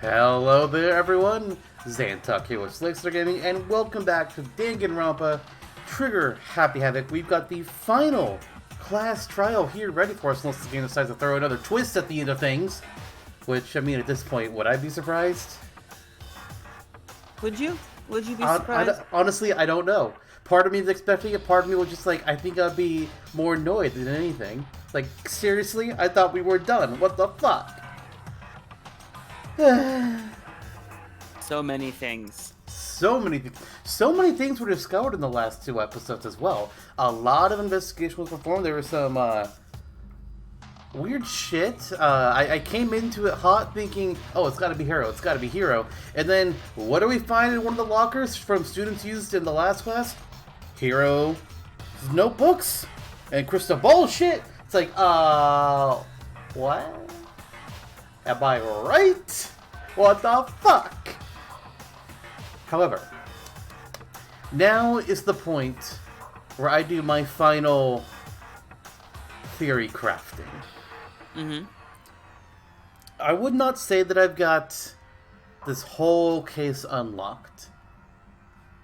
Hello there, everyone. Zantuck here with Slickster Gaming, and welcome back to Danganronpa Trigger Happy Havoc. We've got the final class trial here ready for us, unless the game decides to throw another twist at the end of things. Which, I mean, at this point, would I be surprised? Would you? Would you be surprised? Honestly, I don't know. Part of me is expecting it, part of me was just like, I think I'd be more annoyed than anything. Like, seriously? I thought we were done. What the fuck? So many things. So many things were discovered in the last two episodes as well. A lot of investigation was performed. There was some weird shit. I came into it hot thinking, oh, it's gotta be Hero, it's gotta be Hero. And then, what do we find in one of the lockers from students used in the last class? Hero's notebooks and crystal bullshit. It's like, what? Am I right? What the fuck? However, now is the point where I do my final theory crafting. Mm-hmm. I would not say that I've got this whole case unlocked,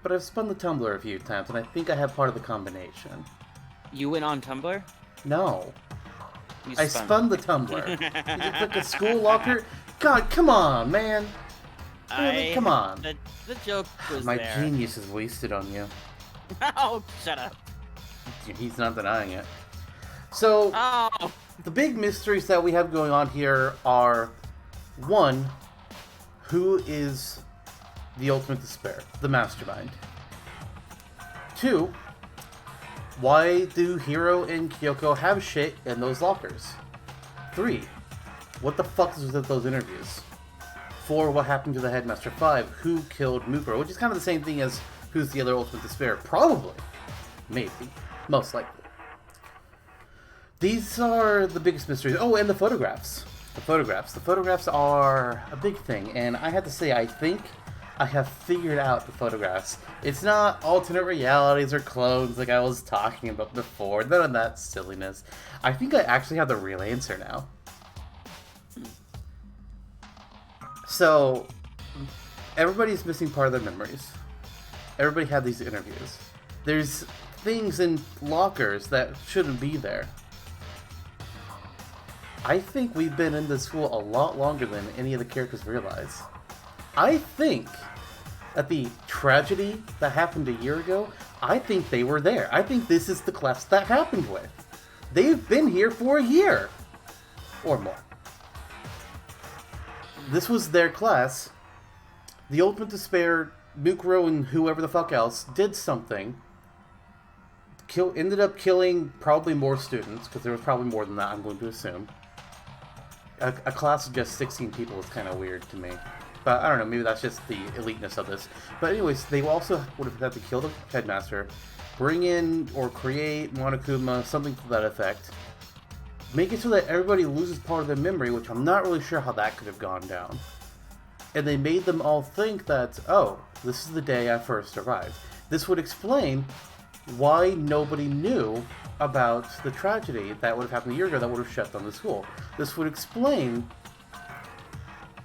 but I've spun the Tumblr a few times, and I think I have part of the combination. You went on Tumblr? No. I spun the Tumblr. Did you click a school locker? God, come on, man. Really? Come on. The joke was My there. genius is wasted on you. Oh, shut up. He's not denying it. So, Oh. the big mysteries that we have going on here are, one, who is the ultimate despair, the Mastermind? Two, why do Hiro and Kyoko have shit in those lockers? 3, what the fuck is with those interviews? 4, what happened to the headmaster? 5, who killed Mukuro? Which is kind of the same thing as who's the other ultimate despair. Probably. Maybe. Most likely. These are the biggest mysteries. Oh, and the photographs. The photographs are a big thing, and I have to say, I think I have figured out the photographs. It's not alternate realities or clones like I was talking about before. None of that silliness. I think I actually have the real answer now. So, everybody's missing part of their memories. Everybody had these interviews. There's things in lockers that shouldn't be there. I think we've been in this school a lot longer than any of the characters realize. I think that the tragedy that happened a year ago, I think they were there. I think this is the class that happened with. They've been here for a year. Or more. This was their class. The Ultimate Despair, Mukuro, and whoever the fuck else did something. Ended up killing probably more students, because there was probably more than that, I'm going to assume. A class of just 16 people is kind of weird to me. But I don't know, maybe that's just the eliteness of this. But anyways, they also would have had to kill the headmaster, bring in or create Monokuma, something to that effect. Make it so that everybody loses part of their memory, which I'm not really sure how that could have gone down. And they made them all think that, oh, this is the day I first arrived. This would explain why nobody knew about the tragedy that would have happened a year ago that would have shut down the school. This would explain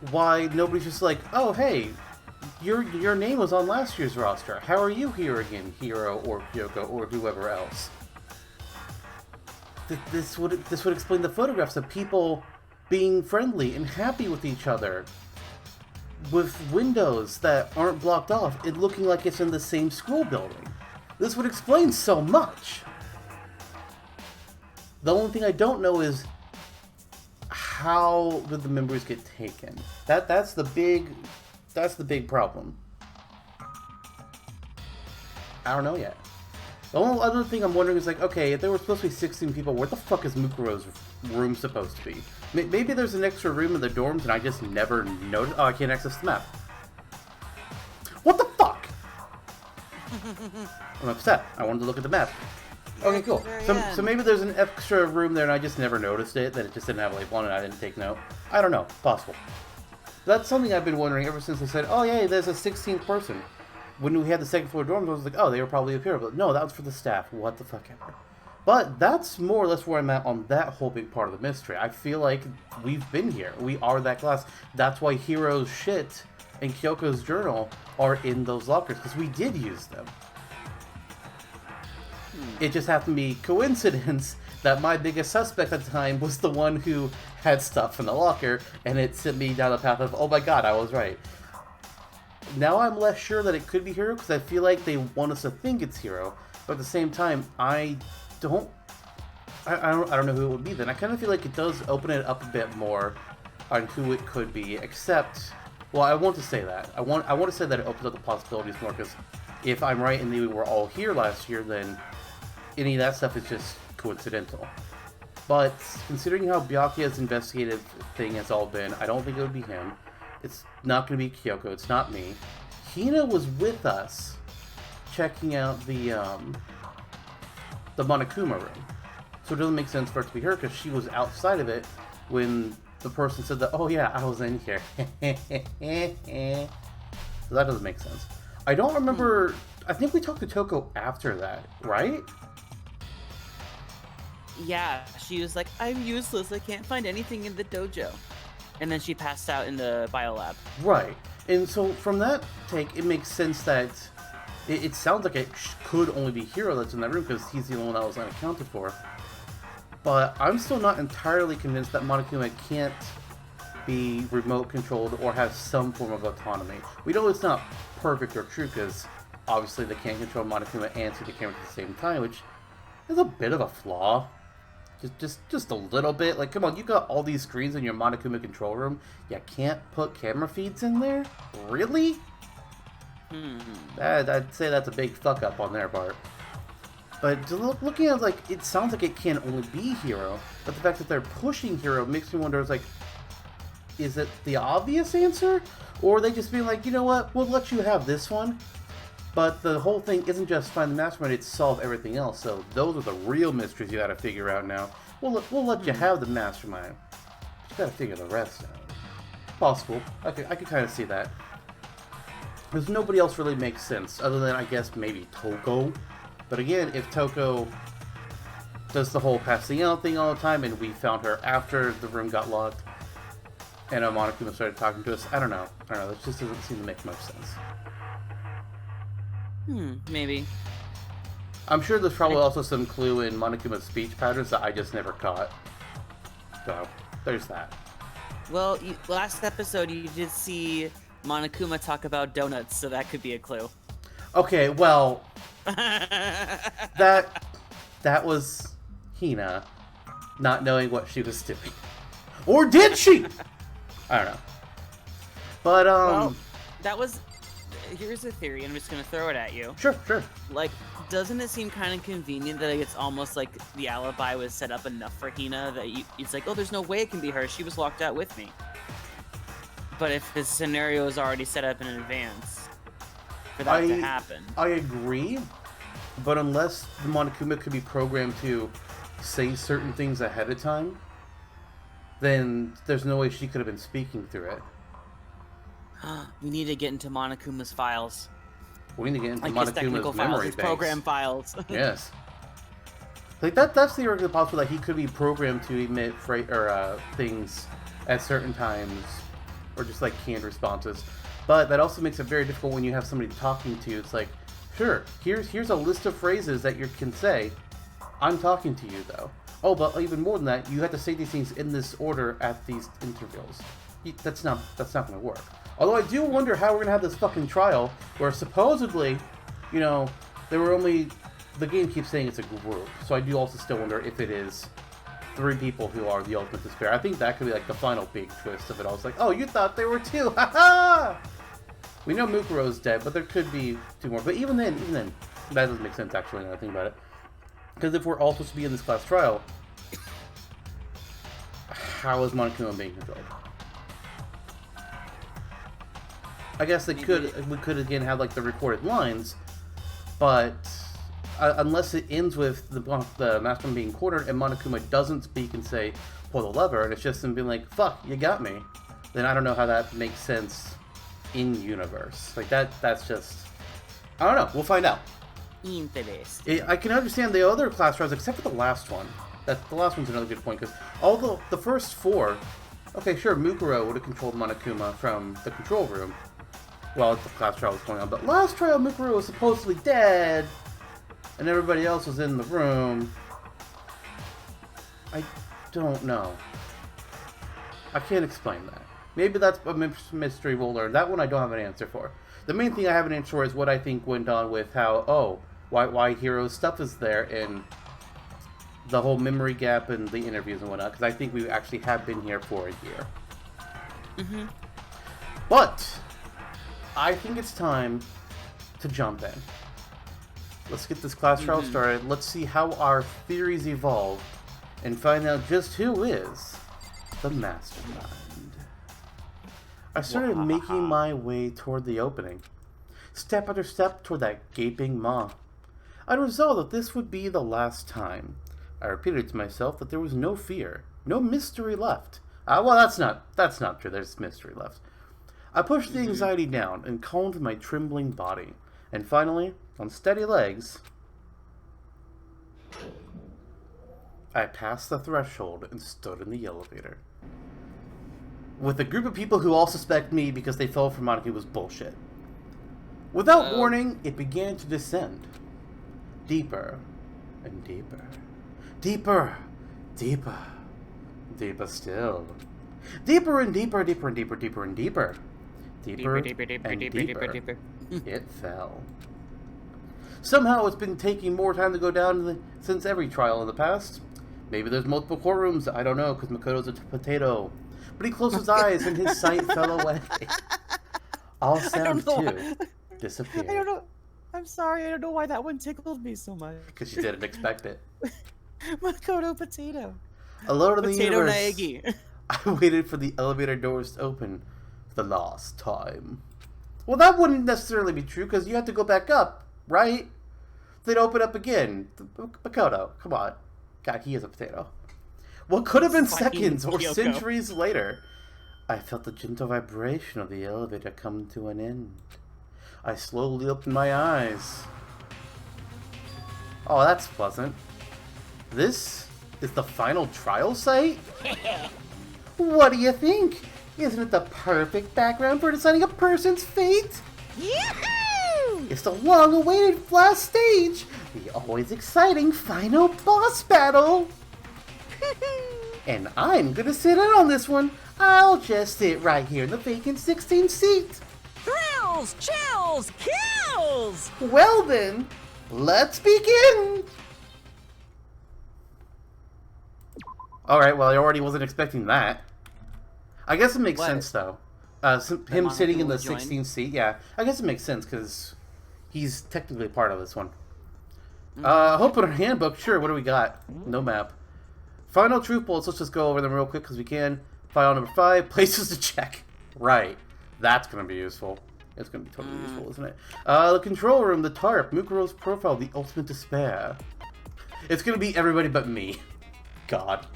why nobody's just like, oh, hey, your name was on last year's roster. How are you here again, Hiro or Kyoko or whoever else? This would explain the photographs of people being friendly and happy with each other, with windows that aren't blocked off, and looking like it's in the same school building. This would explain so much. The only thing I don't know is how did the memories get taken? That's the big problem. I don't know yet. The only other thing I'm wondering is like, okay, if there were supposed to be 16 people, where the fuck is Mukuro's room supposed to be? Maybe there's an extra room in the dorms and I just never noticed. Oh, I can't access the map. What the fuck? I'm upset. I wanted to look at the map. Okay, cool. So maybe there's an extra room there and I just never noticed it, that it just didn't have a label on it and I didn't take note. I don't know. Possible. That's something I've been wondering ever since they said, oh yeah, there's a 16th person. When we had the second floor dorms, I was like, oh, they were probably up here. But no, that was for the staff. What the fuck ever. But that's more or less where I'm at on that whole big part of the mystery. I feel like we've been here. We are that class. That's why Hiro's shit and Kyoko's journal are in those lockers, because we did use them. It just happened to be coincidence that my biggest suspect at the time was the one who had stuff in the locker, and it sent me down the path of, oh my god, I was right. Now I'm less sure that it could be Hiro, because I feel like they want us to think it's Hiro, but at the same time, I don't know who it would be then. I kind of feel like it does open it up a bit more on who it could be, except, well, I want to say that. I want to say that it opens up the possibilities more, because if I'm right and we were all here last year, then any of that stuff is just coincidental. But considering how Byakuya's investigative thing has all been, I don't think it would be him. It's not going to be Kyoko. It's not me. Hina was with us checking out the Monokuma room. So it doesn't make sense for it to be her, because she was outside of it when the person said that, oh yeah, I was in here. So that doesn't make sense. I don't remember, I think we talked to Toko after that, right? Yeah, she was like, I'm useless, I can't find anything in the dojo. And then she passed out in the biolab. Right. And so from that take, it makes sense that it sounds like it could only be Hiro that's in that room, because he's the only one that was unaccounted for. But I'm still not entirely convinced that Monokuma can't be remote controlled or have some form of autonomy. We know it's not perfect or true, because obviously they can't control Monokuma and see the camera at the same time, which is a bit of a flaw. Just a little bit. Like, come on, you got all these screens in your Monokuma control room. You can't put camera feeds in there? Really? I'd say that's a big fuck up on their part. But looking at it, like, it sounds like it can only be Hiro, but the fact that they're pushing Hiro makes me wonder, like, is it the obvious answer? Or are they just being like, you know what, we'll let you have this one, but the whole thing isn't just find the mastermind, it's solve everything else, so those are the real mysteries you gotta figure out now. We'll let you have the mastermind, but you gotta figure the rest out. Possible. I could kind of see that. Because nobody else really makes sense, other than, I guess, maybe Toko. But again, if Toko does the whole passing out thing all the time, and we found her after the room got locked, and Monokuma started talking to us, I don't know. This just doesn't seem to make much sense. Maybe. I'm sure there's probably also some clue in Monokuma's speech patterns that I just never caught. So, there's that. Well, last episode you did see Monokuma talk about donuts, so that could be a clue. Okay, well, that was Hina not knowing what she was doing. Or did she? I don't know. But, well, that was... Here's a theory, I'm just gonna throw it at you. Sure. Like, doesn't it seem kind of convenient that it's almost like the alibi was set up enough for Hina that it's like, oh, there's no way it can be her, she was locked out with me. But if the scenario is already set up in advance for that to happen. I agree, but unless the Monokuma could be programmed to say certain things ahead of time, then there's no way she could have been speaking through it. We need to get into Monokuma's files. We need to get into Monokuma's memory banks. Program files. Yes. Like that's the argument possible that he could be programmed to emit things at certain times, or just like canned responses. But that also makes it very difficult when you have somebody talking to you. It's like, sure, here's a list of phrases that you can say. I'm talking to you though. Oh, but even more than that, you have to say these things in this order at these intervals. That's not going to work. Although I do wonder how we're going to have this fucking trial where supposedly, you know, the game keeps saying it's a group. So I do also still wonder if it is 3 people who are the ultimate despair. I think that could be like the final big twist of it all. It's like, oh, you thought there were 2. Ha ha! We know Mukuro's dead, but there could be 2 more. But even then, that doesn't make sense actually now I think about it. Because if we're all supposed to be in this class trial, how is Monokuma being controlled? I guess we could again have like the recorded lines, but unless it ends with the mastermind being cornered and Monokuma doesn't speak and say pull the lever, and it's just him being like fuck you got me, then I don't know how that makes sense in universe. Like that's just, I don't know. We'll find out. Interesting. I can understand the other class trials except for the last one. The last one's another good point, because although the first 4... Okay, sure, Mukuro would have controlled Monokuma from the control room while the class trial was going on, but last trial Mukuro was supposedly dead, and everybody else was in the room. I don't know. I can't explain that. Maybe that's a mystery we'll learn. That one I don't have an answer for. The main thing I have an answer for is what I think went on with how, why Hero's stuff is there, and the whole memory gap and the interviews and whatnot, because I think we actually have been here for a year. Mm-hmm. But I think it's time to jump in. Let's get this class trial started. Let's see how our theories evolve and find out just who is the Mastermind. I started making my way toward the opening, step after step toward that gaping maw. I resolved that this would be the last time. I repeated to myself that there was no fear, no mystery left. Well, that's not true. There's mystery left. I pushed the anxiety down and calmed my trembling body. And finally, on steady legs, I passed the threshold and stood in the elevator. With a group of people who all suspect me because they fell for Monokuma's bullshit. Without warning, it began to descend. Deeper and deeper. Deeper, deeper, deeper still. Deeper and deeper, deeper and deeper, deeper and deeper. Deeper and deeper. It fell. Somehow it's been taking more time to go down since every trial in the past. Maybe there's multiple courtrooms, I don't know, because Makoto's a potato. But he closed his eyes and his sight fell away. All sounds too disappeared. I don't know. I'm sorry, I don't know why that one tickled me so much. Because you didn't expect it. Makoto potato. Alone in the universe. Naegi. I waited for the elevator doors to open for the last time. Well, that wouldn't necessarily be true, because you have to go back up, right? They'd open up again. Makoto, come on. God, he is a potato. What could have been seconds or centuries later, I felt the gentle vibration of the elevator come to an end. I slowly opened my eyes. Oh, that's pleasant. This is the final trial site? What do you think? Isn't it the perfect background for deciding a person's fate? Yahoo! It's the long-awaited last stage, the always exciting final boss battle. And I'm gonna sit in on this one. I'll just sit right here in the vacant 16th seat. Thrills, chills, kills! Well then, let's begin! Alright, well I already wasn't expecting that. I guess it makes sense though. Him sitting in the 16th seat, yeah. I guess it makes sense because he's technically part of this one. Hope in our handbook, sure, what do we got? No map. Final truth bullets, let's just go over them real quick because we can. File number 5, places to check. Right. That's going to be useful. It's going to be totally useful, isn't it? The control room, the tarp, Mukuro's profile, the ultimate despair. It's going to be everybody but me. God.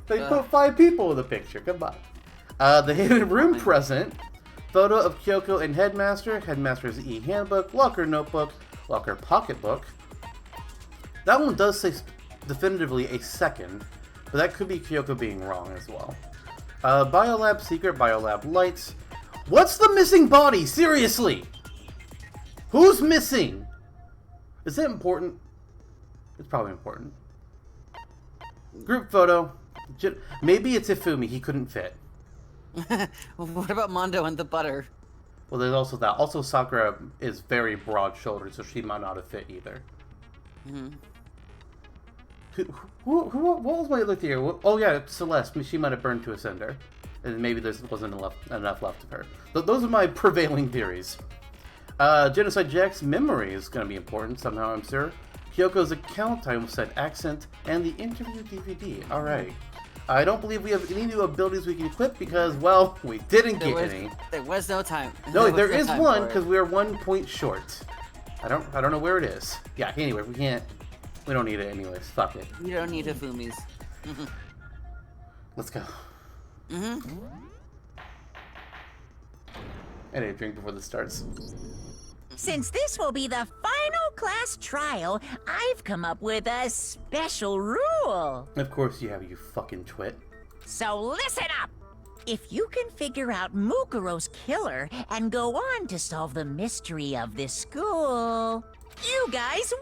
They put 5 people in the picture. Come on. The hidden room present. Photo of Kyoko and Headmaster. Headmaster's e-handbook. Locker notebook. Locker pocketbook. That one does say definitively a second, but that could be Kyoko being wrong as well. Biolab secret, biolab lights. What's the missing body? Seriously! Who's missing? Is it important? It's probably important. Group photo. Maybe it's Ifumi, he couldn't fit. What about Mondo and the butter? Well, there's also that. Also, Sakura is very broad-shouldered, so she might not have fit either. What was my other theory? Oh yeah, Celeste. She might have burned to a cinder. And maybe there wasn't enough left of her. Those are my prevailing theories. Genocide Jack's memory is going to be important somehow, I'm sure. Kyoko's account, I almost said accent, and the interview DVD. Alright. I don't believe we have any new abilities we can equip because, well, we didn't get any. There was no time. No, there is one because we are 1 point short. I don't know where it is. Yeah, anyway, we don't need it anyways. Fuck it. You don't need Hifumis. Let's go. I need a drink before this starts. Since this will be the final class trial, I've come up with a special rule. Of course you have, you fucking twit. So listen up! If you can figure out Mukuro's killer and go on to solve the mystery of this school, you guys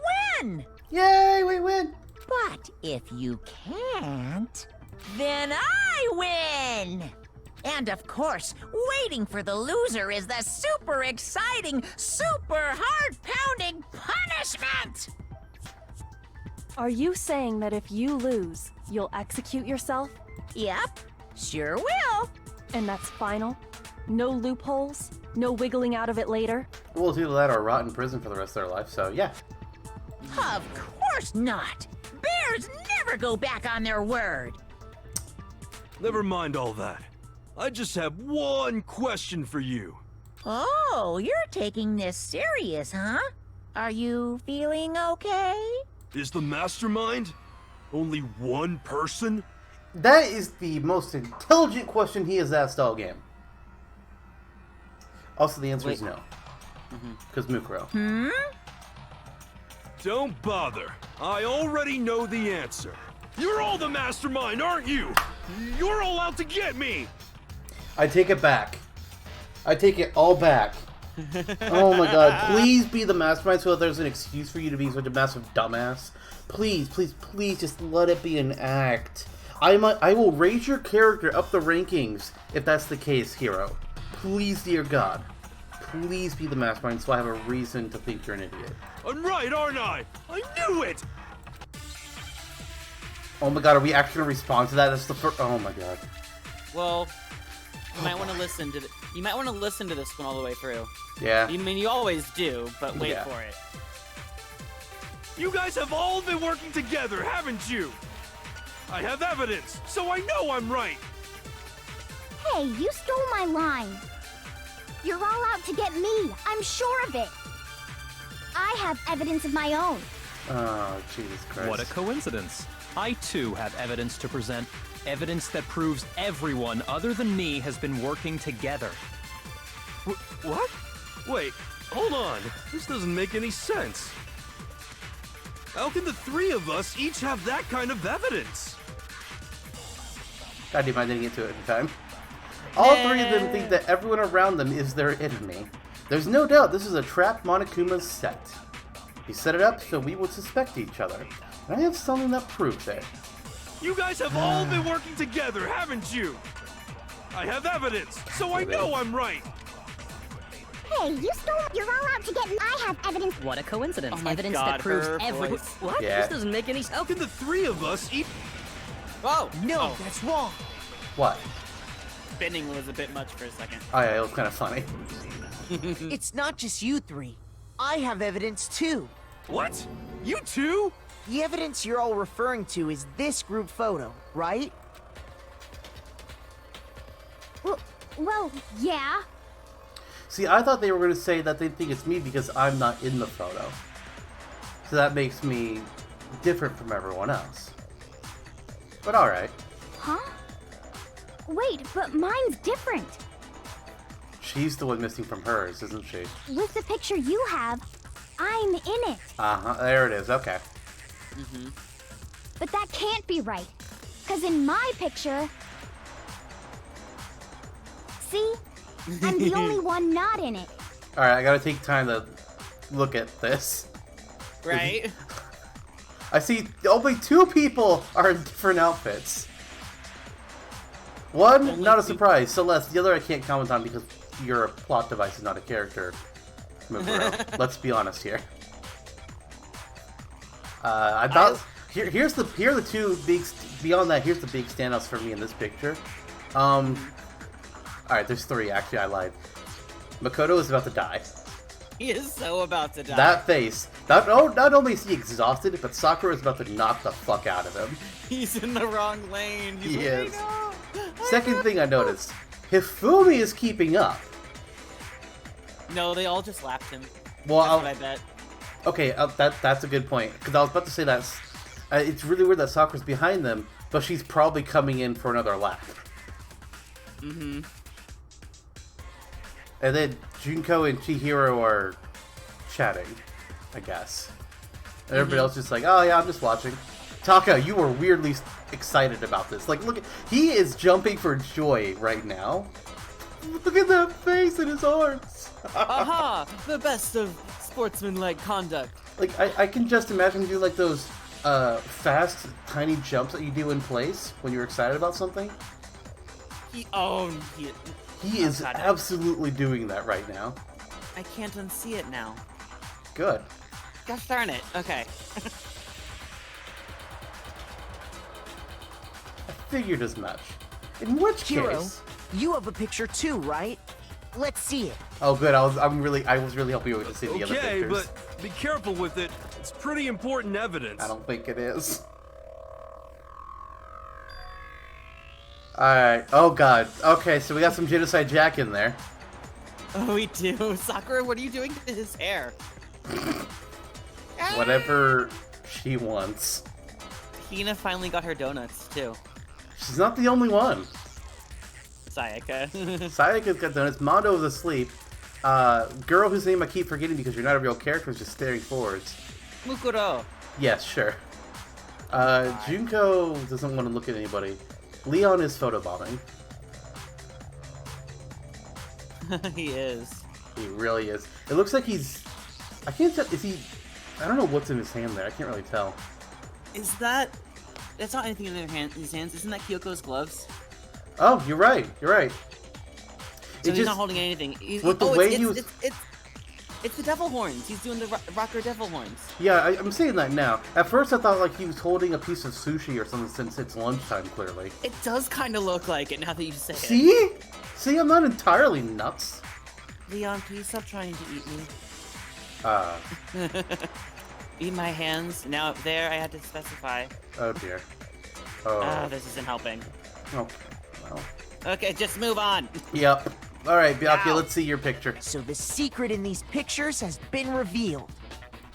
win! Yay, we win! But if you can't, then I win! And of course, waiting for the loser is the super exciting, super heart-pounding punishment! Are you saying that if you lose, you'll execute yourself? Yep, sure will. And that's final? No loopholes? No wiggling out of it later? Well, it's either that or rot in prison for the rest of their life, so yeah. Of course not! Bears never go back on their word! Never mind all that. I just have one question for you. Oh, you're taking this serious, huh? Are you feeling okay? Is the Mastermind only one person? That is the most intelligent question he has asked all game. Also, the answer is no. Because Mukuro. Don't bother. I already know the answer. You're all the Mastermind, aren't you? You're all out to get me! I take it back. I take it all back. Oh my god, please be the Mastermind so that there's an excuse for you to be such a massive dumbass. Please, please, please just let it be an act. I will raise your character up the rankings if that's the case, hero. Please, dear God. Please be the Mastermind so I have a reason to think you're an idiot. I'm right, aren't I? I knew it! Oh my god, are we actually gonna respond to that? That's the first. Oh my god. Well, you might want to listen to you might want to listen to this one all the way through. Yeah. I mean, you always do, but wait Yeah. for it. You guys have all been working together, haven't you? I have evidence, so I know I'm right. Hey, you stole my line. You're all out to get me. I'm sure of it. I have evidence of my own. Oh, Jesus Christ. What a coincidence. I too have evidence to present. Evidence that proves everyone other than me has been working together. What? Wait, hold on. This doesn't make any sense. How can the three of us each have that kind of evidence? God damn, I didn't get to it in time. All three of them think that everyone around them is their enemy. There's no doubt this is a trap Monokuma's set. He set it up so we would suspect each other. And I have something that proves it. You guys have all been working together, haven't you? I have evidence, so I know I'm right. Hey, you stole. You're all out to get me. I have evidence. What a coincidence. Oh my Evidence God, that proves her every. voice. What? Yeah. This doesn't make any sense. How can the three of us each... Whoa! No, Oh, that's wrong. What? spinning was a bit much for a second. Oh yeah, it was kind of funny. It's not just you three. I have evidence too. What? You two? The evidence you're all referring to is this group photo, right? Well, yeah. See, I thought they were going to say that they think it's me because I'm not in the photo. So that makes me different from everyone else. But alright. Huh? Wait, but mine's different. She's the one missing from hers, isn't she? With the picture you have, I'm in it. Uh-huh, there it is, okay. But that can't be right. Because in my picture... See? I'm the only one not in it. Alright, I gotta take time to look at this. Right? I see only two people are in different outfits. One, Only not a two. surprise. Celeste, the other I can't comment on because you're a plot device, not a character. Mukuro. Let's be honest here. I thought here are the two big beyond that. Here's the big standouts for me in this picture. All right, there's three actually. I lied. Makoto is about to die. He is so about to die. That face. Not only is he exhausted, but Sakura is about to knock the fuck out of him. He's in the wrong lane. He's He like, is. "I know. Second thing I noticed, Hifumi is keeping up. No, they all just lapped him. Well, That's what I bet. okay, that's a good point. Because I was about to say that it's really weird that Sakura's behind them, but she's probably coming in for another lap. Mm-hmm. And then Junko and Chihiro are chatting. I guess. And everybody else just like, oh yeah, I'm just watching. Taka, you were weirdly excited about this. Like, look, he is jumping for joy right now. Look at that face and his arms. Aha! The best of sportsmanlike conduct. Like, I can just imagine you do like those fast, tiny jumps that you do in place when you're excited about something. He is absolutely doing that right now. I can't unsee it now. Good. Gosh darn it. Okay. I figured as much. In which Hero, case... you have a picture too, right? Let's see it. Oh, good. I was really hoping you to see the other Okay, pictures. but be careful with it. It's pretty important evidence. I don't think it is. Alright. Oh, God. Okay, so we got some Genocide Jack in there. Oh, we do. Sakura, what are you doing to his hair? Whatever she wants. Hina finally got her donuts, too. She's not the only one. Sayaka. Sayaka's got donuts. Mondo's asleep. Girl whose name I keep forgetting because you're not a real character is just staring forwards. Mukuro. Yes, sure. Junko doesn't want to look at anybody. Leon is photobombing. He is. He really is. It looks like he's... I can't tell... Is he... I don't know what's in his hand there. I can't really tell. Is that... That's not anything in his hands. Isn't that Kyoko's gloves? Oh, you're right. You're right. So he's not holding anything. With the way he was... It's the devil horns. He's doing the rocker devil horns. Yeah, I'm saying that now. At first I thought like he was holding a piece of sushi or something since it's lunchtime, clearly. It does kind of look like it now that you say it. See? See, I'm not entirely nuts. Leon, please stop trying to eat me. Eat my hands. Now there, I had to specify. Oh dear. Oh. This isn't helping. Okay, well. Okay, just move on. Yep. Alright, Byakuya, let's see your picture. So the secret in these pictures has been revealed.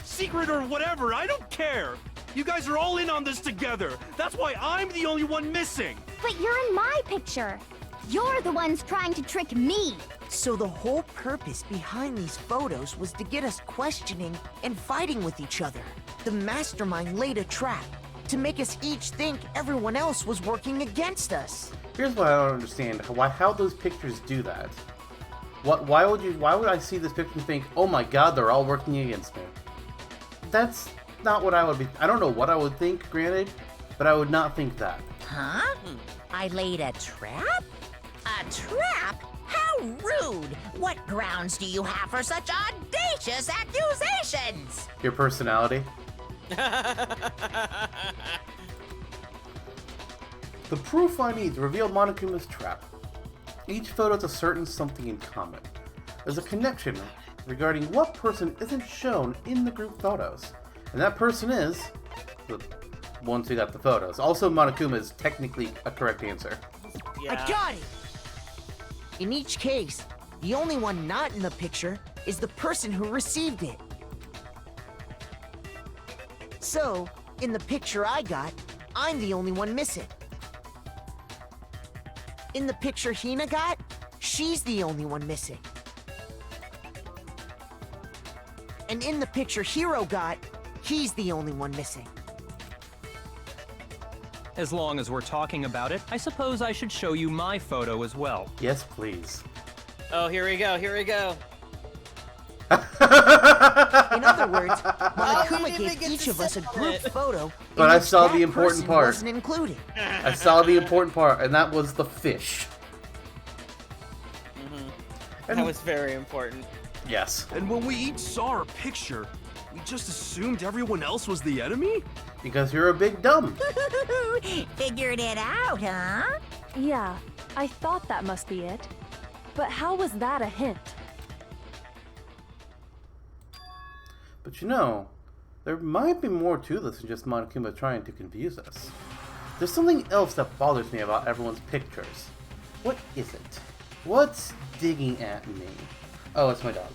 Secret or whatever, I don't care. You guys are all in on this together. That's why I'm the only one missing. But you're in my picture. You're the ones trying to trick me. So the whole purpose behind these photos was to get us questioning and fighting with each other. The Mastermind laid a trap to make us each think everyone else was working against us. Here's what I don't understand. How those pictures do that. Why would I see this picture and think, oh my god, they're all working against me? That's not what I would be... I don't know what I would think, granted, but I would not think that. Huh? I laid a trap? A trap? How rude! What grounds do you have for such audacious accusations? Your personality? The proof I need to reveal Monokuma's trap. Each photo has a certain something in common. There's a connection regarding what person isn't shown in the group photos. And that person is the ones who got the photos. Also, Monokuma is technically a correct answer. Yeah. I got it! In each case, the only one not in the picture is the person who received it. So, in the picture I got, I'm the only one missing. In the picture Hina got, she's the only one missing. And in the picture Hiro got, he's the only one missing. As long as we're talking about it, I suppose I should show you my photo as well. Yes, please. Oh, here we go. Here we go. In other words, Monokuma didn't even gave get each to of us a settle group it. photo. But in I which saw that the important person part. wasn't included. I saw the important part, and that was the fish. That was very important. Yes. And when we each saw our picture, we just assumed everyone else was the enemy? Because you're a big dumb. Figured it out, huh? Yeah, I thought that must be it. But how was that a hint? But you know, there might be more to this than just Monokuma trying to confuse us. There's something else that bothers me about everyone's pictures. What is it? What's digging at me? Oh, it's my dog.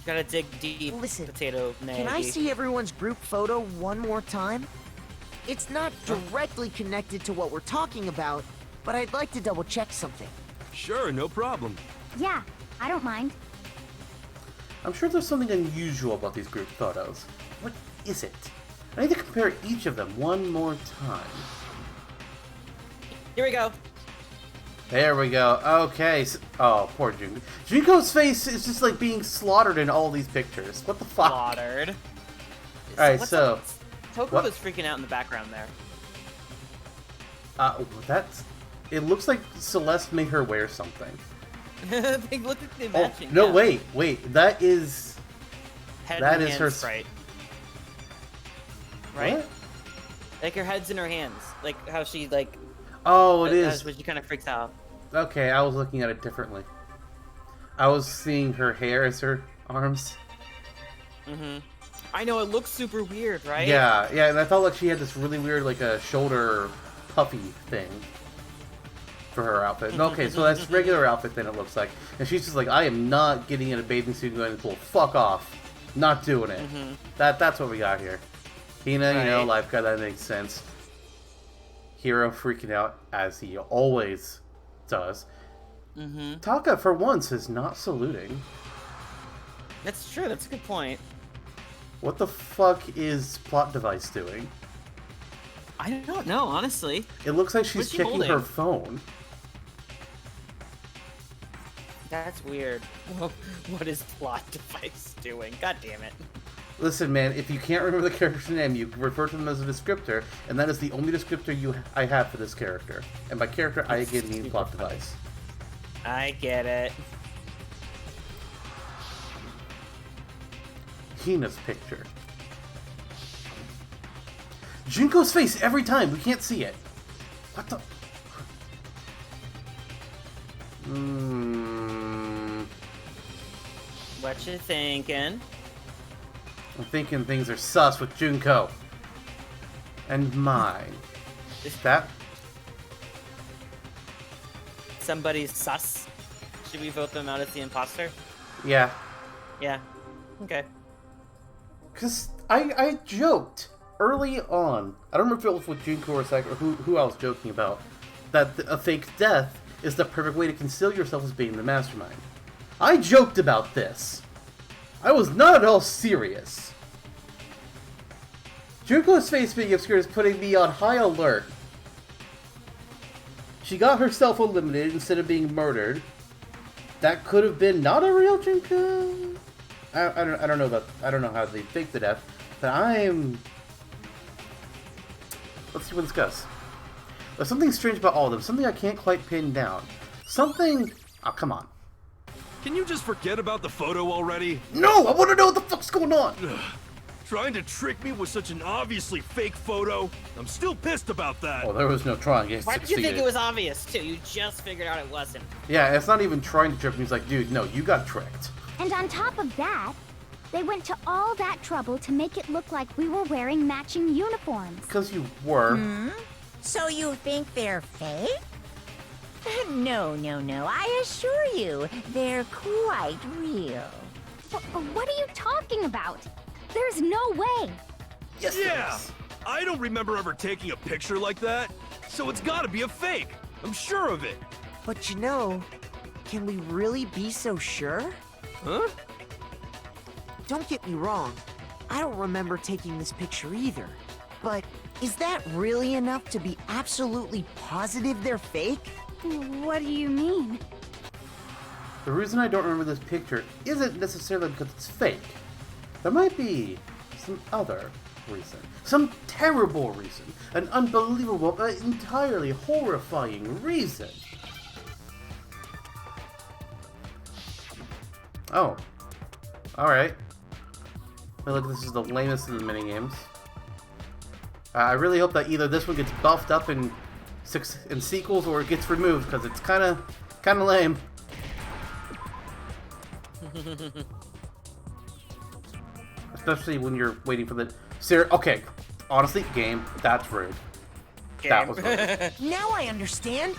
Gotta dig deep. Listen, Potato Can I see everyone's group photo one more time? It's not directly connected to what we're talking about, but I'd like to double check something. Sure, no problem. Yeah, I don't mind. I'm sure there's something unusual about these group photos. What is it? I need to compare each of them one more time. Here we go. There we go. Okay. Oh, poor Junko. Junko's face is just like being slaughtered in all these pictures. What the fuck? Slaughtered. Alright, What's so... up? Toko was freaking out in the background there. That's... It looks like Celeste made her wear something. They look like they Oh, matching. no, yeah. wait. That is... Head that and is hand her... sprite. Right? What? Like her head's in her hands. Like how she like... Oh, it That's is. when she kind of freaks out. Okay, I was looking at it differently. I was seeing her hair as her arms. Mm-hmm. I know, it looks super weird, right? Yeah, and I felt like she had this really weird, like, a shoulder puffy thing for her outfit. Okay, so that's regular outfit then, it looks like. And she's just like, I am not getting in a bathing suit and going to the pool. Fuck off. Not doing it. Mm-hmm. That's what we got here. Hina, you know, Right. lifeguard, that makes sense. Hero freaking out, as he always does. Mm-hmm. Taka, for once, is not saluting. That's true, that's a good point. What the fuck is Plot Device doing? I don't know, honestly. It looks like she's What's she checking her holding? phone. That's weird. What is Plot Device doing? God damn it. Listen, man, if you can't remember the character's name, you refer to them as a descriptor, and that is the only descriptor I have for this character. And by character, I again mean Plot Device. I get it. Hina's picture. Junko's face every time. We can't see it. What the? What you thinking? I'm thinking things are sus with Junko. And mine. Is that? Somebody's sus? Should we vote them out as the imposter? Yeah. Yeah. Okay. Because I joked early on, I don't remember if it was with Junko or Sakura, who I was joking about, that a fake death is the perfect way to conceal yourself as being the mastermind. I joked about this. I was not at all serious. Junko's face being obscured is putting me on high alert. She got herself eliminated instead of being murdered. That could have been not a real Junko. I don't know that. I don't know how they fake the death, but I'm. Let's see what this goes. There's something strange about all of them. Something I can't quite pin down. Something. Oh, come on. Can you just forget about the photo already? No, I want to know what the fuck's going on. Trying to trick me with such an obviously fake photo? I'm still pissed about that. Oh, there was no trying. It Why did you think succeeded. it was obvious, too? You just figured out it wasn't. Yeah, it's not even trying to trick me. He's like, dude, no, you got tricked. And on top of that, they went to all that trouble to make it look like we were wearing matching uniforms. Because you were. So you think they're fake? No. I assure you, they're quite real. What are you talking about? There's no way. Yes, there Yeah! is. I don't remember ever taking a picture like that, so it's gotta be a fake. I'm sure of it. But you know, can we really be so sure? Huh? Don't get me wrong, I don't remember taking this picture either. But is that really enough to be absolutely positive they're fake? What do you mean? The reason I don't remember this picture isn't necessarily because it's fake. There might be some other reason. Some terrible reason. An unbelievable, but entirely horrifying reason. Oh. Alright. I feel like this is the lamest of the minigames. I really hope that either this one gets buffed up in sequels or it gets removed, because it's kind of lame. Especially when you're waiting for the... Okay, honestly, game, that's rude. That was rude. Now I understand.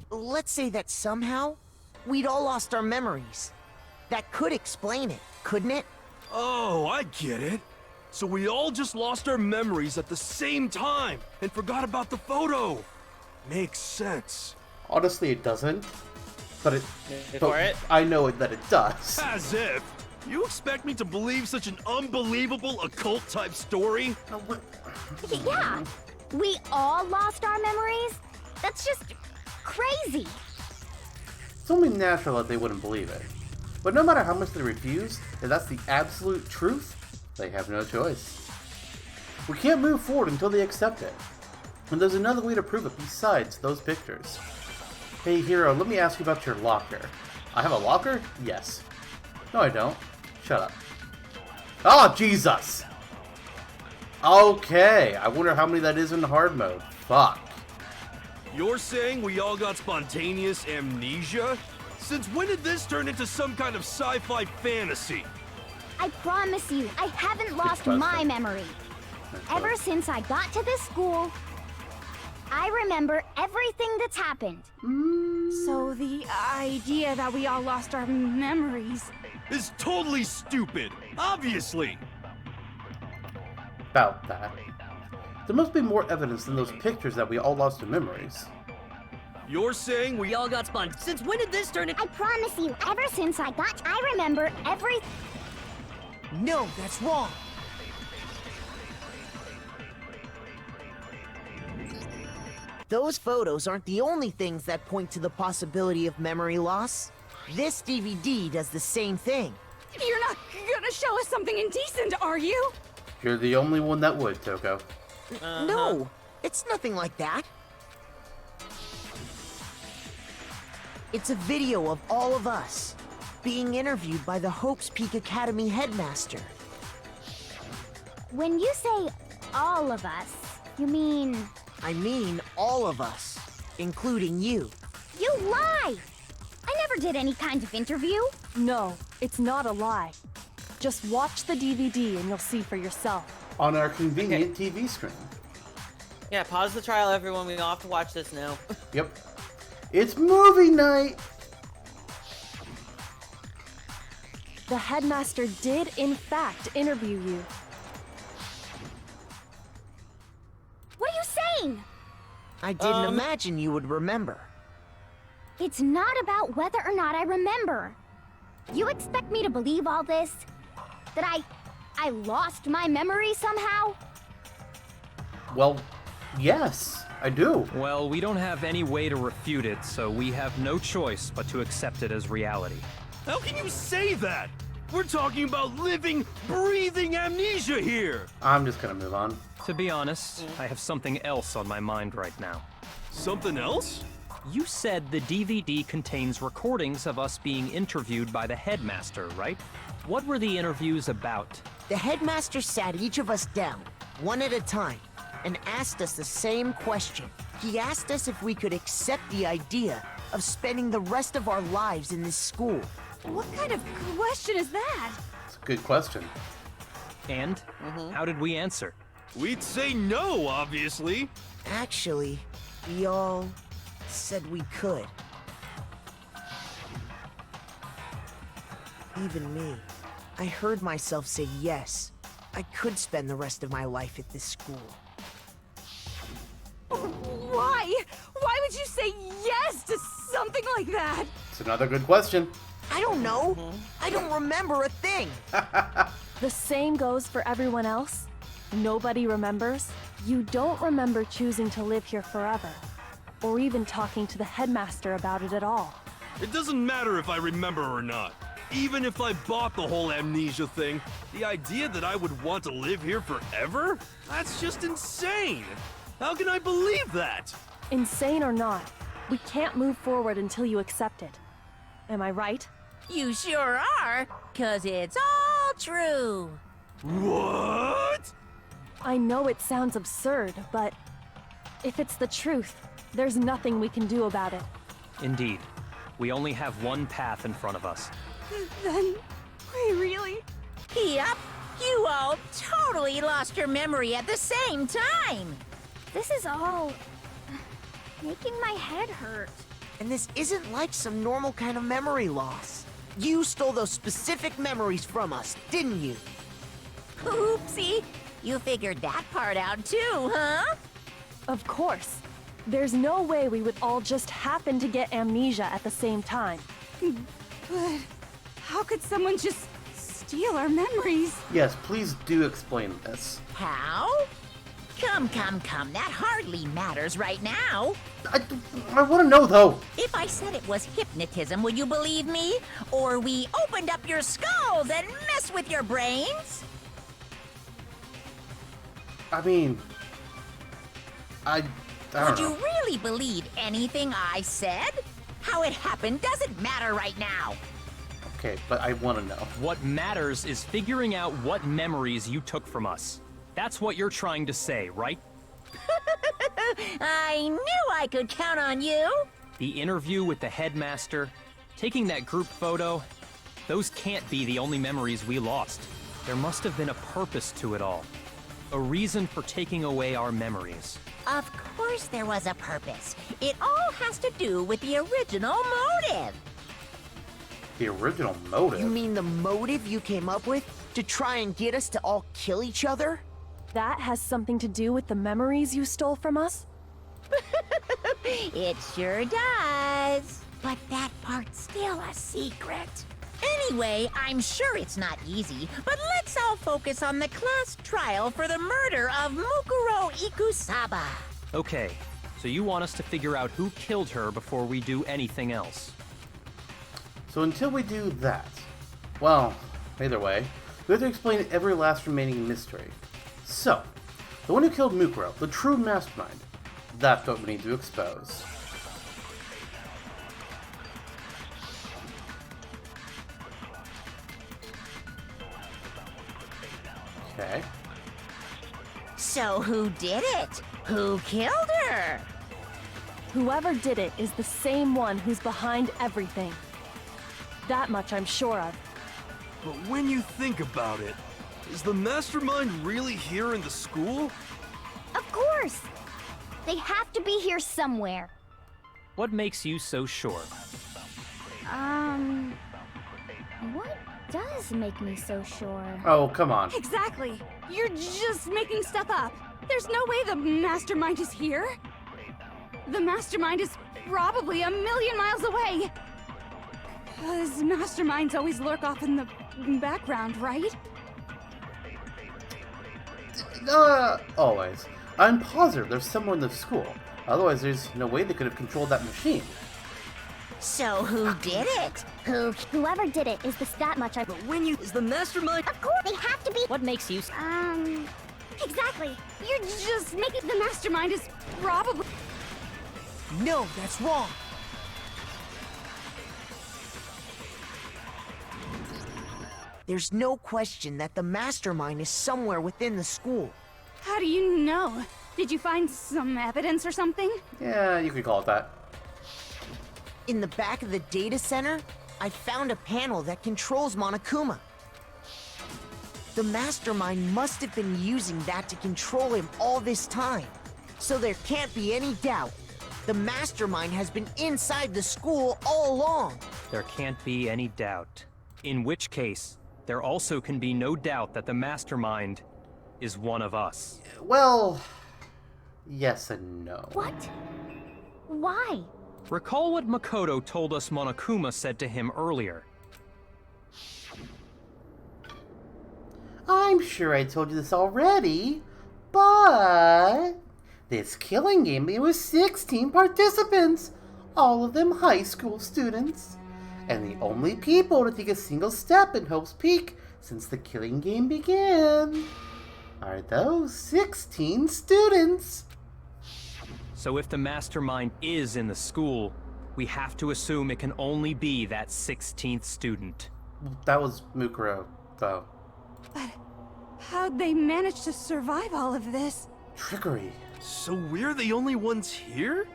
Let's say that somehow we'd all lost our memories. That could explain it, couldn't it? Oh, I get it. So we all just lost our memories at the same time and forgot about the photo. Makes sense. Honestly, it doesn't. But it. For it? I know that it does. As if! You expect me to believe such an unbelievable occult-type story? Yeah, we all lost our memories? That's just crazy. It's only natural that they wouldn't believe it. But no matter how much they refuse, if that's the absolute truth, they have no choice. We can't move forward until they accept it. And there's another way to prove it besides those pictures. Hey Hero, let me ask you about your locker. I have a locker? Yes. No, I don't. Shut up. Oh, Jesus! Okay, I wonder how many that is in hard mode. Fuck. You're saying we all got spontaneous amnesia? Since when did this turn into some kind of sci-fi fantasy? I promise you, I haven't lost my memory. Ever since I got to this school, I remember everything that's happened. So the idea that we all lost our memories... Is totally stupid, obviously! About that. There must be more evidence than those pictures that we all lost in memories. You're saying we all got Since when did this turn into... I promise you, ever since I remember every... No, that's wrong. Those photos aren't the only things that point to the possibility of memory loss. This DVD does the same thing. You're not gonna show us something indecent, are you? You're the only one that would, Toko. No, it's nothing like that. It's a video of all of us being interviewed by the Hope's Peak Academy headmaster. When you say all of us, you mean... I mean all of us, including you. You lie! I never did any kind of interview. No, it's not a lie. Just watch the DVD and you'll see for yourself. On our convenient TV screen. Yeah, pause the trial, everyone. We all have to watch this now. Yep. It's movie night! The headmaster did, in fact, interview you. What are you saying? I didn't imagine you would remember. It's not about whether or not I remember. You expect me to believe all this? That I lost my memory somehow? Well, yes, I do. Well, we don't have any way to refute it, so we have no choice but to accept it as reality. How can you say that? We're talking about living, breathing amnesia here! I'm just gonna move on. To be honest, I have something else on my mind right now. Something else? You said the DVD contains recordings of us being interviewed by the headmaster, right? What were the interviews about? The headmaster sat each of us down, one at a time, and asked us the same question. He asked us if we could accept the idea of spending the rest of our lives in this school. What kind of question is that? It's a good question. And how did we answer? We'd say no, obviously. Actually, we all said we could. Even me. I heard myself say yes. I could spend the rest of my life at this school. Why? Why would you say yes to something like that? It's another good question. I don't know. I don't remember a thing. The same goes for everyone else. Nobody remembers. You don't remember choosing to live here forever, or even talking to the headmaster about it at all. It doesn't matter if I remember or not. Even if I bought the whole amnesia thing, the idea that I would want to live here forever? That's just insane! How can I believe that? Insane or not, we can't move forward until you accept it. Am I right? You sure are, 'cause it's all true. What? I know it sounds absurd, but if it's the truth, there's nothing we can do about it. Indeed. We only have one path in front of us. Then, we really... Yep, you all totally lost your memory at the same time. This is all... making my head hurt. And this isn't like some normal kind of memory loss. You stole those specific memories from us, didn't you? Oopsie, you figured that part out too, huh? Of course. There's no way we would all just happen to get amnesia at the same time. But how could someone just steal our memories? Yes, please do explain this. How? Come. That hardly matters right now. I want to know, though. If I said it was hypnotism, would you believe me? Or we opened up your skulls and messed with your brains? I mean, I don't Would know. you really believe anything I said? How it happened doesn't matter right now. Okay, but I want to know. What matters is figuring out what memories you took from us. That's what you're trying to say, right? I knew I could count on you. The interview with the headmaster, taking that group photo, those can't be the only memories we lost. There must have been a purpose to it all. A reason for taking away our memories. Of course there was a purpose. It all has to do with the original motive. The original motive? You mean the motive you came up with to try and get us to all kill each other? That has something to do with the memories you stole from us? It sure does. But that part's still a secret. Anyway, I'm sure it's not easy, but let's all focus on the class trial for the murder of Mukuro Ikusaba. Okay, so you want us to figure out who killed her before we do anything else. So until we do that, well, either way, we have to explain every last remaining mystery. So, the one who killed Mukuro, the true mastermind, that's what we need to expose. Okay. So who did it? Who killed her? Whoever did it is the same one who's behind everything. That much I'm sure of. But when you think about it, is the mastermind really here in the school? Of course! They have to be here somewhere. What makes you so sure? What does make me so sure? Oh, come on. Exactly. You're just making stuff up. There's no way the mastermind is here. The mastermind is probably 1,000,000 miles away. 'Cause masterminds always lurk off in the background, right? Always. I'm positive there's someone in the school. Otherwise, there's no way they could have controlled that machine. So who did it? Whoever did it is that much I... But when you... Is the mastermind... Of course, they have to be... What makes you... Exactly. You're just making the mastermind is probably... No, that's wrong. There's no question that the mastermind is somewhere within the school. How do you know? Did you find some evidence or something? Yeah, you could call it that. In the back of the data center, I found a panel that controls Monokuma. The mastermind must have been using that to control him all this time. So there can't be any doubt. The mastermind has been inside the school all along. There can't be any doubt. In which case, there also can be no doubt that the mastermind is one of us. Well, yes and no. What? Why? Recall what Makoto told us Monokuma said to him earlier. I'm sure I told you this already, but this killing game was 16 participants, all of them high school students. And the only people to take a single step in Hope's Peak since the killing game began are those 16 students. So if the mastermind is in the school, we have to assume it can only be that 16th student. That was Mukuro, though. But how'd they manage to survive all of this? Trickery. So we're the only ones here?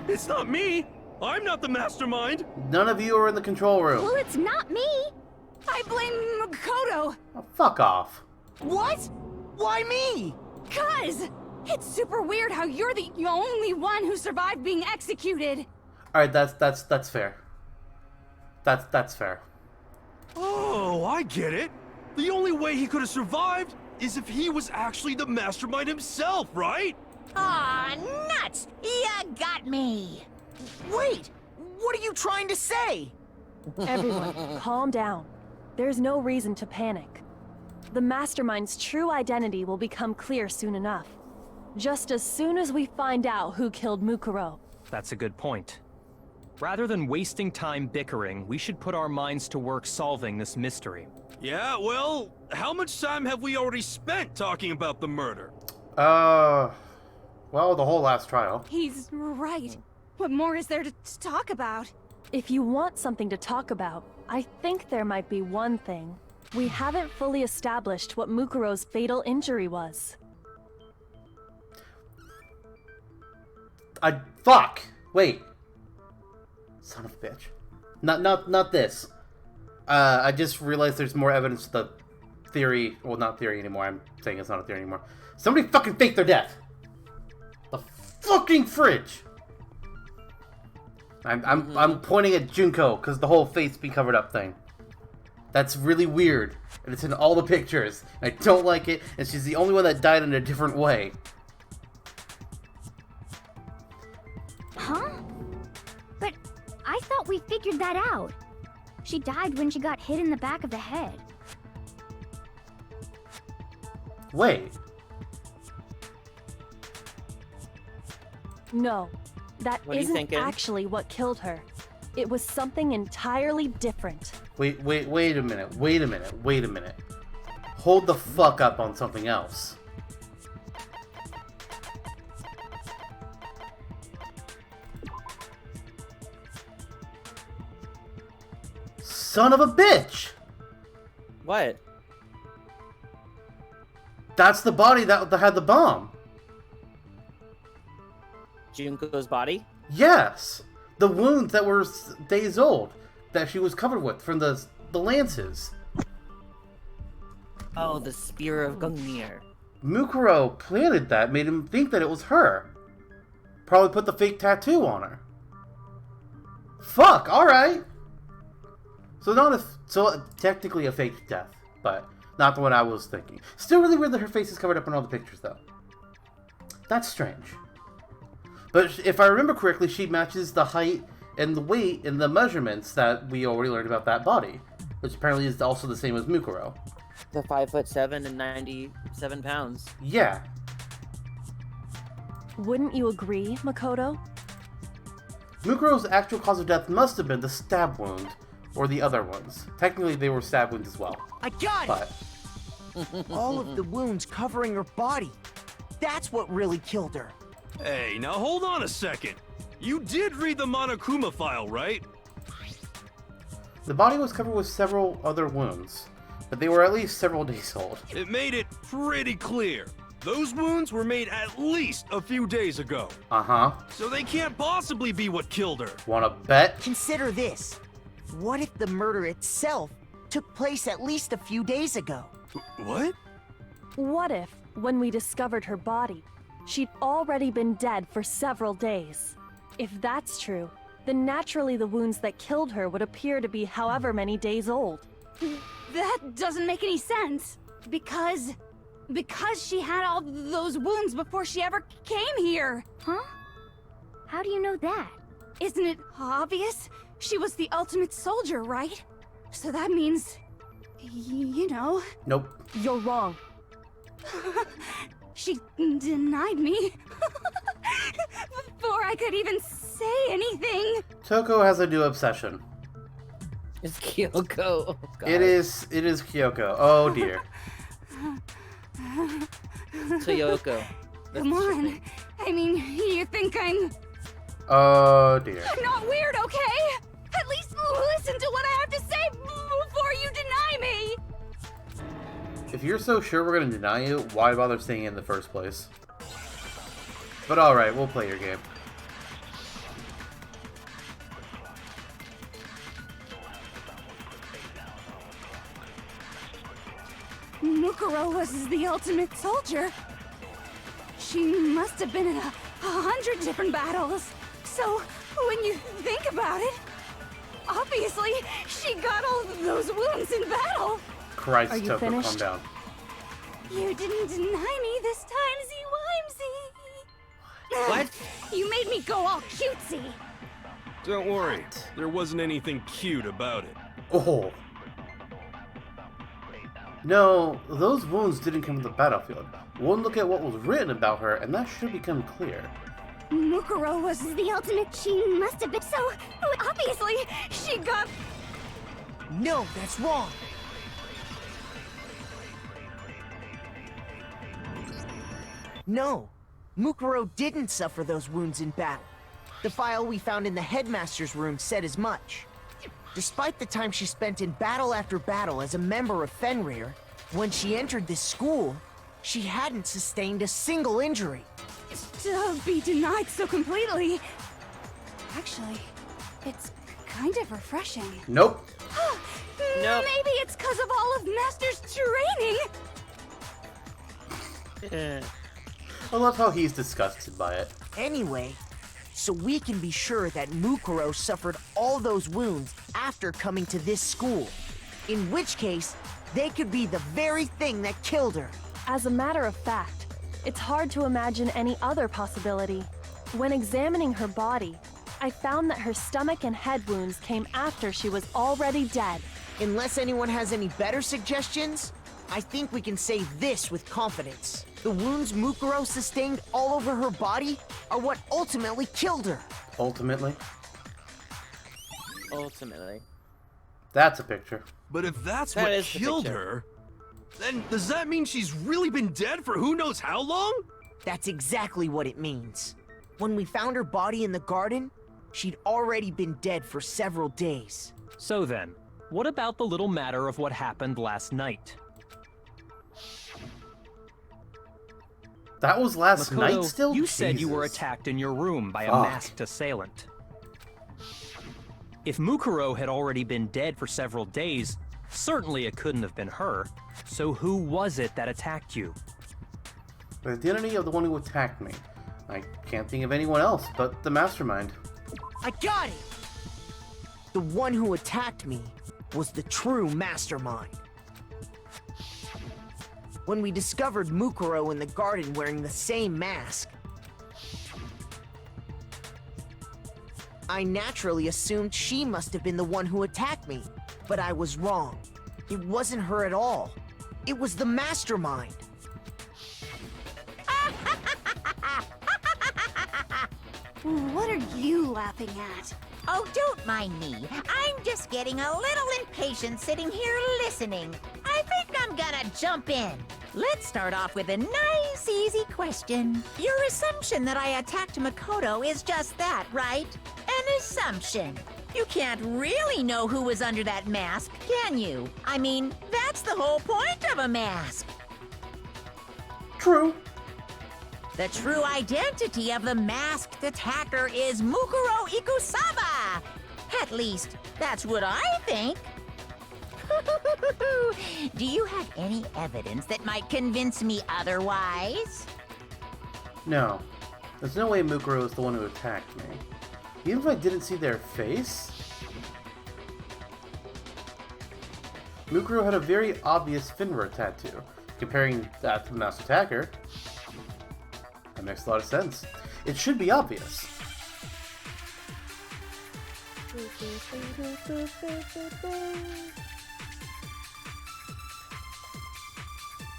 It's not me! I'm not the mastermind! None of you are in the control room. Well, it's not me. I blame Makoto. Oh, fuck off. What? Why me? 'Cause it's super weird how you're the only one who survived being executed. Alright, that's fair. That's fair. Oh, I get it! The only way he could have survived is if he was actually the mastermind himself, right? Aw, nuts! You got me! Wait! What are you trying to say? Everyone, calm down. There's no reason to panic. The Mastermind's true identity will become clear soon enough. Just as soon as we find out who killed Mukuro. That's a good point. Rather than wasting time bickering, we should put our minds to work solving this mystery. Yeah, well, how much time have we already spent talking about the murder? Well, the whole last trial. He's right. What more is there to talk about? If you want something to talk about, I think there might be one thing. We haven't fully established what Mukuro's fatal injury was. Fuck! Wait. Son of a bitch. Not this. I just realized there's more evidence to the theory. Well, not theory anymore. I'm saying it's not a theory anymore. Somebody fucking faked their death! The fucking fridge! I'm pointing at Junko because the whole face be covered up thing. That's really weird. And it's in all the pictures. I don't like it, and she's the only one that died in a different way. Huh? But I thought we figured that out. She died when she got hit in the back of the head. Wait. No, that What are you isn't thinking? actually what killed her. It was something entirely different. Wait a minute. Hold the fuck up on something else. Son of a bitch! What? That's the body that had the bomb. Junko's body? Yes! The wounds that were days old that she was covered with from the lances. Oh, the Spear of Gungnir. Mukuro planted that, made him think that it was her. Probably put the fake tattoo on her. Fuck, alright! So technically a fake death, but not the one I was thinking. Still really weird that her face is covered up in all the pictures, though. That's strange. But if I remember correctly, she matches the height and the weight and the measurements that we already learned about that body, which apparently is also the same as Mukuro. The 5'7" and 97 pounds. Yeah. Wouldn't you agree, Makoto? Mukuro's actual cause of death must have been the stab wound, or the other ones. Technically, they were stab wounds as well. I got But it! All of the wounds covering her body. That's what really killed her. Hey, now hold on a second. You did read the Monokuma file, right? the body was covered with several other wounds, but they were at least several days old. It made it pretty clear. Those wounds were made at least a few days ago. Uh-huh. So they can't possibly be what killed her. Wanna bet? Consider this. What if the murder itself took place at least a few days ago? What? What if, when we discovered her body, she'd already been dead for several days? If that's true, then naturally the wounds that killed her would appear to be however many days old. That doesn't make any sense. Because she had all those wounds before she ever came here. Huh? How do you know that? Isn't it obvious? She was the ultimate soldier, right? So that means, you know, Nope. You're wrong. she denied me before I could even say anything. Toko has a new obsession. It's Kyoko. Oh, God. It is Kyoko. Oh dear. Toyoko. Come on. I mean, you think I'm Oh dear. not weird, okay? At least listen to what I have to say before you deny me. If you're so sure we're gonna deny you, why bother staying in the first place? But alright, we'll play your game. Mukuro was the ultimate soldier. She must have been in 100 different battles. So, when you think about it, obviously, she got all those wounds in battle. Christ, Are you Toko, calm finished? down. You didn't deny me this time, Z-Wimesy. What? You made me go all cutesy. Don't worry, there wasn't anything cute about it. Oh. No, those wounds didn't come from the battlefield. One look at what was written about her, and that should become clear. Mukuro was the ultimate. She must have been so. Obviously, she got. No, that's wrong. No, Mukuro didn't suffer those wounds in battle. The file we found in the headmaster's room said as much. Despite the time she spent in battle after battle as a member of Fenrir, when she entered this school, she hadn't sustained a single injury. To be denied so completely. Actually, it's kind of refreshing. Nope. Nope. Maybe it's because of all of Master's training. I love how he's disgusted by it. Anyway, so we can be sure that Mukuro suffered all those wounds after coming to this school. In which case, they could be the very thing that killed her. As a matter of fact, it's hard to imagine any other possibility. When examining her body, I found that her stomach and head wounds came after she was already dead. Unless anyone has any better suggestions, I think we can say this with confidence. The wounds Mukuro sustained all over her body are what ultimately killed her. Ultimately. Ultimately. That's a picture. But if that's That what is the killed picture. her, then does that mean she's really been dead for who knows how long? That's exactly what it means. When we found her body in the garden, she'd already been dead for several days. So then, what about the little matter of what happened last night? That was last Makoto, night still? you said you were Jesus. attacked in your room by a Fuck. masked assailant. If Mukuro had already been dead for several days, certainly it couldn't have been her. So who was it that attacked you? The identity of the one who attacked me. I can't think of anyone else but the Mastermind. I got it! The one who attacked me was the true Mastermind. When we discovered Mukuro in the garden wearing the same mask, I naturally assumed she must have been the one who attacked me. But I was wrong. It wasn't her at all. It was the Mastermind. What are you laughing at? Oh, don't mind me. I'm just getting a little impatient sitting here listening. I think I'm gonna jump in. Let's start off with a nice, easy question. Your assumption that I attacked Makoto is just that, right? An assumption. You can't really know who was under that mask, can you? I mean, that's the whole point of a mask. True. The true identity of the masked attacker is Mukuro Ikusaba. At least, that's what I think. Do you have any evidence that might convince me otherwise? No. There's no way Mukuro is the one who attacked me. Even if I didn't see their face? Mukuro had a very obvious Fenrir tattoo. Comparing that to the masked attacker, that makes a lot of sense. It should be obvious.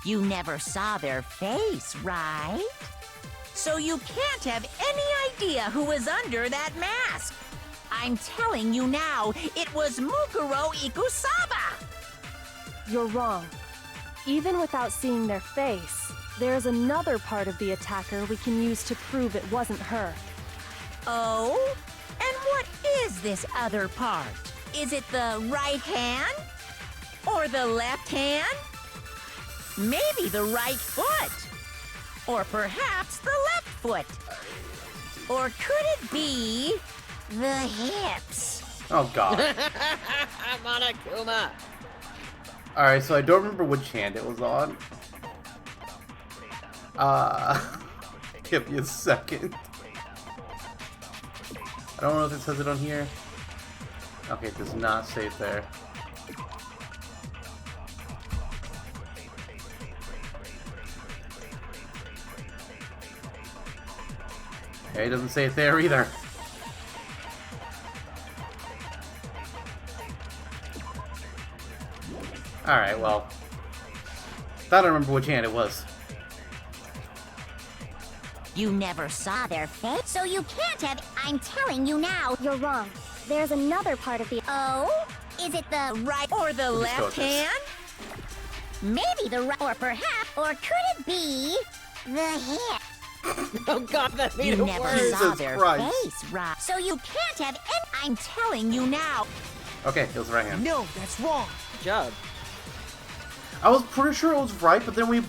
You never saw their face, right? So you can't have any idea who was under that mask. I'm telling you now, it was Mukuro Ikusaba. You're wrong. Even without seeing their face, there's another part of the attacker we can use to prove it wasn't her. Oh? And what is this other part? Is it the right hand? Or the left hand? Maybe the right foot? Or perhaps the left foot? Or could it be the hips? Oh god. Monokuma. Alright, so I don't remember which hand it was on. Give me a second. I don't know if it says it on here. Okay, it does not say it there. Yeah, he doesn't say it there either. Alright, well. I don't remember which hand it was. You never saw their face, So you can't have. I'm telling you now. You're wrong. There's another part of the. Oh? Is it the Right or the Let's left go with this. hand? maybe the right, or perhaps, or could it be the hair? Oh god, that made You it never worse. saw Jesus their Christ. face, right? So you can't have any. I'm telling you now. Okay, it was the right hand. No, that's wrong. Good job. I was pretty sure it was right, but then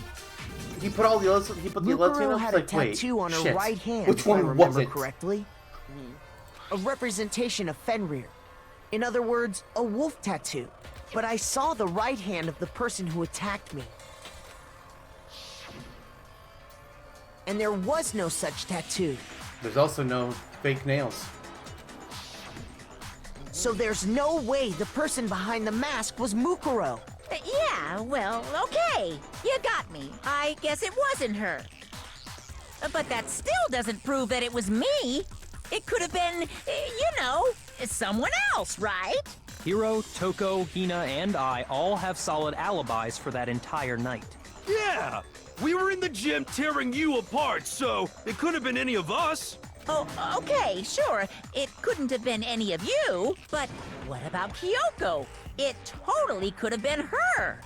he put all the others. He put the left hand Mukuro up. had It's a like, wait, tattoo on her shit. right hand, Which if I one remember was it? correctly. A representation of Fenrir. In other words, a wolf tattoo. But I saw the right hand of the person who attacked me. And there was no such tattoo. There's also no fake nails. So there's no way the person behind the mask was Mukuro. Yeah, well, okay. You got me. I guess it wasn't her. But that still doesn't prove that it was me. It could have been, someone else, right? Hiro, Toko, Hina, and I all have solid alibis for that entire night. Yeah! We were in the gym tearing you apart, so it could have been any of us. Oh, okay, sure. It couldn't have been any of you, but what about Kyoko? It totally could have been her.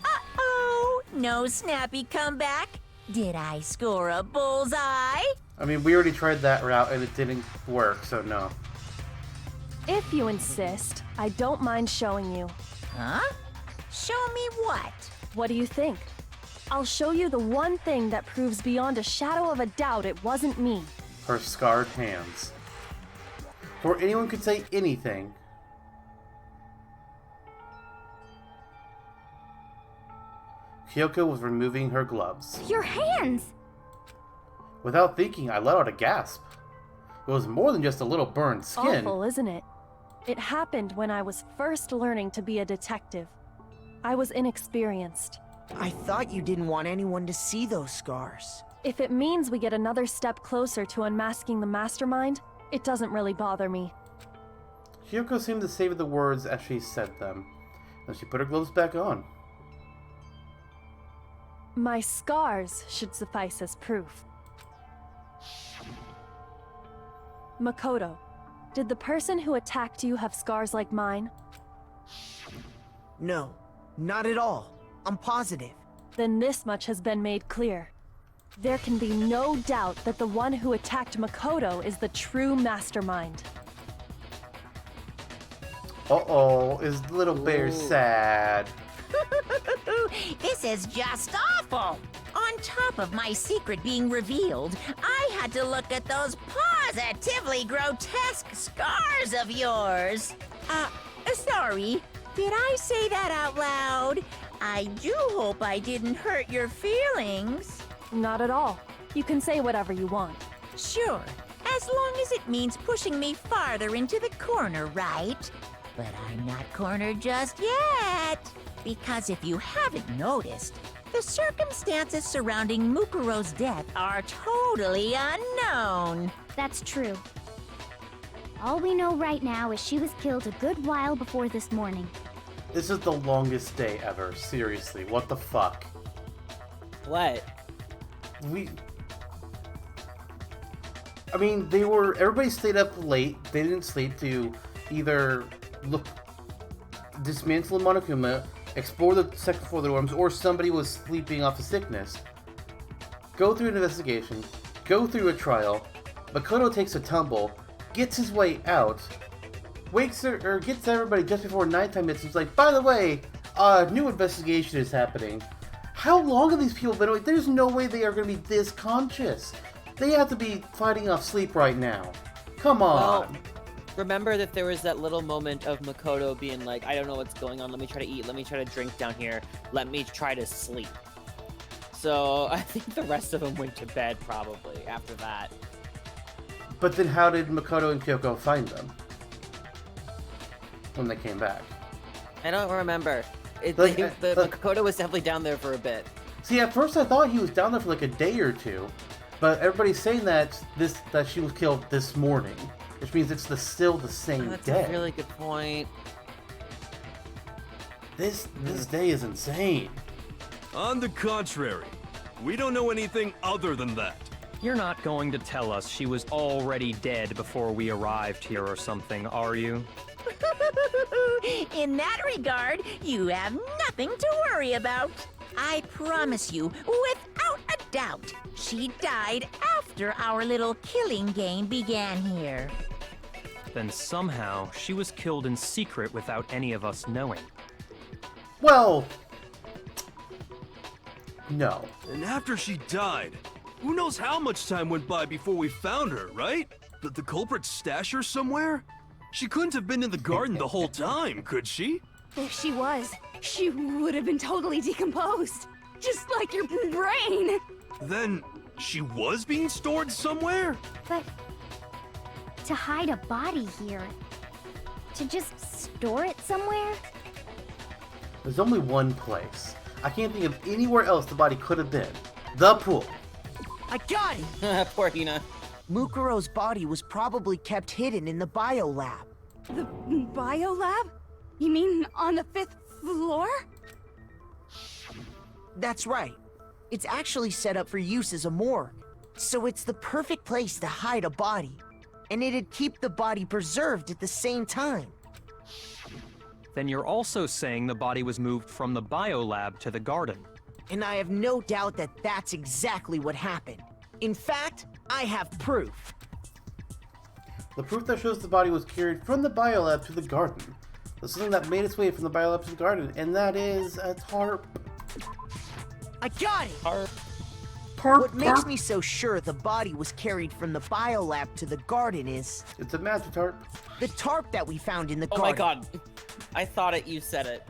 Uh-oh, no snappy comeback? Did I score a bullseye? I mean, we already tried that route and it didn't work, so no. If you insist, I don't mind showing you. Huh? Show me what? What do you think? I'll show you the one thing that proves beyond a shadow of a doubt it wasn't me. Her scarred hands. Before anyone could say anything, Kyoko was removing her gloves. Your hands! Without thinking, I let out a gasp. It was more than just a little burned skin. Awful, isn't it? It happened when I was first learning to be a detective. I was inexperienced. I thought you didn't want anyone to see those scars. If it means we get another step closer to unmasking the Mastermind, it doesn't really bother me. Kyoko seemed to savor the words as she said them. Then she put her gloves back on. My scars should suffice as proof. Makoto, did the person who attacked you have scars like mine? No, not at all. I'm positive. Then this much has been made clear. There can be no doubt that the one who attacked Makoto is the true Mastermind. Uh-oh, is Little Bear sad? This is just awful. On top of my secret being revealed, I had to look at those positively grotesque scars of yours. Sorry. Did I say that out loud? I do hope I didn't hurt your feelings. Not at all. You can say whatever you want. Sure, as long as it means pushing me farther into the corner, right? But I'm not cornered just yet. Because if you haven't noticed, the circumstances surrounding Mukuro's death are totally unknown. That's true. All we know right now is she was killed a good while before this morning. This is the longest day ever. Seriously, what the fuck? What? I mean, everybody stayed up late. They didn't sleep to either dismantle the Monokuma, explore the second floor of the dorms, or somebody was sleeping off of sickness. Go through an investigation, go through a trial. Makoto takes a tumble, gets his way out, gets everybody just before nighttime hits. He's like, by the way, a new investigation is happening. How long have these people been awake? There's no way they are going to be this conscious. They have to be fighting off sleep right now. Come on. Well, remember that there was that little moment of Makoto being like, I don't know what's going on. Let me try to eat. Let me try to drink down here. Let me try to sleep. So I think the rest of them went to bed probably after that. But then how did Makoto and Kyoko find them? When they came back. I don't remember. Makoto was definitely down there for a bit. See, at first I thought he was down there for like a day or two. But everybody's saying that she was killed this morning, which means it's still the same That's day. a really good point. This day is insane. On the contrary, we don't know anything other than that. You're not going to tell us she was already dead before we arrived here or something, are you? In that regard, you have nothing to worry about. I promise you, without a doubt, she died after our little killing game began here. Then somehow she was killed in secret without any of us knowing. Well, no. And after she died, who knows how much time went by before we found her, right? Did the culprit stash her somewhere? She couldn't have been in the garden the whole time, could she? If she was, she would have been totally decomposed. Just like your brain. Then she was being stored somewhere? But to hide a body here, to just store it somewhere? There's only one place. I can't think of anywhere else the body could have been. The pool. I got it! Poor Hina. Mukuro's body was probably kept hidden in the biolab. The biolab? You mean on the 5th floor? That's right. It's actually set up for use as a morgue. So it's the perfect place to hide a body. And it'd keep the body preserved at the same time. Then you're also saying the body was moved from the biolab to the garden. And I have no doubt that that's exactly what happened. In fact, I have proof. The proof that shows the body was carried from the biolab to the garden. There's something that made its way from the biolab to the garden, and that is a tarp. I got it! Tarp. What makes me so sure the body was carried from the biolab to the garden is... It's a magic tarp. the tarp that we found in the Oh garden. my god. I thought you said it.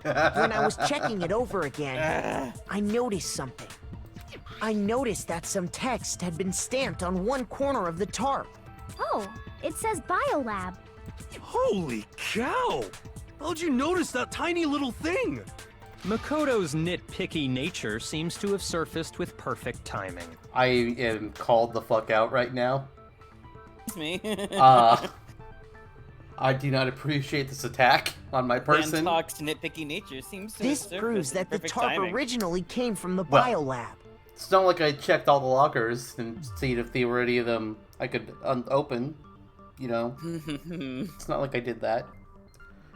When I was checking it over again, I noticed something. I noticed that some text had been stamped on one corner of the tarp. Oh, it says biolab. Holy cow! How'd you notice that tiny little thing? Makoto's nitpicky nature seems to have surfaced with perfect timing. I am called the fuck out right now. It's me. I do not appreciate this attack on my person. Talk's nitpicky nature seems to This have surfaced proves with that the perfect tarp timing. originally came from the Well. biolab. It's not like I checked all the lockers and see if there were any of them I could open. You know, it's not like I did that.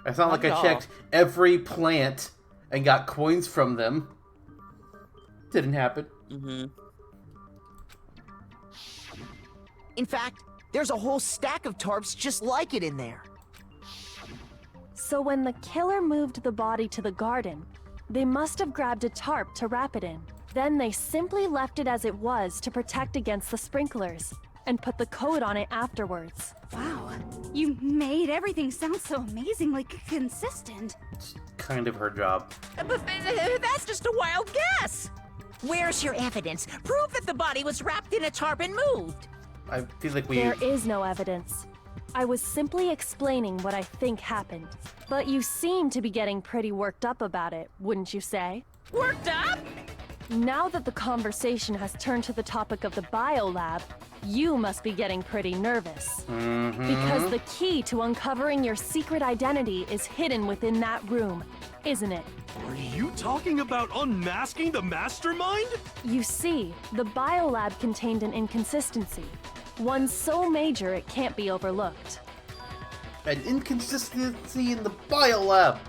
It's not like Not I at checked every plant and got coins from them. Didn't happen. In fact, there's a whole stack of tarps just like it in there. So when the killer moved the body to the garden, they must have grabbed a tarp to wrap it in. Then they simply left it as it was to protect against the sprinklers, and put the coat on it afterwards. Wow. You made everything sound so amazingly consistent. It's kind of her job. But that's just a wild guess. Where's your evidence? Prove that the body was wrapped in a tarp and moved. I feel like we... There is no evidence. I was simply explaining what I think happened. But you seem to be getting pretty worked up about it, wouldn't you say? Worked up? Now that the conversation has turned to the topic of the biolab, you must be getting pretty nervous. Because the key to uncovering your secret identity is hidden within that room, isn't it? Are you talking about unmasking the Mastermind? You see, the biolab contained an inconsistency. One so major it can't be overlooked. An inconsistency in the biolab.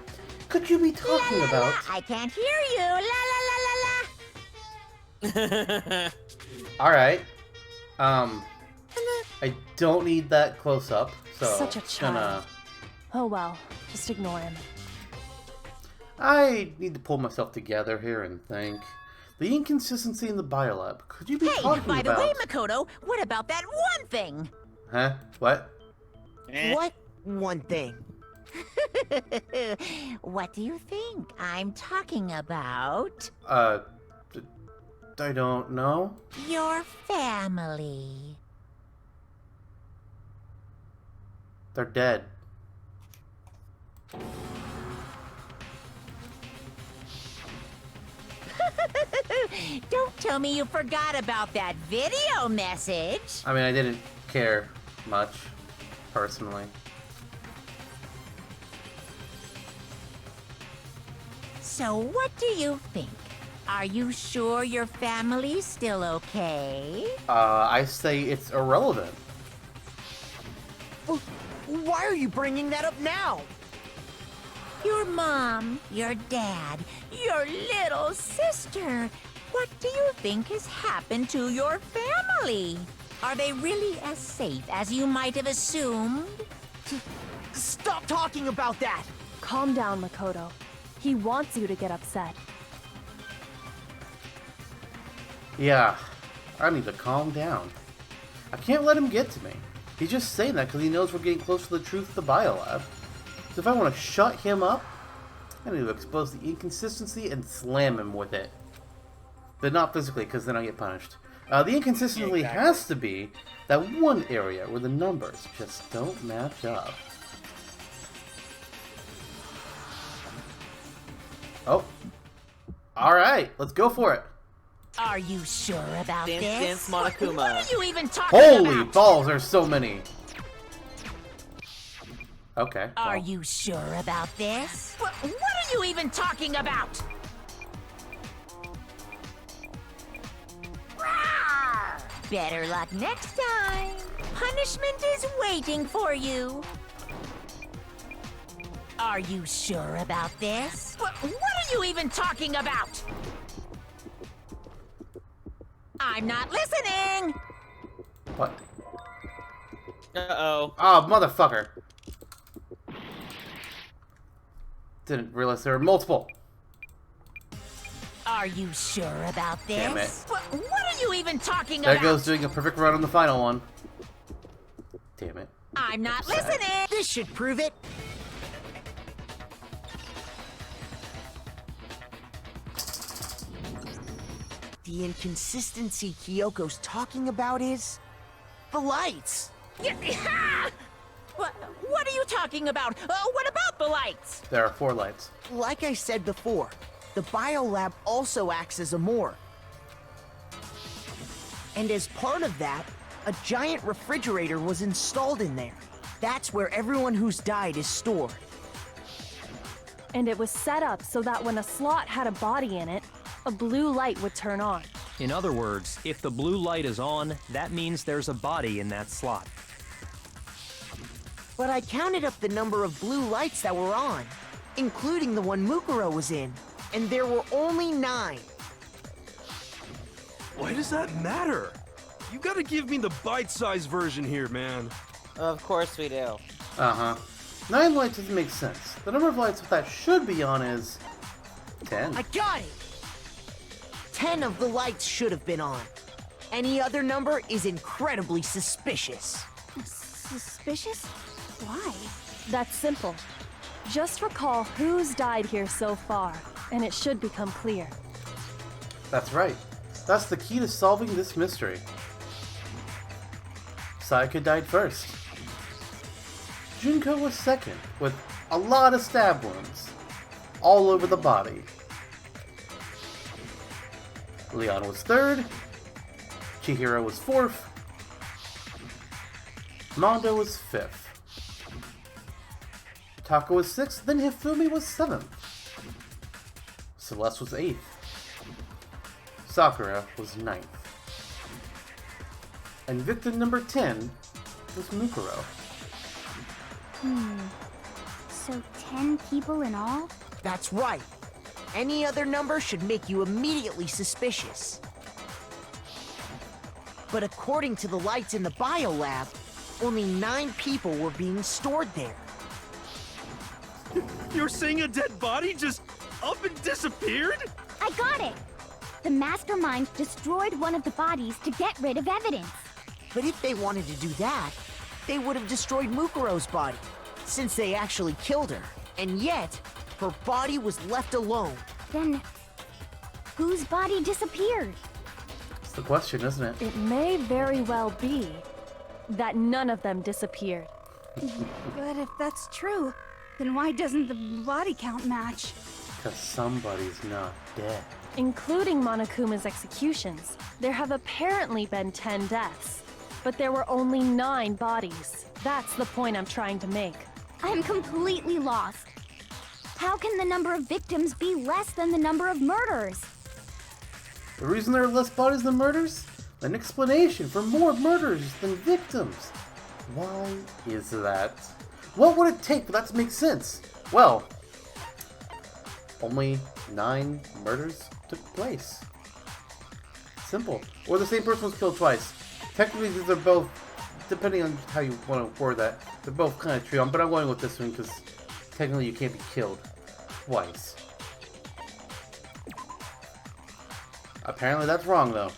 Could you be talking about? I can't hear you. La la la la la. All right. I don't need that close up, so Such a just gonna. child. Oh well, just ignore him. I need to pull myself together here and think. The inconsistency in the biolab. Could you be Hey, talking by about? the way, Makoto, what about that one thing? Huh? What? What one thing? What do you think I'm talking about? I don't know. Your family. They're dead. Don't tell me you forgot about that video message. I mean, I didn't care much, personally. So what do you think? Are you sure your family's still okay? I say it's irrelevant. Why are you bringing that up now? Your mom, your dad, your little sister. What do you think has happened to your family? Are they really as safe as you might have assumed? Stop talking about that! Calm down, Makoto. He wants you to get upset. Yeah, I need to calm down. I can't let him get to me. He's just saying that because he knows we're getting close to the truth of the biolab. So if I want to shut him up, I need to expose the inconsistency and slam him with it. But not physically, because then I get punished. The inconsistency has to be that one area where the numbers just don't match up. Oh. Alright, let's go for it. Are you sure about Dance, this? dance, Monokuma. What are you even talking about? Holy balls, there's so many. Okay. Are well. you sure about this? What are you even talking about? Rawr! Better luck next time. Punishment is waiting for you. Are you sure about this? What are you even talking about? I'm not listening! What? Uh-oh. Oh, motherfucker. Didn't realize there were multiple. Are you sure about this? Damn it. What are you even talking There about? goes doing a perfect run on the final one. Damn it. I'm not Sad. listening! This should prove it. The inconsistency Kyoko's talking about is... the lights! What are you talking about? What about the lights? There are 4 lights. Like I said before, the biolab also acts as a morgue. And as part of that, a giant refrigerator was installed in there. That's where everyone who's died is stored. And it was set up so that when a slot had a body in it, a blue light would turn on. In other words, if the blue light is on, that means there's a body in that slot. But I counted up the number of blue lights that were on, including the one Mukuro was in, and there were only 9. Why does that matter? You gotta give me the bite-sized version here, man. Of course we do. Uh-huh. 9 lights doesn't make sense. The number of lights that should be on is 10. I got it! 10 of the lights should have been on. Any other number is incredibly suspicious. Suspicious? Why? That's simple. Just recall who's died here so far, and it should become clear. That's right. That's the key to solving this mystery. Sayaka died first. Junko was second, with a lot of stab wounds all over the body. Leon was third. Chihiro was fourth. Mondo was fifth. Taka was sixth, then Hifumi was seventh. Celeste was eighth. Sakura was ninth. And victim number 10 was Mukuro. So 10 people in all? That's right. Any other number should make you immediately suspicious. But according to the lights in the biolab, only 9 people were being stored there. You're saying a dead body just up and disappeared? I got it! The Mastermind destroyed one of the bodies to get rid of evidence. But if they wanted to do that, they would have destroyed Mukuro's body, since they actually killed her. And yet, her body was left alone. Then, whose body disappeared? That's the question, isn't it? It may very well be that none of them disappeared. But if that's true, then why doesn't the body count match? Because somebody's not dead. Including Monokuma's executions, there have apparently been 10 deaths. But there were only 9 bodies. That's the point I'm trying to make. I'm completely lost. How can the number of victims be less than the number of murders? The reason there are less bodies than murders? An explanation for more murders than victims. Why is that? What would it take for that to make sense? Well, only 9 murders took place. Simple. Or the same person was killed twice. Technically, they're both, depending on how you want to word that, they're both kind of true. But I'm going with this one because technically you can't be killed twice. Apparently that's wrong, though.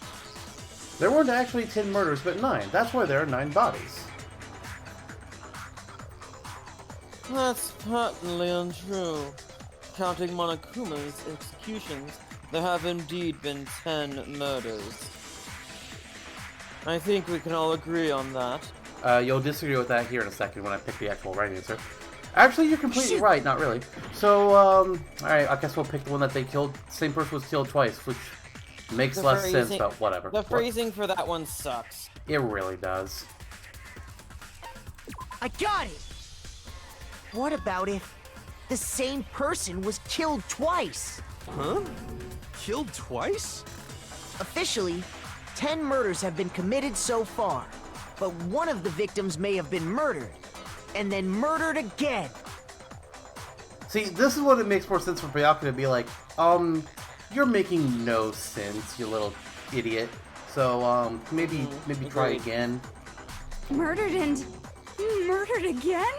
There weren't actually 10 murders, but 9. That's why there are 9 bodies. That's patently untrue. Counting Monokuma's executions, there have indeed been 10 murders. I think we can all agree on that. You'll disagree with that here in a second when I pick the actual right answer. Actually, you're completely right, not really. So, alright, I guess we'll pick the one that they killed. Same person was killed twice, which makes less sense, but whatever. The phrasing for that one sucks. It really does. I got it! What about if the same person was killed twice? Huh? Killed twice? Officially, 10 murders have been committed so far, but one of the victims may have been murdered, and then murdered again. See, this is what it makes more sense for Byakuya to be like, you're making no sense, you little idiot. So, maybe try again. Murdered and murdered again?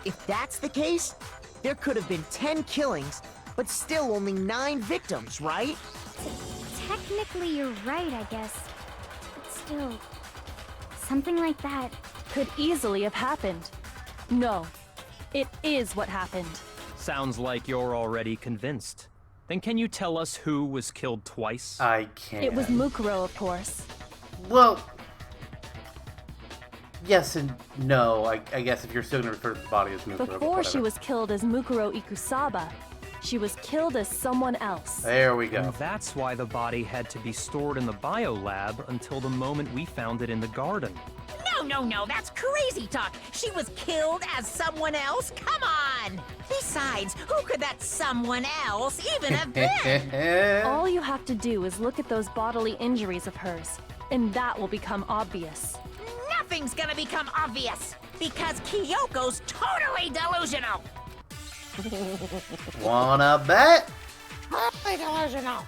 If that's the case, there could have been 10 killings, but still only 9 victims, right? Technically, you're right, I guess. But still, something like that. Could easily have happened. No, it is what happened. Sounds like you're already convinced. Then can you tell us who was killed twice? I can't. It was Mukuro, of course. Well, yes and no. I guess if you're still going to refer to the body as Mukuro. Before she was killed as Mukuro Ikusaba, she was killed as someone else. There we go. And that's why the body had to be stored in the biolab until the moment we found it in the garden. No, that's crazy talk. She was killed as someone else? Come on! Besides, who could that someone else even have been? All you have to do is look at those bodily injuries of hers, and that will become obvious. Nothing's gonna become obvious, because Kyoko's totally delusional! Wanna bet? Totally delusional!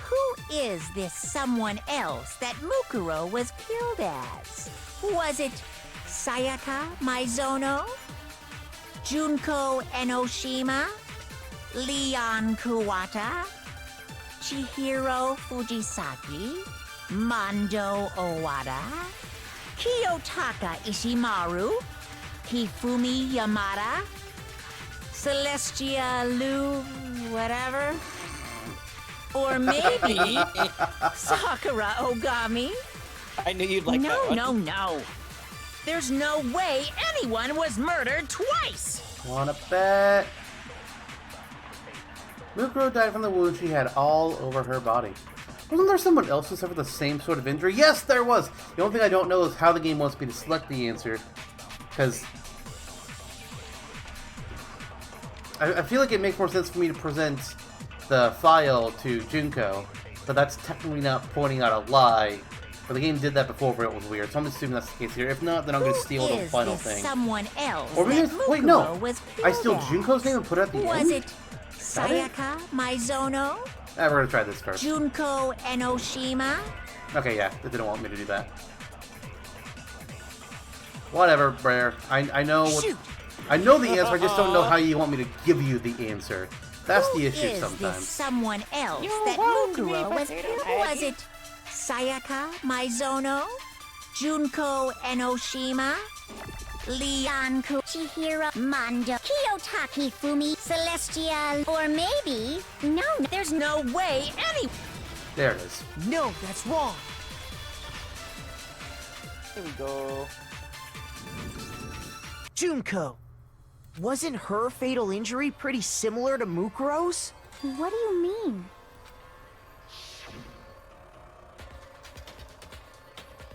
Who is this someone else that Mukuro was killed as? Was it Sayaka Maizono? Junko Enoshima? Leon Kuwata? Chihiro Fujisaki? Mando Owada? Kiyotaka Ishimaru? Hifumi Yamada? Celestia Lu... whatever? Or maybe Sakura Ogami? I knew you'd like that one. No. There's no way anyone was murdered twice! Wanna bet? Mukuro died from the wound she had all over her body. Wasn't there someone else who suffered the same sort of injury? Yes, there was! The only thing I don't know is how the game wants me to select the answer. Because I feel like it makes more sense for me to present the file to Junko, but that's technically not pointing out a lie. But the game did that before, but it was weird. So I'm assuming that's the case here. If not, then I'm going to steal the final thing. Someone else Or maybe that wait, no. Mukuro was I steal killed Junko's name and put it at the end. Was it Sayaka Maizono? We're gonna try this first. Junko Enoshima? Okay, yeah, they didn't want me to do that. Whatever, Brer. I know what, Shoot. I know the answer. I just don't know how you want me to give you the answer. That's the issue Who is sometimes. this someone else that Mukuro was killed? Was it Sayaka Maizono? Junko Enoshima? Leon Chihiro Mando? Kiyotaki Fumi? Celestia? Or maybe... No, there's no way any... There it is. No, that's wrong. Here we go. Junko. Wasn't her fatal injury pretty similar to Mukuro's? What do you mean?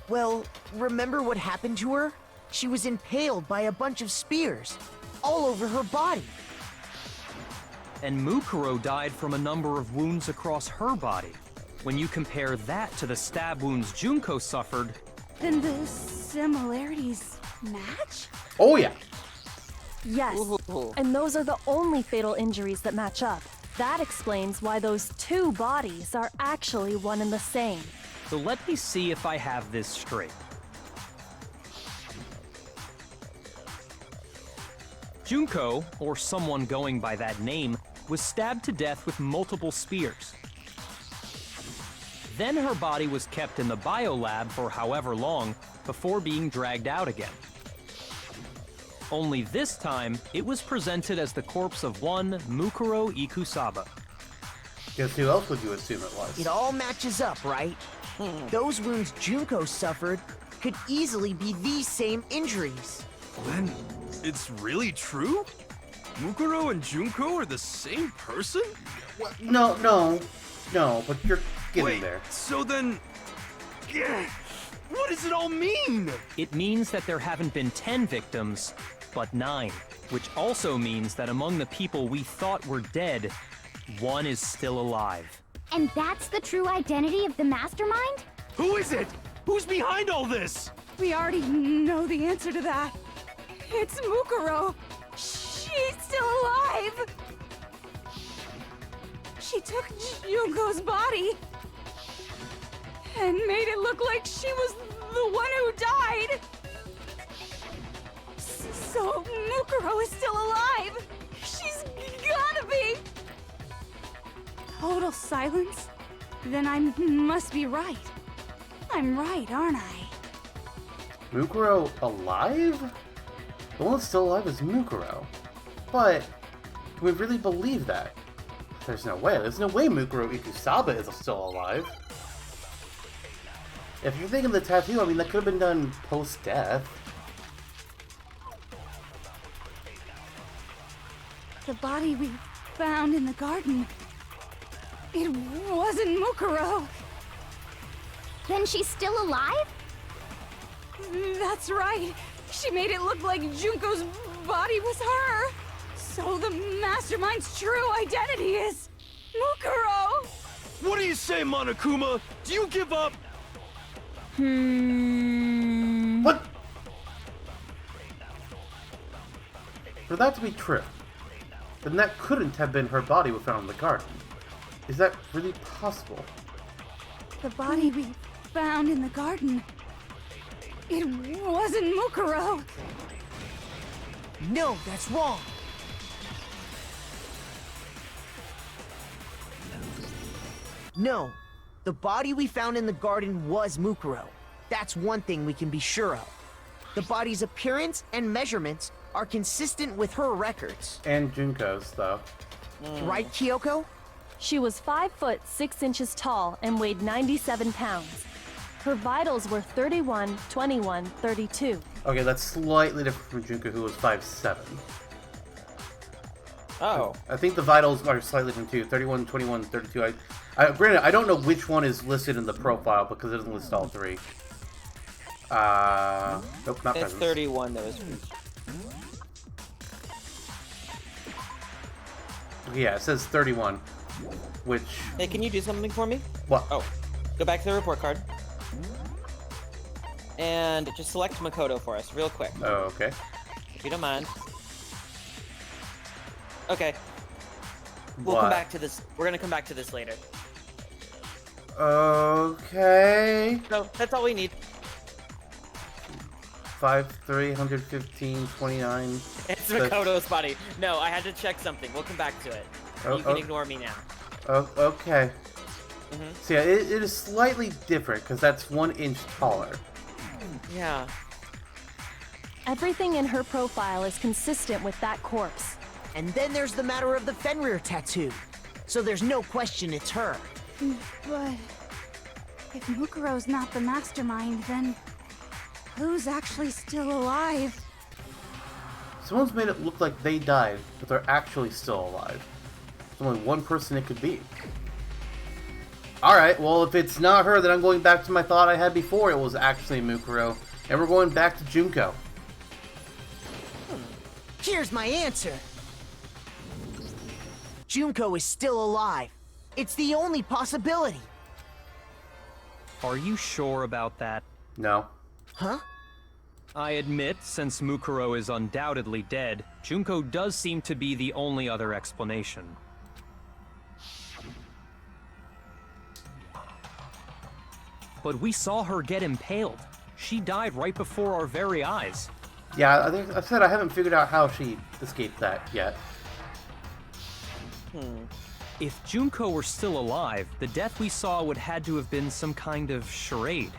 Well, remember what happened to her? She was impaled by a bunch of spears, all over her body. And Mukuro died from a number of wounds across her body. When you compare that to the stab wounds Junko suffered... Then the similarities match? Oh yeah. Yes, Ooh. and those are the only fatal injuries that match up. That explains why those two bodies are actually one and the same. So let me see if I have this straight. Junko, or someone going by that name, was stabbed to death with multiple spears. Then her body was kept in the biolab for however long before being dragged out again. Only this time, it was presented as the corpse of one Mukuro Ikusaba. Guess who else would you assume it was? It all matches up, right? Those wounds Junko suffered could easily be these same injuries. Then, it's really true? Mukuro and Junko are the same person? No, but you're getting Wait, there. so then... What does it all mean? It means that there haven't been 10 victims, but 9. Which also means that among the people we thought were dead, one is still alive. And that's the true identity of the Mastermind? Who is it? Who's behind all this? We already know the answer to that. It's Mukuro. She's still alive. She took Junko's body and made it look like she was the one who died. So Mukuro is still alive. She's gotta be. Total silence? Then I must be right. I'm right, aren't I? Mukuro alive? The one that's still alive is Mukuro. But, do we really believe that? There's no way. There's no way Mukuro Ikusaba is still alive. If you're thinking the tattoo, I mean, that could have been done post-death. The body we found in the garden. It wasn't Mukuro. Then she's still alive? That's right. She made it look like Junko's body was her. So the Mastermind's true identity is Mukuro. What do you say, Monokuma? Do you give up? What? For that to be true, then that couldn't have been her body we found in the garden. Is that really possible? The body we found in the garden. It wasn't Mukuro. No, that's wrong. No, the body we found in the garden was Mukuro. That's one thing we can be sure of. The body's appearance and measurements are consistent with her records. And Junko's, though. Right, Kyoko? She was 5 foot 6 inches tall and weighed 97 pounds. Her vitals were 31, 21, 32. Okay, that's slightly different from Junko, who was 5'7". Oh. I think the vitals are slightly different too. 31, 21, 32. Granted, I don't know which one is listed in the profile because it doesn't list all three. Nope, not It's presents. 31 that was. Yeah, it says 31, which... Hey, can you do something for me? What? Oh, go back to the report card. And just select Makoto for us, real quick. Oh, okay. If you don't mind. Okay. We'll What? come back to this. We're gonna come back to this later. Okay. No, that's all we need. 5'3", 115, 29. It's But- Makoto's body. No, I had to check something. We'll come back to it. Oh, You can oh. ignore me now. Oh, okay. Mhm. So yeah, it is slightly different because that's 1 inch taller. Yeah. Everything in her profile is consistent with that corpse. And then there's the matter of the Fenrir tattoo. So there's no question it's her. But if Mukuro's not the Mastermind, then who's actually still alive? Someone's made it look like they died, but they're actually still alive. There's only one person it could be. Alright, well, if it's not her, then I'm going back to my thought I had before it was actually Mukuro. And we're going back to Junko. Here's my answer. Junko is still alive. It's the only possibility. Are you sure about that? No. Huh? I admit, since Mukuro is undoubtedly dead, Junko does seem to be the only other explanation. But we saw her get impaled. She died right before our very eyes. Yeah, I think I said I haven't figured out how she escaped that yet. If Junko were still alive, the death we saw would had to have been some kind of charade.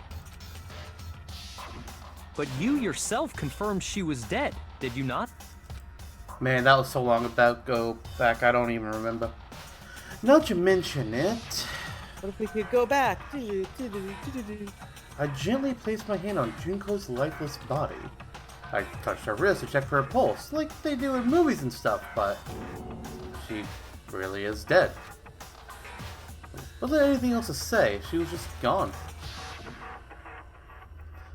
But you yourself confirmed she was dead, did you not? Man, that was so long ago back, I don't even remember. Now that you mention it, What if we could go back? I gently placed my hand on Junko's lifeless body. I touched her wrist to check for her pulse, like they do in movies and stuff, but she really is dead. Wasn't there anything else to say? She was just gone.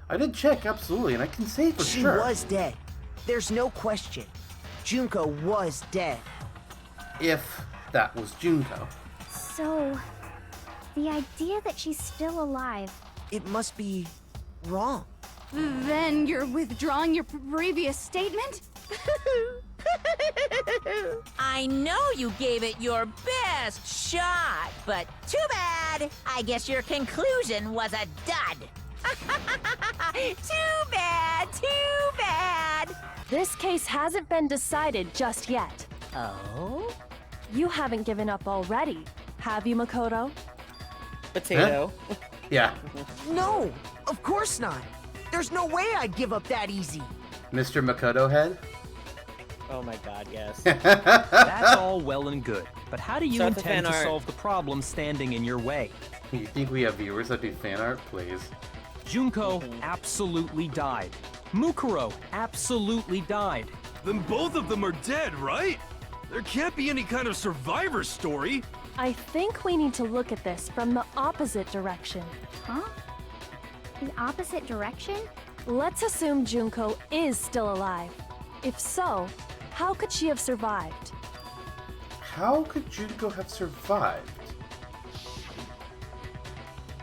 I did check, absolutely, and I can say for She sure. was dead. There's no question. Junko was dead. If that was Junko. So, the idea that she's still alive. It must be wrong. Then you're withdrawing your previous statement? I know you gave it your best shot, but too bad. I guess your conclusion was a dud. Too bad, too bad. This case hasn't been decided just yet. Oh? You haven't given up already, have you, Makoto? Potato. Yeah. No, of course not. There's no way I'd give up that easy. Mr. Makoto head? Oh my god, yes. That's all well and good, but how do you Start the intend fan to art. solve the problem standing in your way? You think we have viewers that do fan art? Please. Junko absolutely died. Mukuro absolutely died. Then both of them are dead, right? There can't be any kind of survivor story. I think we need to look at this from the opposite direction. Huh? The opposite direction? Let's assume Junko is still alive. If so, how could she have survived? How could Junko have survived?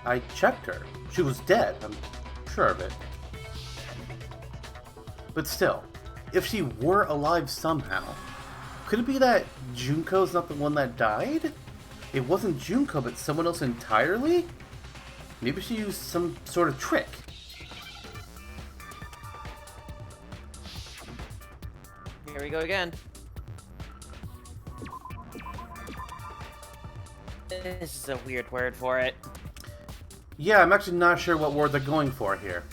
I checked her. She was dead, I'm sure of it. But still, if she were alive somehow, could it be that Junko's not the one that died? It wasn't Junko, but someone else entirely? Maybe she used some sort of trick. Here we go again. This is a weird word for it. Yeah, I'm actually not sure what word they're going for here.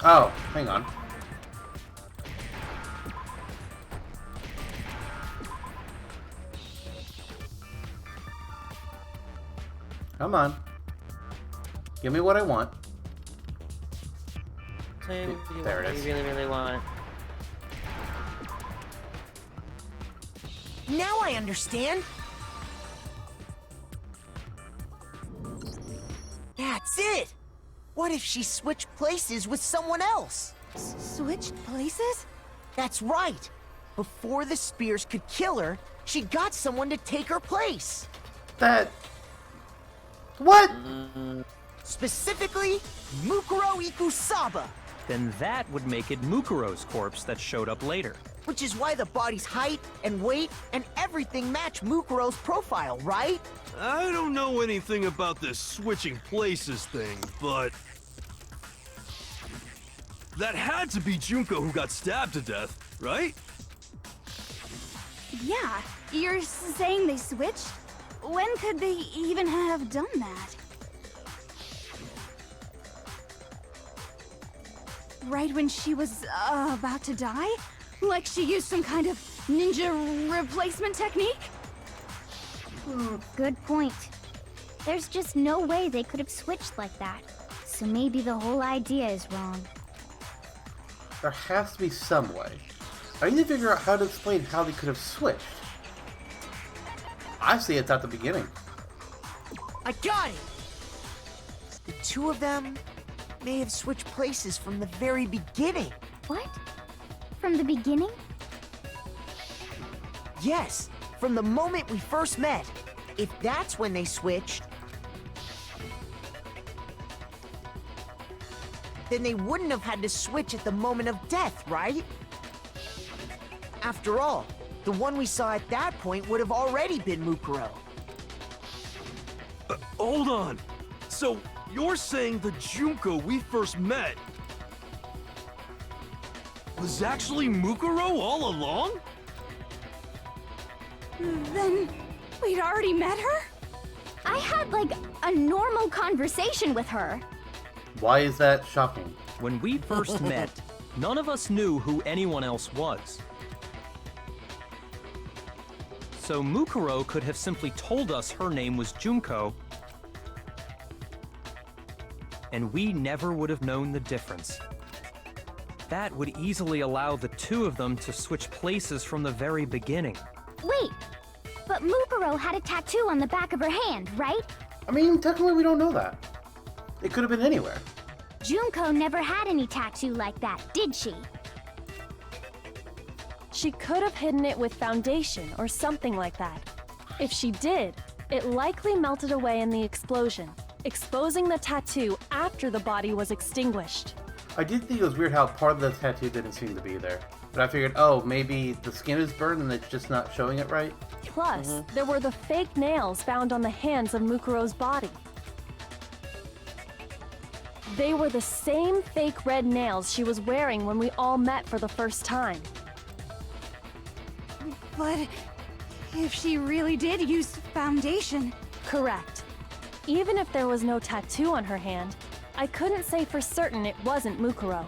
Oh, hang on. Come on. Give me what I want. Tell me what There it you is. really, really want. Now I understand. That's it. What if she switched places with someone else? Switched places? That's right. Before the spears could kill her, she got someone to take her place. That... What? Specifically, Mukuro Ikusaba. Then that would make it Mukuro's corpse that showed up later. Which is why the body's height and weight and everything match Mukuro's profile, right? I don't know anything about this switching places thing, but... that had to be Junko who got stabbed to death, right? Yeah, you're saying they switched? When could they even have done that? Right when she was about to die? Like she used some kind of ninja replacement technique? Good point. There's just no way they could have switched like that. So maybe the whole idea is wrong. There has to be some way. I need to figure out how to explain how they could have switched. I see it's at the beginning. I got it! The two of them may have switched places from the very beginning. What? From the beginning? Yes, from the moment we first met. If that's when they switched, then they wouldn't have had to switch at the moment of death, right? After all, the one we saw at that point would have already been Mukuro. Hold on. So, you're saying the Junko we first met was actually Mukuro all along? Then we'd already met her? I had like a normal conversation with her. Why is that shocking? When we first met, none of us knew who anyone else was. So Mukuro could have simply told us her name was Junko, and we never would have known the difference. That would easily allow the two of them to switch places from the very beginning. Wait, but Mukuro had a tattoo on the back of her hand, right? I mean, technically we don't know that. It could have been anywhere. Junko never had any tattoo like that, did she? She could have hidden it with foundation or something like that. If she did, it likely melted away in the explosion, exposing the tattoo after the body was extinguished. I did think it was weird how part of the tattoo didn't seem to be there. But I figured, oh, maybe the skin is burned and it's just not showing it right. Plus, there were the fake nails found on the hands of Mukuro's body. They were the same fake red nails she was wearing when we all met for the first time. But if she really did use foundation... Correct. Even if there was no tattoo on her hand, I couldn't say for certain it wasn't Mukuro.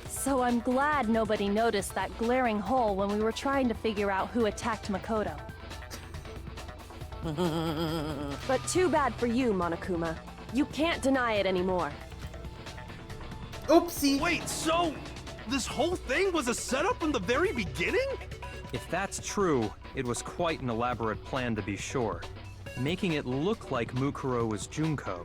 So I'm glad nobody noticed that glaring hole when we were trying to figure out who attacked Makoto. But too bad for you, Monokuma. You can't deny it anymore. Oopsie! Wait, so this whole thing was a setup from the very beginning? If that's true, it was quite an elaborate plan to be sure, making it look like Mukuro was Junko.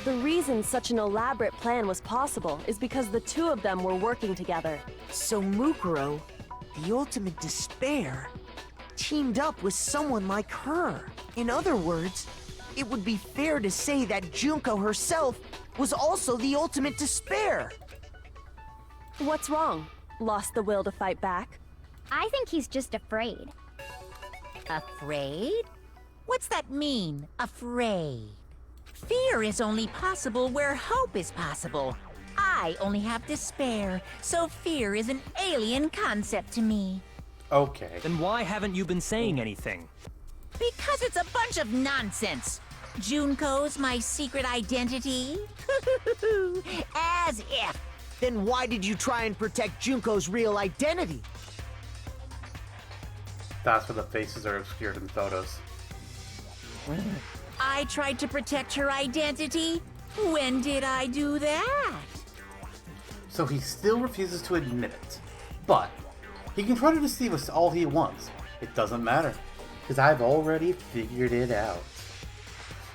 The reason such an elaborate plan was possible is because the two of them were working together. So Mukuro, the ultimate despair, teamed up with someone like her. In other words, it would be fair to say that Junko herself was also the ultimate despair. What's wrong? Lost the will to fight back? I think he's just afraid. Afraid? What's that mean, afraid? Fear is only possible where hope is possible. I only have despair, so fear is an alien concept to me. Okay. Then why haven't you been saying anything? Because it's a bunch of nonsense. Junko's my secret identity? As if. Then why did you try and protect Junko's real identity? That's where the faces are obscured in photos. I tried to protect her identity? When did I do that? So he still refuses to admit it. But he can try to deceive us all he wants. It doesn't matter, because I've already figured it out.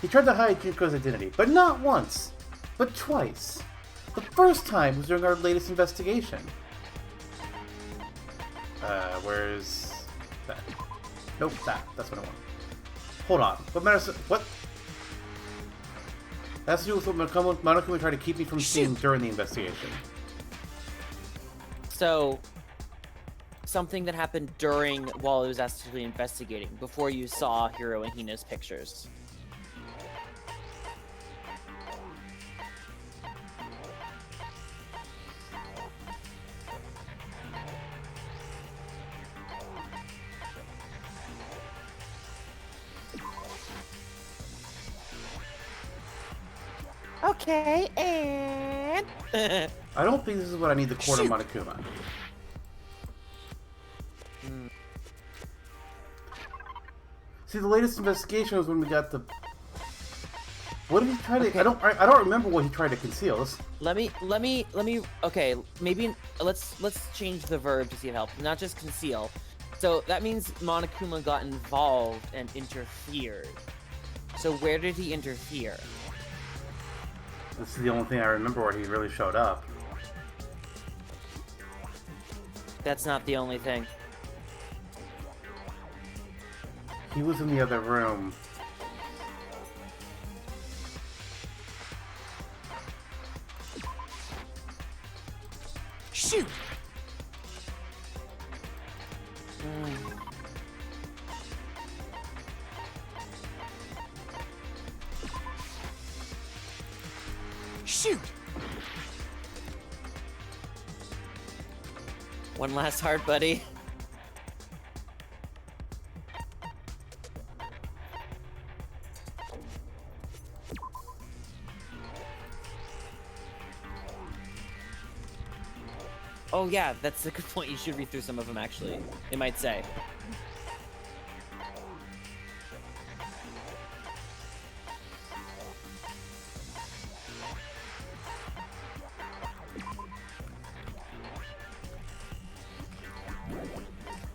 He tried to hide Junko's identity, but not once, but twice. The first time was during our latest investigation. Where's that? Nope, that's what I want. Hold on. What matters? What? That's to do with what Monokuma tried to keep me from seeing during the investigation. So, something that happened while it was actually investigating, before you saw Hiro and Hina's pictures. Okay, and... I don't think this is what I need to corner Monokuma. See, the latest investigation was when we got the... What did he try to? I don't remember what he tried to conceal. Let me. Okay, maybe let's change the verb to see if it helps. Not just conceal. So that means Monokuma got involved and interfered. So where did he interfere? This is the only thing I remember where he really showed up. That's not the only thing. He was in the other room. Shoot! Shoot! One last heart, buddy. Oh yeah, that's a good point. You should read through some of them, actually. It might say.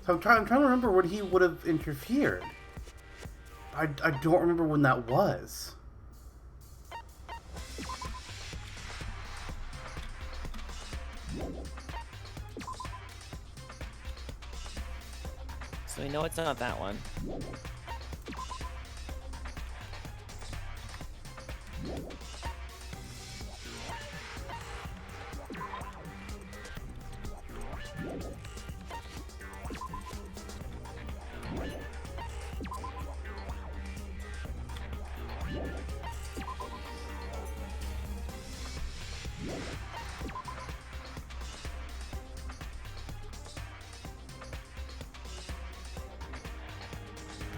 So I'm trying to remember when he would have interfered. I don't remember when that was. So we know it's not that one.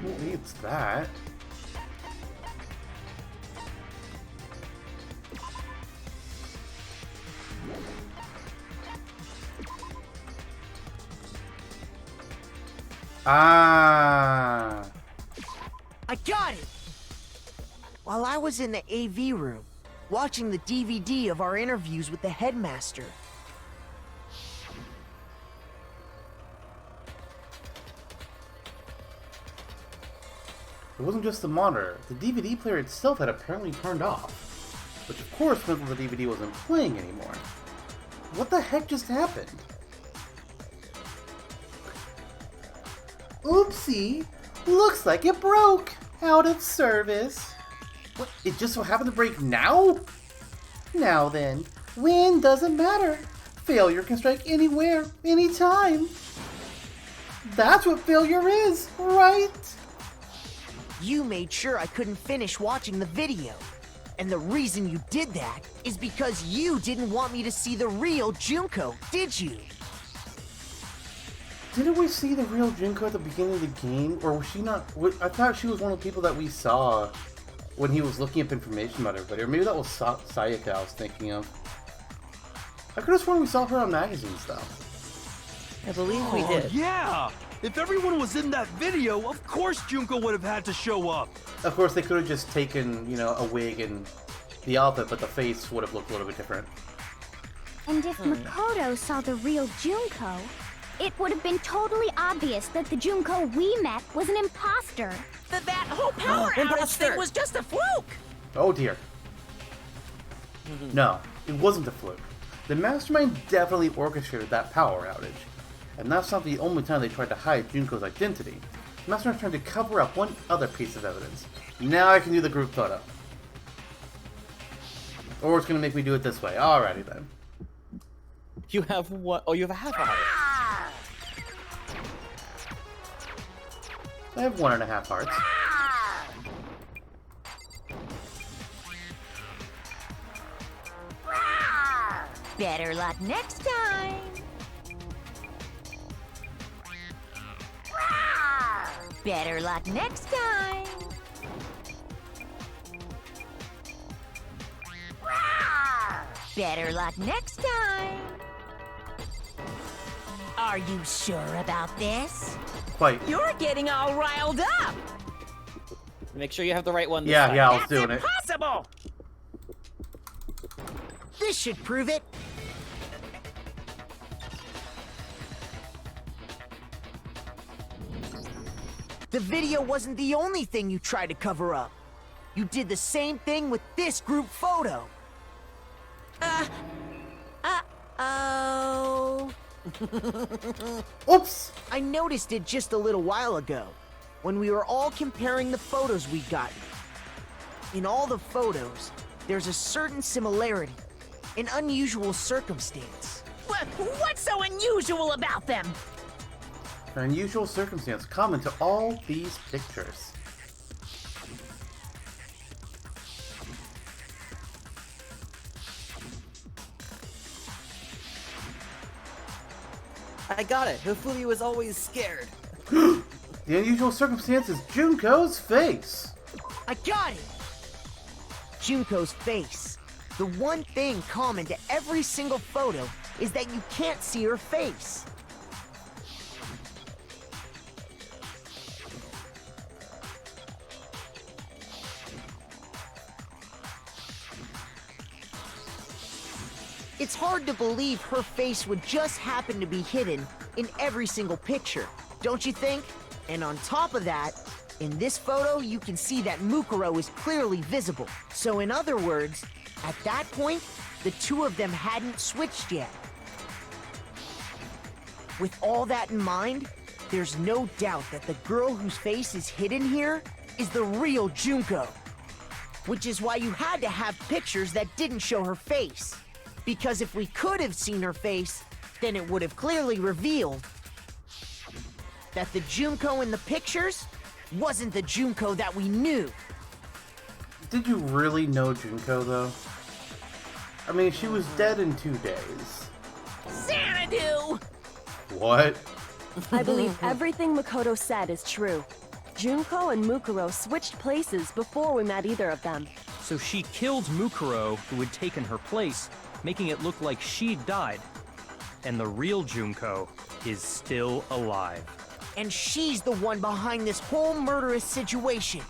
Who eats that? Ah. I got it! While I was in the AV room, watching the DVD of our interviews with the headmaster. It wasn't just the monitor. The DVD player itself had apparently turned off. Which of course meant that the DVD wasn't playing anymore. What the heck just happened? Oopsie! Looks like it broke! Out of service. What? It just so happened to break now? Now then, when doesn't matter. Failure can strike anywhere, anytime. That's what failure is, right? You made sure I couldn't finish watching the video. And the reason you did that is because you didn't want me to see the real Junko, did you? Didn't we see the real Junko at the beginning of the game? Or was she not? I thought she was one of the people that we saw when he was looking up information about everybody. Or maybe that was Sayaka I was thinking of. I could have sworn we saw her on magazines, though. I believe we did. Yeah! If everyone was in that video, of course Junko would have had to show up. Of course, they could have just taken, you know, a wig and the outfit, but the face would have looked a little bit different. And if Makoto saw the real Junko, it would have been totally obvious that the Junko we met was an imposter. That whole power outage thing was just a fluke! Oh dear. No, it wasn't a fluke. The Mastermind definitely orchestrated that power outage. And that's not the only time they tried to hide Junko's identity. The Mastermind's trying to cover up one other piece of evidence. Now I can do the group photo. Or it's gonna make me do it this way. Alrighty then. You have what? Oh, you have a half a heart. I have 1.5 hearts. Better luck next time! Better luck next time! Better luck next time! Are you sure about this? Quite. You're getting all riled up! Make sure you have the right one this Yeah, time. I was doing it. Impossible! Impossible! This should prove it. The video wasn't the only thing you tried to cover up. You did the same thing with this group photo. Uh-oh. Oops! I noticed it just a little while ago, when we were all comparing the photos we'd gotten. In all the photos, there's a certain similarity, an unusual circumstance. What's so unusual about them? An unusual circumstance common to all these pictures. I got it. Hifumi was always scared. The unusual circumstance is Junko's face. I got it! Junko's face. The one thing common to every single photo is that you can't see her face. It's hard to believe her face would just happen to be hidden in every single picture, don't you think? And on top of that, in this photo, you can see that Mukuro is clearly visible. So in other words, at that point, the two of them hadn't switched yet. With all that in mind, there's no doubt that the girl whose face is hidden here is the real Junko. Which is why you had to have pictures that didn't show her face. Because if we could have seen her face, then it would have clearly revealed that the Junko in the pictures wasn't the Junko that we knew. Did you really know Junko, though? I mean, she was dead in 2 days. Xanadu! What? I believe everything Makoto said is true. Junko and Mukuro switched places before we met either of them. So she killed Mukuro, who had taken her place, making it look like she'd died. And the real Junko is still alive. And she's the one behind this whole murderous situation.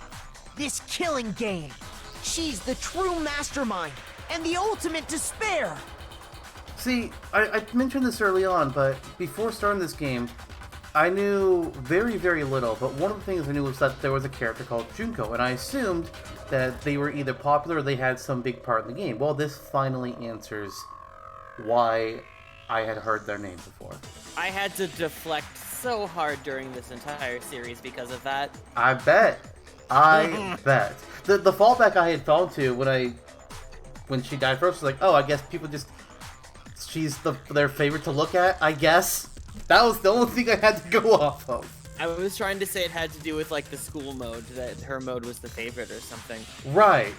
This killing game. She's the true mastermind and the ultimate despair. See, I mentioned this early on, but before starting this game, I knew very, very little, but one of the things I knew was that there was a character called Junko, and I assumed that they were either popular or they had some big part in the game. Well, this finally answers why I had heard their name before. I had to deflect so hard during this entire series because of that. I bet. I bet. The fallback I had fallen to when she died first was like, oh, I guess people just... She's their favorite to look at, I guess. That was the only thing I had to go off of. I was trying to say it had to do with like the school mode, that her mode was the favorite or something. Right.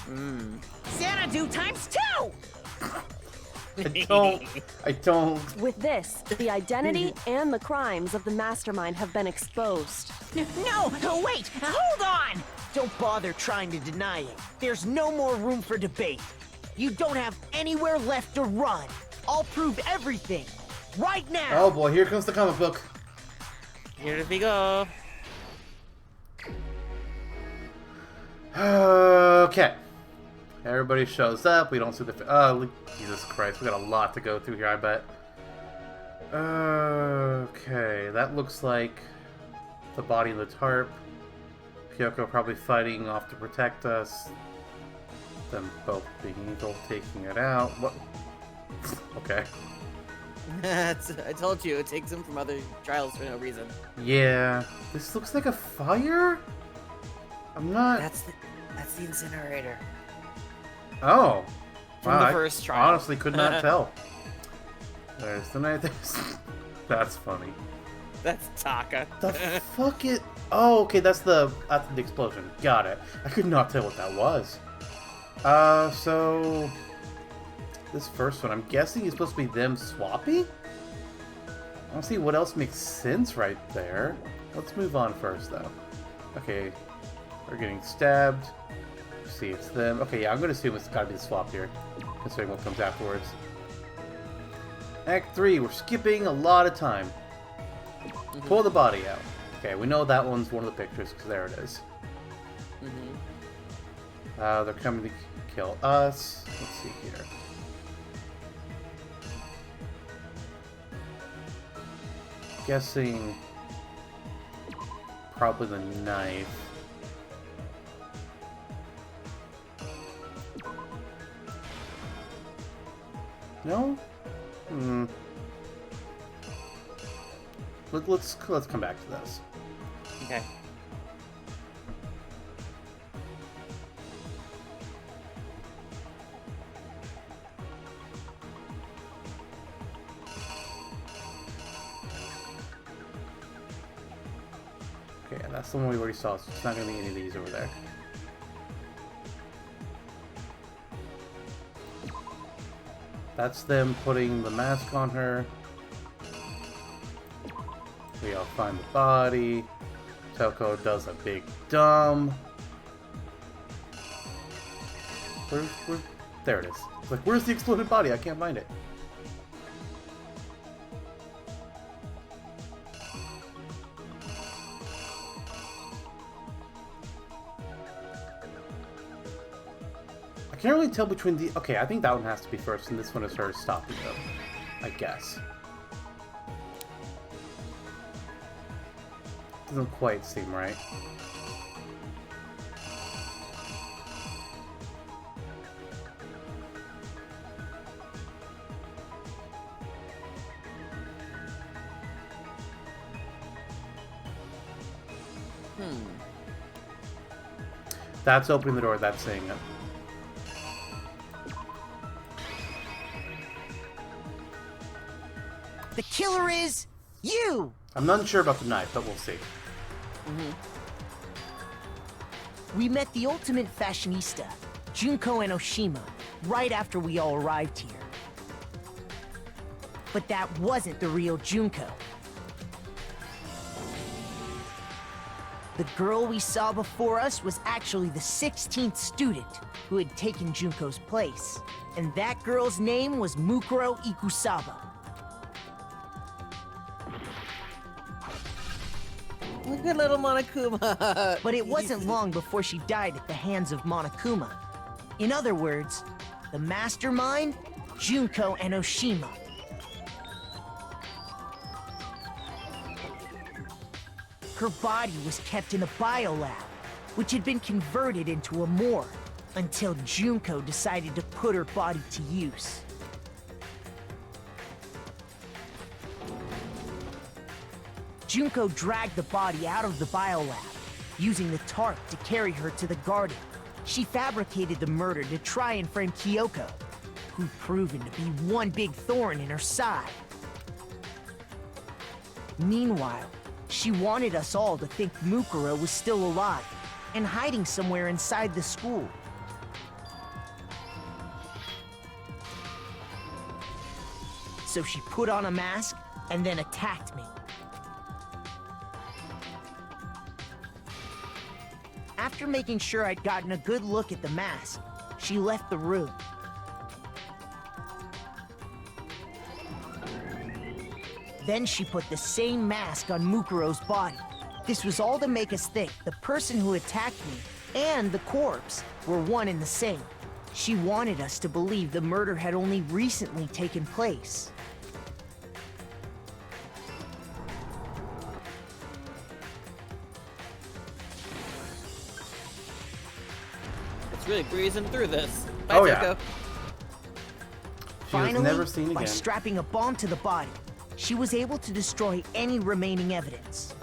Xanadu times 2! I don't. With this, the identity and the crimes of the Mastermind have been exposed. No, wait, hold on! Don't bother trying to deny it. There's no more room for debate. You don't have anywhere left to run. I'll prove everything. Right now! Oh boy, here comes the comic book. Here we go. Okay. Everybody shows up. We don't see the... Oh, Jesus Christ. We got a lot to go through here, I bet. Okay. That looks like the body of the tarp. Kyoko probably fighting off to protect us. Them both being evil, taking it out. What? Okay. I told you, it takes them from other trials for no reason. Yeah. This looks like a fire? I'm not... That's the incinerator. Oh. From Wow, the first trial. I honestly could not tell. There's the night. That's funny. That's Taka. The fuck it? Oh, okay, that's the explosion. Got it. I could not tell what that was. So this first one, I'm guessing is supposed to be them swapping? I don't see what else makes sense right there. Let's move on first, though. Okay, we're getting stabbed. See, it's them. Okay, yeah, I'm gonna assume it's gotta be the swap here, considering what comes afterwards. Act 3, we're skipping a lot of time. Pull the body out. Okay, we know that one's one of the pictures, because there it is. Mm-hmm. They're coming to kill us. Let's see here. Guessing probably the knife. No? Let's come back to this. Okay. Okay, that's the one we already saw, so it's not going to be any of these over there. That's them putting the mask on her. We all find the body. Toko does a big dumb. Where, there it is. It's like, where's the exploded body? I can't find it. I can't really tell between the... Okay, I think that one has to be first, and this one is her stopping them. I guess. Doesn't quite seem right. That's opening the door, that's saying it. The killer is you! I'm not sure about the knife, but we'll see. We met the ultimate fashionista, Junko Enoshima, right after we all arrived here. But that wasn't the real Junko. The girl we saw before us was actually the 16th student who had taken Junko's place. And that girl's name was Mukuro Ikusaba. Look at little Monokuma. But it wasn't long before she died at the hands of Monokuma. In other words, the mastermind, Junko Enoshima. Her body was kept in a biolab, which had been converted into a morgue, until Junko decided to put her body to use. Junko dragged the body out of the biolab, using the tarp to carry her to the garden. She fabricated the murder to try and frame Kyoko, who'd proven to be one big thorn in her side. Meanwhile, she wanted us all to think Mukuro was still alive and hiding somewhere inside the school. So she put on a mask and then attacked me. After making sure I'd gotten a good look at the mask, she left the room. Then she put the same mask on Mukuro's body. This was all to make us think the person who attacked me and the corpse were one and the same. She wanted us to believe the murder had only recently taken place. It's really breezing through this. Bye, Oh, yeah. Toko. She was Finally, never seen by again. strapping a bomb to the body, she was able to destroy any remaining evidence.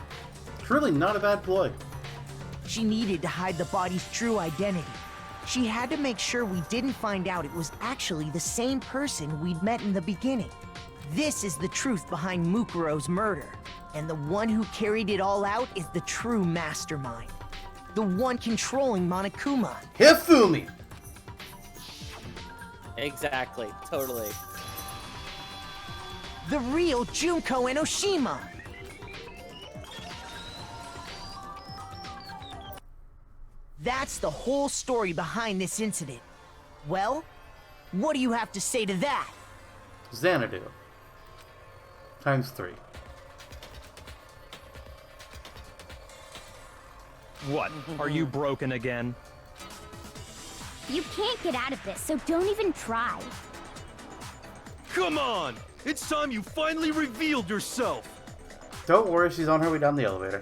It's really not a bad ploy. She needed to hide the body's true identity. She had to make sure we didn't find out it was actually the same person we'd met in the beginning. This is the truth behind Mukuro's murder. And the one who carried it all out is the true mastermind. The one controlling Monokuma. Hifumi! Exactly. Totally. The real Junko Enoshima. That's the whole story behind this incident. Well, what do you have to say to that? Xanadu. Times 3. What? Are you broken again? You can't get out of this, so don't even try. Come on! It's time you finally revealed yourself! Don't worry, she's on her way down the elevator.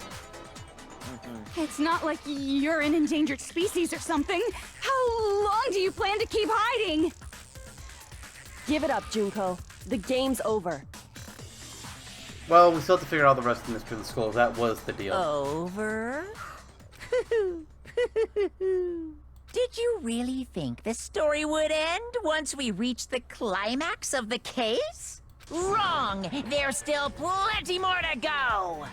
It's not like you're an endangered species or something. How long do you plan to keep hiding? Give it up, Junko. The game's over. Well, we still have to figure out the rest of the mystery of the school. That was the deal. Over? Did you really think the story would end once we reached the climax of the case? Wrong! There's still plenty more to go!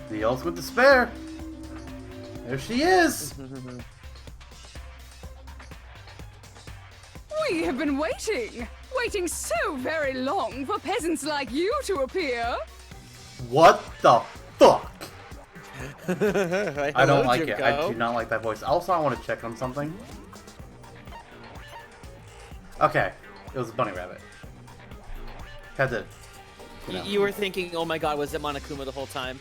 The ultimate despair. There she is. We have been waiting so very long for peasants like you to appear. What the fuck? I don't Hello, like it. I Junko. do not like that voice. Also, I want to check on something. Okay, it was a bunny rabbit. Had to. You were thinking, oh my god, was it Monokuma the whole time?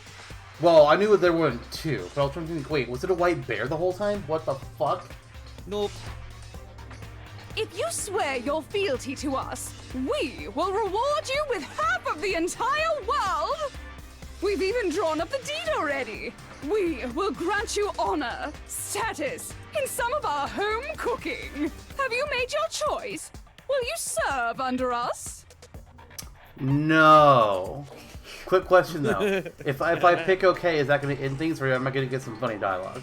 Well, I knew there weren't two, but I was trying to think. Wait, was it a white bear the whole time? What the fuck? Nope. If you swear your fealty to us, we will reward you with half of the entire world! We've even drawn up the deed already! We will grant you honor, status, in some of our home cooking! Have you made your choice? Will you serve under us? No. Quick question though. if I pick okay, is that going to end things, or am I going to get some funny dialogue?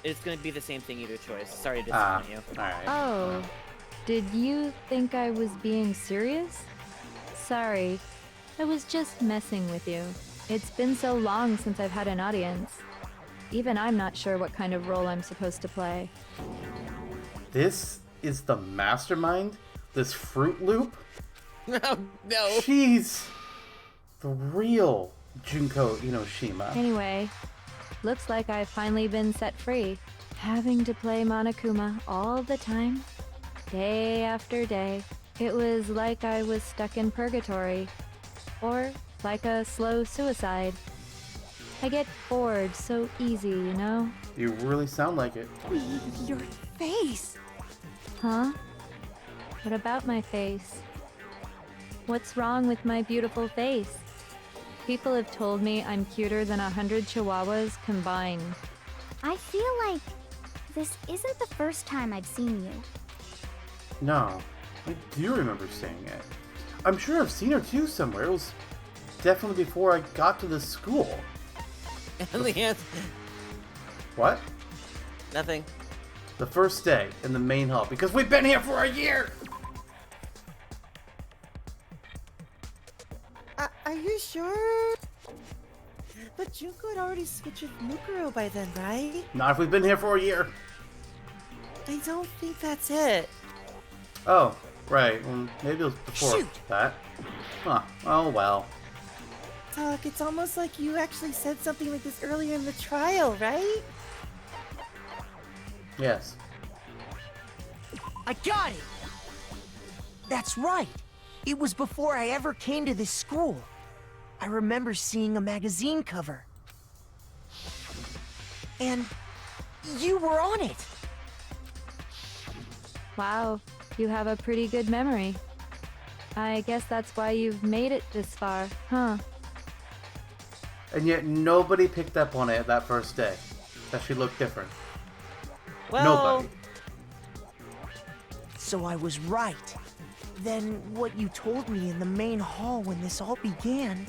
It's gonna be the same thing either choice. Sorry to disappoint you. Alright. Oh, did you think I was being serious? Sorry, I was just messing with you. It's been so long since I've had an audience. Even I'm not sure what kind of role I'm supposed to play. This is the Mastermind? This Fruit Loop? Oh, no. She's the real Junko Inoshima. Anyway, looks like I've finally been set free. Having to play Monokuma all the time, day after day. It was like I was stuck in purgatory. Or like a slow suicide. I get bored so easy, you know? You really sound like it. Your face! Huh? What about my face? What's wrong with my beautiful face? People have told me I'm cuter than 100 chihuahuas combined. I feel like this isn't the first time I've seen you. No, I do remember seeing it. I'm sure I've seen her too somewhere. It was definitely before I got to this school. And the answer, What? nothing. The first day in the main hall, because we've been here for a year! Are you sure? But Junko had already switched with Mukuro by then, right? Not if we've been here for a year. I don't think that's it. Oh, right. Well, maybe it was before Shoot. that. Huh. Oh, well. Talk, it's almost like you actually said something like this earlier in the trial, right? Yes. I got it! That's right! It was before I ever came to this school. I remember seeing a magazine cover. And you were on it! Wow, you have a pretty good memory. I guess that's why you've made it this far, huh? And yet nobody picked up on it that first day. That she looked different. Well, Nobody. So I was right. Then what you told me in the main hall when this all began...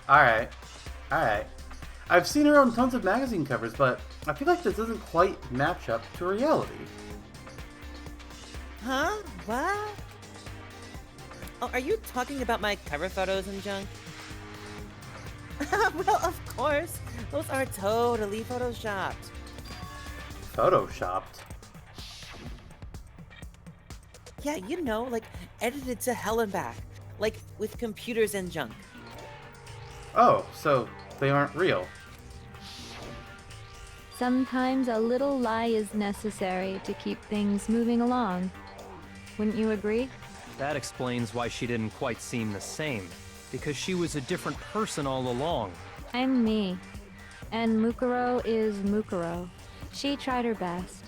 Alright. Alright. I've seen her on tons of magazine covers, but I feel like this doesn't quite match up to reality. Huh? What? oh, are you talking about my cover photos and junk? Well, of course. Those are totally photoshopped. Photoshopped? Yeah, you know, like edited to hell and back. Like with computers and junk. Oh, so they aren't real. Sometimes a little lie is necessary to keep things moving along. Wouldn't you agree? That explains why she didn't quite seem the same. Because she was a different person all along. I'm me. And Mukuro is Mukuro. She tried her best.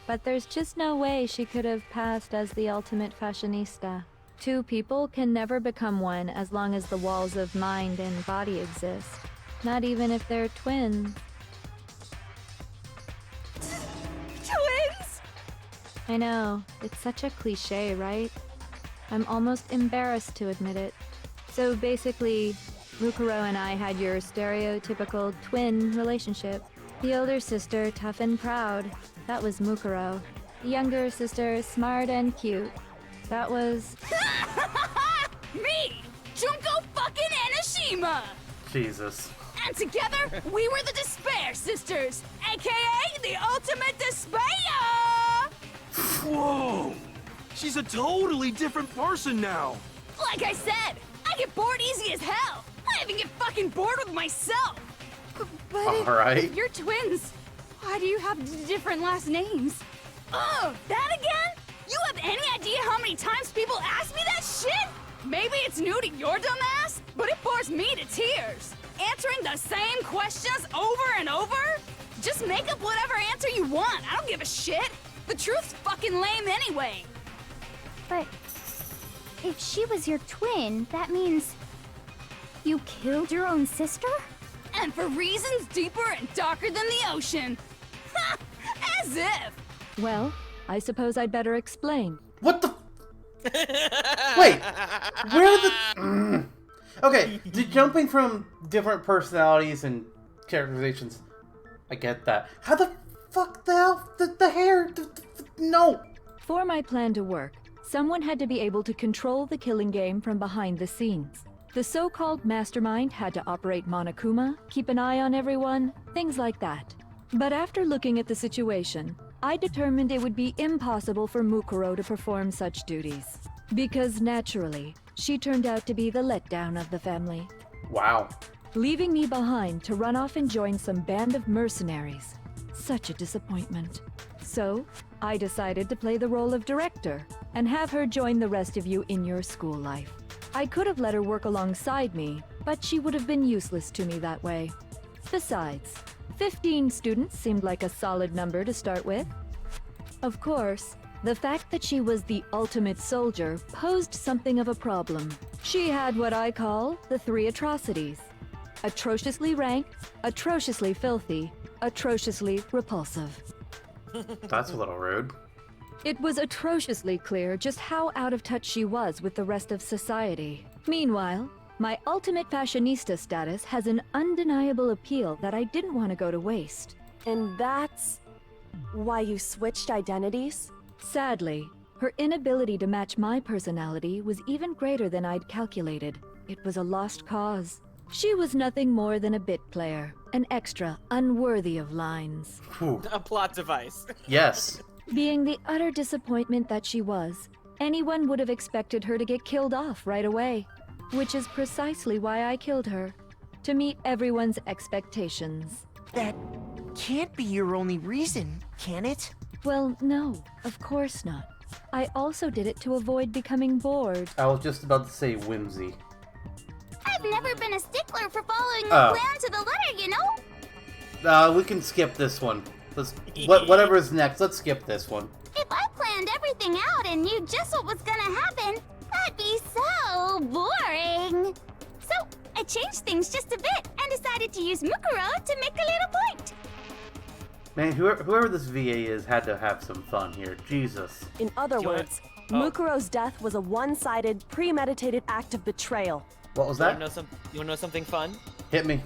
But there's just no way she could have passed as the ultimate fashionista. Two people can never become one as long as the walls of mind and body exist. Not even if they're twins. Twins! I know, it's such a cliche, right? I'm almost embarrassed to admit it. So basically, Mukuro and I had your stereotypical twin relationship. The older sister, tough and proud. That was Mukuro. The younger sister, smart and cute. That was... Me! Junko fucking Enoshima! Jesus. And together, we were the Despair Sisters, aka the Ultimate Despair! Whoa! She's a totally different person now! Like I said, I get bored easy as hell! I even get fucking bored with myself! But if Alright. you're twins, why do you have different last names? Oh, that again? You have any idea how many times people ask me that shit? Maybe it's new to your dumb ass, but it bores me to tears. Answering the same questions over and over? Just make up whatever answer you want. I don't give a shit. The truth's fucking lame anyway. But if she was your twin, that means you killed your own sister? And for reasons deeper and darker than the ocean. Ha! As if. Well, I suppose I'd better explain. What the? Wait, where the? Okay, jumping from different personalities and characterizations, I get that. How the fuck the hell? The hair? No. For my plan to work, someone had to be able to control the killing game from behind the scenes. The so-called Mastermind had to operate Monokuma, keep an eye on everyone, things like that. But after looking at the situation, I determined it would be impossible for Mukuro to perform such duties. Because naturally, she turned out to be the letdown of the family. Wow. Leaving me behind to run off and join some band of mercenaries. Such a disappointment. So, I decided to play the role of director and have her join the rest of you in your school life. I could have let her work alongside me, but she would have been useless to me that way. Besides, 15 students seemed like a solid number to start with. Of course, the fact that she was the ultimate soldier posed something of a problem. She had what I call the three atrocities. Atrociously rank, atrociously filthy, atrociously repulsive. That's a little rude. It was atrociously clear just how out of touch she was with the rest of society. Meanwhile, my ultimate fashionista status has an undeniable appeal that I didn't want to go to waste. And that's why you switched identities? Sadly, her inability to match my personality was even greater than I'd calculated. It was a lost cause. She was nothing more than a bit player, an extra unworthy of lines. Whew. A plot device. Yes. Being the utter disappointment that she was, anyone would have expected her to get killed off right away. Which is precisely why I killed her. To meet everyone's expectations. That can't be your only reason, can it? Well, no, of course not. I also did it to avoid becoming bored. I was just about to say whimsy. I've never been a stickler for following Oh. the plan to the letter, you know? We can skip this one. Whatever is next, let's skip this one. If I planned everything out and knew just what was gonna happen, that'd be so boring. So, I changed things just a bit and decided to use Mukuro to make a little point. Man, whoever this VA is had to have some fun here. Jesus. In other words, Mukuro's death was a one-sided, premeditated act of betrayal. What was You that? wanna know something fun? Hit me.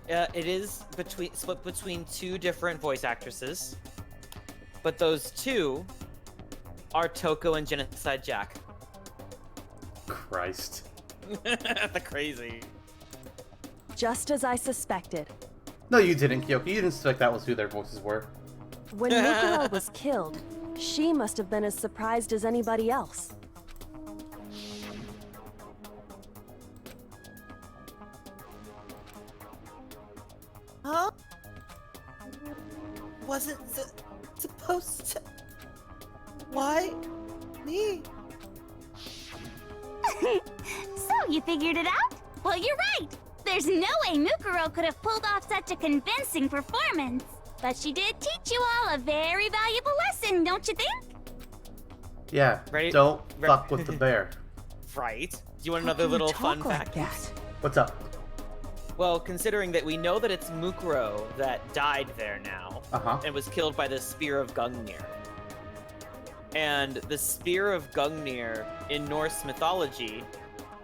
It is split between two different voice actresses, but those two are Toko and Genocide Jack. Christ. That's crazy. Just as I suspected. No, you didn't, Kyoko. You didn't suspect that was who their voices were. When Mukuro was killed, she must have been as surprised as anybody else. Huh? wasn't supposed to. Why me? So you figured it out? Well, you're right. There's no way Mukuro could have pulled off such a convincing performance. But she did teach you all a very valuable lesson, don't you think? Yeah, Right? don't fuck with the bear. Right. Do you want How another can you little talk fun like fact? that? What's up? Well, considering that we know that it's Mukuro that died there now, Uh-huh. and was killed by the Spear of Gungnir. And the Spear of Gungnir in Norse mythology,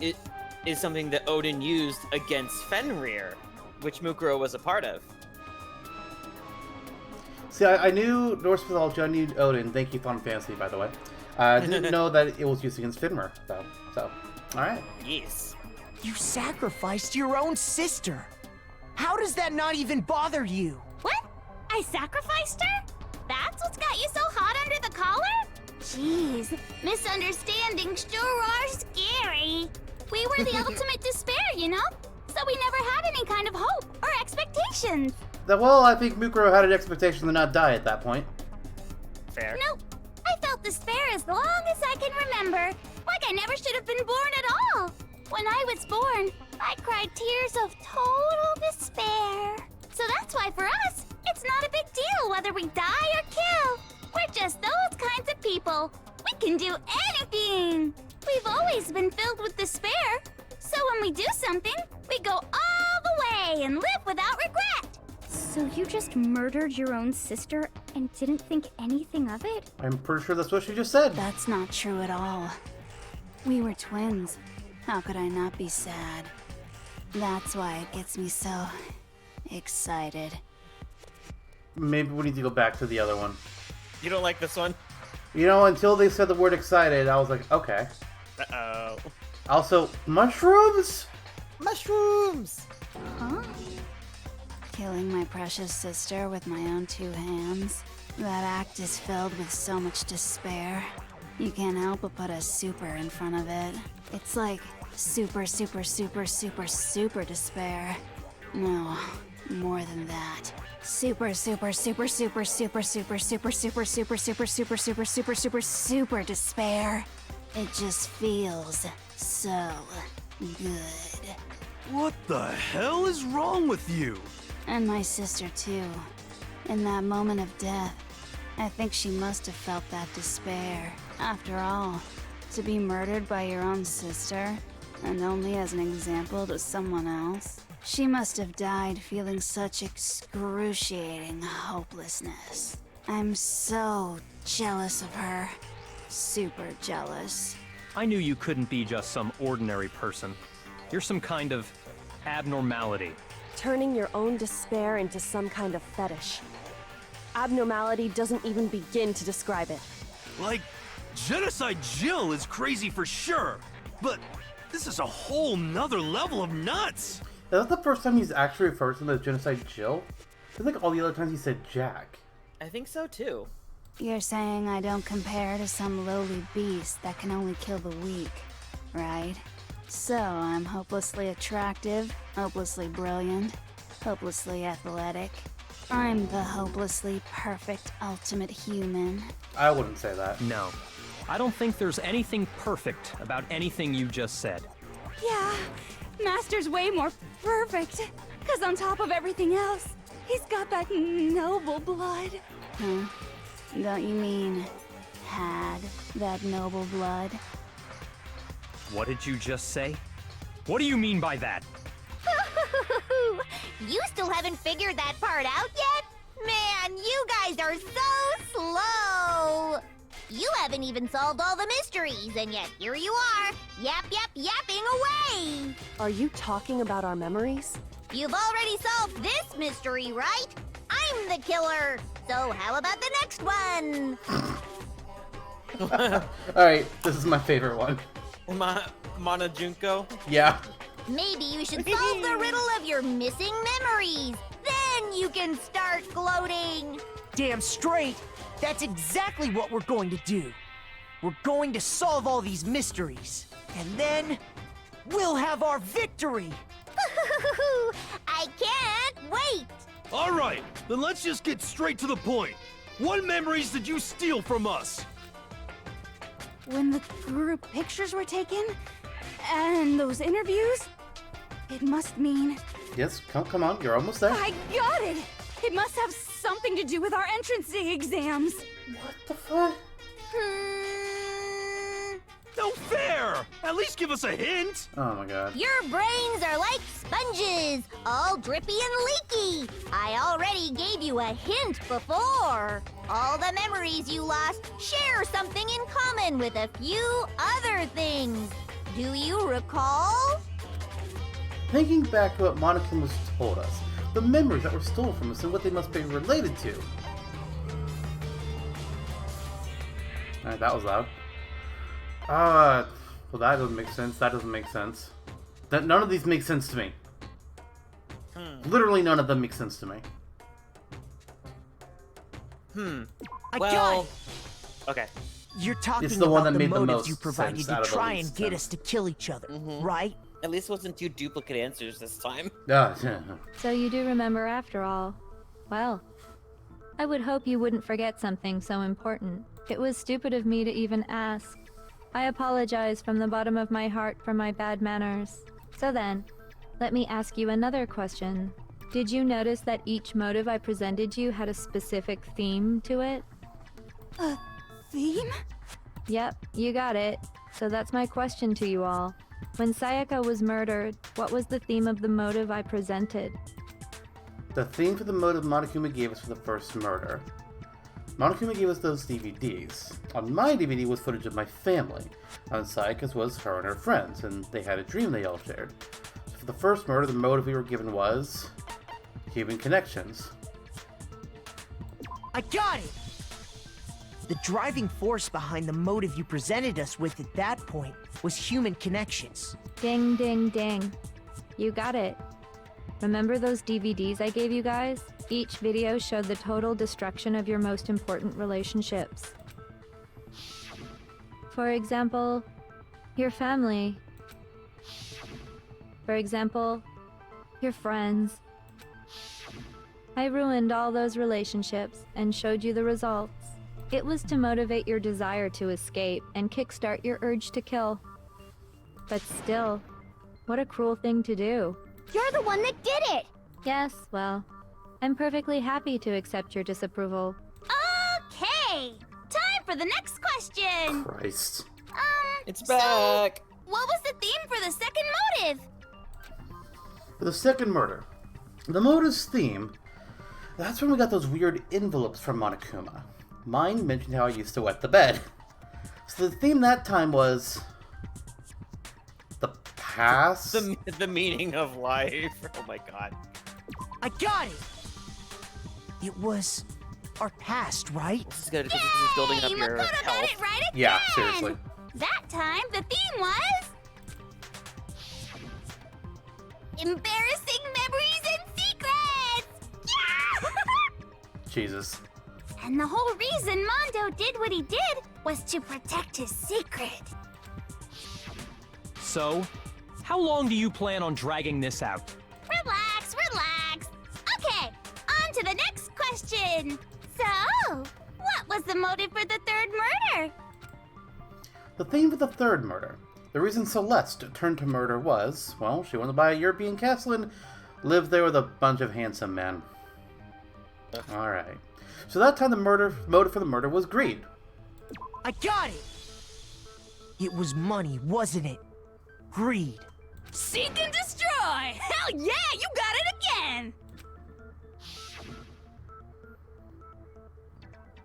it is something that Odin used against Fenrir, which Mukuro was a part of. See, I knew Norse mythology, I knew Odin. Thank you, Fun Fantasy, by the way. I didn't know that it was used against Fenrir, though. So, alright. Yes. You sacrificed your own sister. How does that not even bother you? What? I sacrificed her? That's what's got you so hot under the collar? Jeez, misunderstandings sure are scary. We were the ultimate despair, you know? So we never had any kind of hope or expectations. Well, I think Mukuro had an expectation to not die at that point. Fair. Nope. I felt despair as long as I can remember. Like I never should have been born at all. When I was born, I cried tears of total despair. So that's why for us, it's not a big deal whether we die or kill. We're just those kinds of people. We can do anything. We've always been filled with despair. So when we do something, we go all the way and live without regret. So you just murdered your own sister and didn't think anything of it? I'm pretty sure that's what she just said. That's not true at all. We were twins. How could I not be sad? That's why it gets me so excited. Maybe we need to go back to the other one. You don't like this one? You know, until they said the word excited, I was like, okay. Uh-oh. Also, mushrooms? Mushrooms! Huh? Killing my precious sister with my own two hands. That act is filled with so much despair. You can't help but put a super in front of it. It's like super, super, super, super, super despair. No, more than that. Super, super, super, super, super, super, super, super, super, super, super, super, super, super, super despair. It just feels so good. What the hell is wrong with you? And my sister too. In that moment of death, I think she must have felt that despair. After all, to be murdered by your own sister, and only as an example to someone else, she must have died feeling such excruciating hopelessness. I'm so jealous of her. Super jealous. I knew you couldn't be just some ordinary person. You're some kind of abnormality. Turning your own despair into some kind of fetish. Abnormality doesn't even begin to describe it. Like, Genocide Jill is crazy for sure, but this is a whole nother level of nuts! Is that the first time he's actually referred to him as Genocide Jill? I feel like all the other times he said Jack. I think so too. You're saying I don't compare to some lowly beast that can only kill the weak, right? So I'm hopelessly attractive, hopelessly brilliant, hopelessly athletic. I'm the hopelessly perfect ultimate human. I wouldn't say that. No. I don't think there's anything perfect about anything you just said. Yeah, Master's way more perfect. Because on top of everything else, he's got that noble blood. Huh? Don't you mean had that noble blood? What did you just say? What do you mean by that? You still haven't figured that part out yet? Man, you guys are so slow! You haven't even solved all the mysteries, and yet here you are, yapping away! Are you talking about our memories? You've already solved this mystery, right? I'm the killer! So how about the next one? Alright, this is my favorite one. Mana Junko? Yeah. Maybe you should solve the riddle of your missing memories. Then you can start gloating. Damn straight! That's exactly what we're going to do. We're going to solve all these mysteries. And then, we'll have our victory! I can't wait! Alright, then let's just get straight to the point. What memories did you steal from us? When the group pictures were taken, and those interviews, it must mean... Yes, come on, you're almost there. I got it! It must have something to do with our entrance exams. What the fuck? No fair! At least give us a hint! Oh my god. Your brains are like sponges, all drippy and leaky. I already gave you a hint before. All the memories you lost share something in common with a few other things. Do you recall? Thinking back to what Monokuma told us, the memories that were stolen from us and what they must be related to. Alright, that was loud. Well that doesn't make sense, that doesn't make sense. None of these make sense to me. Literally none of them make sense to me. I Well, got it! okay. You're talking It's the about one that the made the motives most you provided sense out to of the try and least get then. us to kill each other, right? At least it wasn't 2 duplicate answers this time. Yeah. So you do remember after all. Well, I would hope you wouldn't forget something so important. It was stupid of me to even ask. I apologize from the bottom of my heart for my bad manners. So then, let me ask you another question. Did you notice that each motive I presented you had a specific theme to it? A theme? Yep, you got it. So that's my question to you all. When Sayaka was murdered, what was the theme of the motive I presented? The theme for the motive Monokuma gave us for the first murder. Monokuma gave us those DVDs. On my DVD was footage of my family. On Sayaka's was her and her friends, and they had a dream they all shared. So for the first murder, the motive we were given was human connections. I got it! The driving force behind the motive you presented us with at that point was human connections. Ding, ding, ding. You got it. Remember those DVDs I gave you guys? Each video showed the total destruction of your most important relationships. For example, your family. For example, your friends. I ruined all those relationships and showed you the results. It was to motivate your desire to escape and kickstart your urge to kill. But still, what a cruel thing to do. You're the one that did it! Yes, well, I'm perfectly happy to accept your disapproval. Okay! Time for the next question! Christ. It's back! What was the theme for the second motive? For the second murder, the motive's theme, that's when we got those weird envelopes from Monokuma. Mine mentioned how I used to wet the bed. So the theme that time was the past? The meaning of life. Oh my god. I got it! It was our past, right? This is good because this is building up your Makoto got health. it right again! Yeah, seriously. That time, the theme was... embarrassing memories and secrets! Yeah! Jesus. And the whole reason Mondo did what he did was to protect his secret. So, how long do you plan on dragging this out? Relax, relax. Okay, on to the next question. So, what was the motive for the third murder? The theme for the third murder. The reason Celeste turned to murder was, well, she wanted to buy a European castle and live there with a bunch of handsome men. Alright. So that time the motive for the murder was greed. I got it! It was money, wasn't it? Greed. Seek and destroy! Hell yeah, you got it again!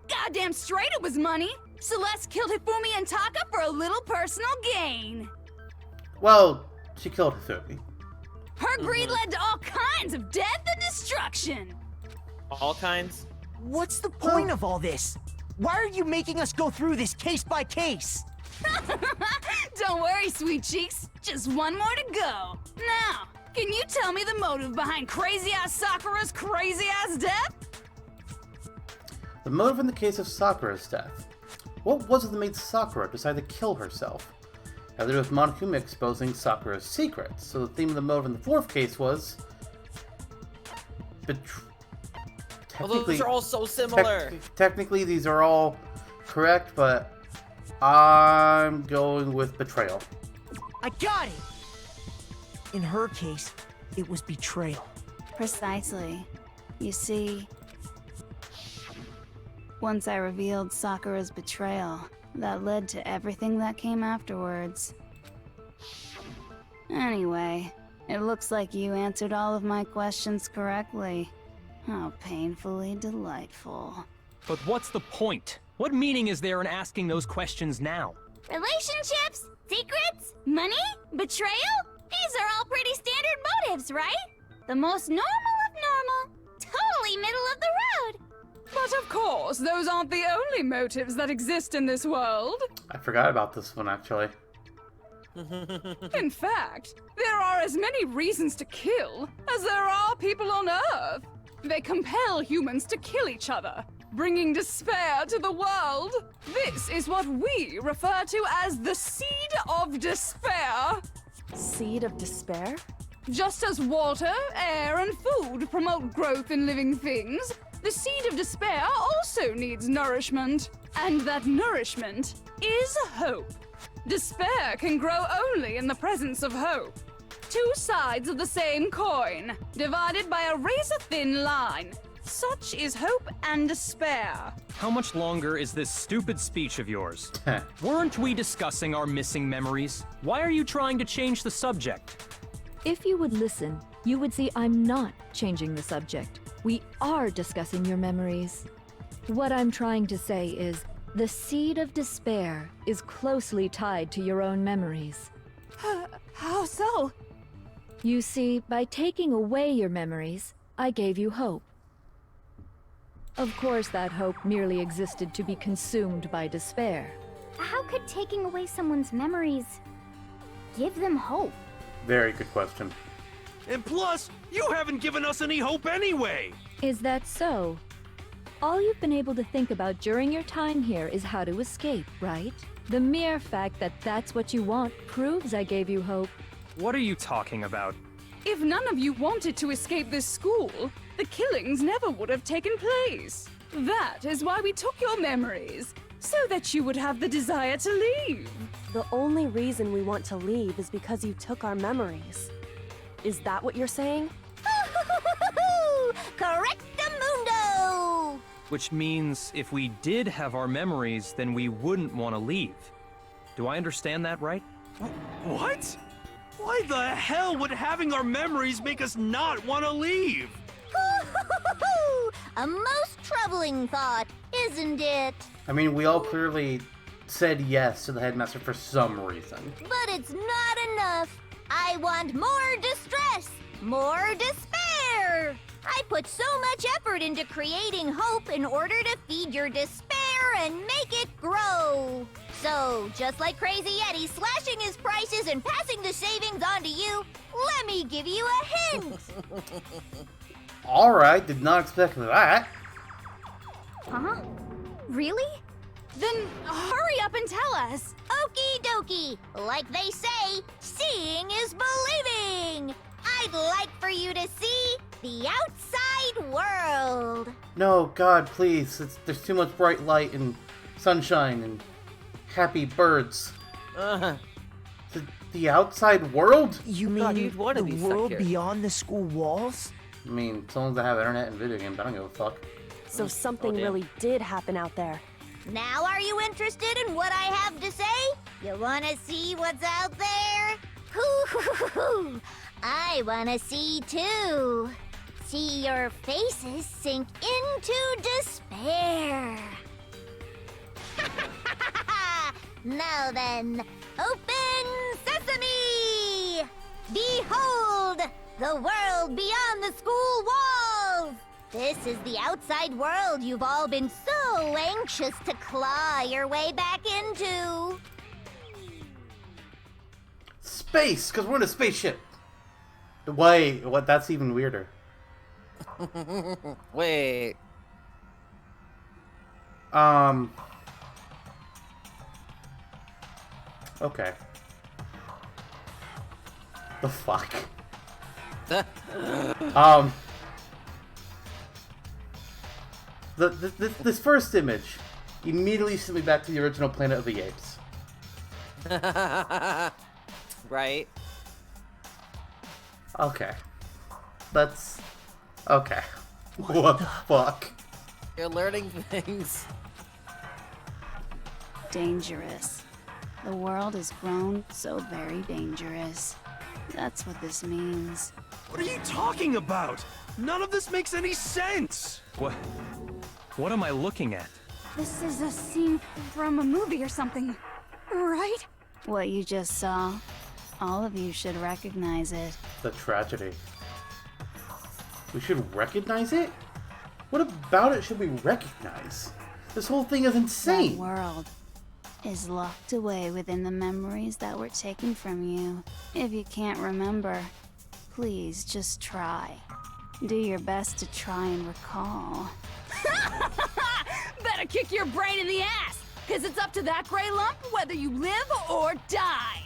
Goddamn straight it was money! Celeste killed Hifumi and Taka for a little personal gain. Well, she killed Hifumi. Her greed led to all kinds of death and destruction. All kinds? What's the point of all this? Why are you making us go through this case by case? Don't worry, sweet cheeks. Just one more to go. Now, can you tell me the motive behind crazy-ass Sakura's crazy-ass death? The motive in the case of Sakura's death. What was it that made Sakura decide to kill herself? Had to do with Monokuma exposing Sakura's secrets. So the theme of the motive in the fourth case was Although these are all so similar. Technically, these are all correct, but I'm going with betrayal. I got it! In her case, it was betrayal. Precisely. You see, once I revealed Sakura's betrayal, that led to everything that came afterwards. Anyway, it looks like you answered all of my questions correctly. How painfully delightful. But what's the point? What meaning is there in asking those questions now? Relationships? Secrets? Money? Betrayal? These are all pretty standard motives, right? The most normal of normal. Totally middle of the road. But of course, those aren't the only motives that exist in this world. I forgot about this one, actually. In fact, there are as many reasons to kill as there are people on Earth. They compel humans to kill each other, bringing despair to the world. This is what we refer to as the seed of despair. Seed of despair? Just as water, air, and food promote growth in living things, the seed of despair also needs nourishment. And that nourishment is hope. Despair can grow only in the presence of hope. Two sides of the same coin, divided by a razor-thin line. Such is hope and despair. How much longer is this stupid speech of yours? Weren't we discussing our missing memories? Why are you trying to change the subject? If you would listen, you would see I'm not changing the subject. We are discussing your memories. What I'm trying to say is, the seed of despair is closely tied to your own memories. How so? You see, by taking away your memories, I gave you hope. Of course, that hope merely existed to be consumed by despair. How could taking away someone's memories give them hope? Very good question. And plus, you haven't given us any hope anyway! Is that so? All you've been able to think about during your time here is how to escape, right? The mere fact that that's what you want proves I gave you hope. What are you talking about? If none of you wanted to escape this school, the killings never would have taken place. That is why we took your memories, so that you would have the desire to leave. The only reason we want to leave is because you took our memories. Is that what you're saying? Correctamundo! Which means if we did have our memories, then we wouldn't want to leave. Do I understand that right? What? Why the hell would having our memories make us not want to leave? A most troubling thought, isn't it? I mean, we all clearly said yes to the headmaster for some reason. But it's not enough. I want more distress, more despair. I put so much effort into creating hope in order to feed your despair and make it grow. So, just like Crazy Eddie slashing his prices and passing the savings on to you, let me give you a hint. Alright, did not expect that. Huh? Really? Then hurry up and tell us. Okie dokie. Like they say, seeing is believing. I'd like for you to see the outside world. No, God, please. There's too much bright light and sunshine and happy birds. The outside world? You mean God, you'd wanna the be stuck world here. beyond the school walls? I mean, as long as I have internet and video games, I don't give a fuck. So something damn. really did happen out there. Now are you interested in what I have to say? You wanna see what's out there? Hoo-hoo-hoo-hoo. I wanna see too. See your faces sink into despair. Now then, open sesame! Behold, the world beyond the school walls! This is the outside world you've all been so anxious to claw your way back into. Space, because we're in a spaceship. Wait, what? That's even weirder. Wait. Okay. The fuck? This first image immediately sent me back to the original Planet of the Apes. Right? Okay. That's... Okay. What the fuck? You're learning things. Dangerous. The world has grown so very dangerous. That's what this means. What are you talking about? None of this makes any sense! What am I looking at? This is a scene from a movie or something, right? What you just saw, all of you should recognize it. The tragedy. We should recognize it? What about it should we recognize? This whole thing is That insane! world is locked away within the memories that were taken from you. If you can't remember, please just try. Do your best to try and recall. Better kick your brain in the ass, because it's up to that gray lump whether you live or die.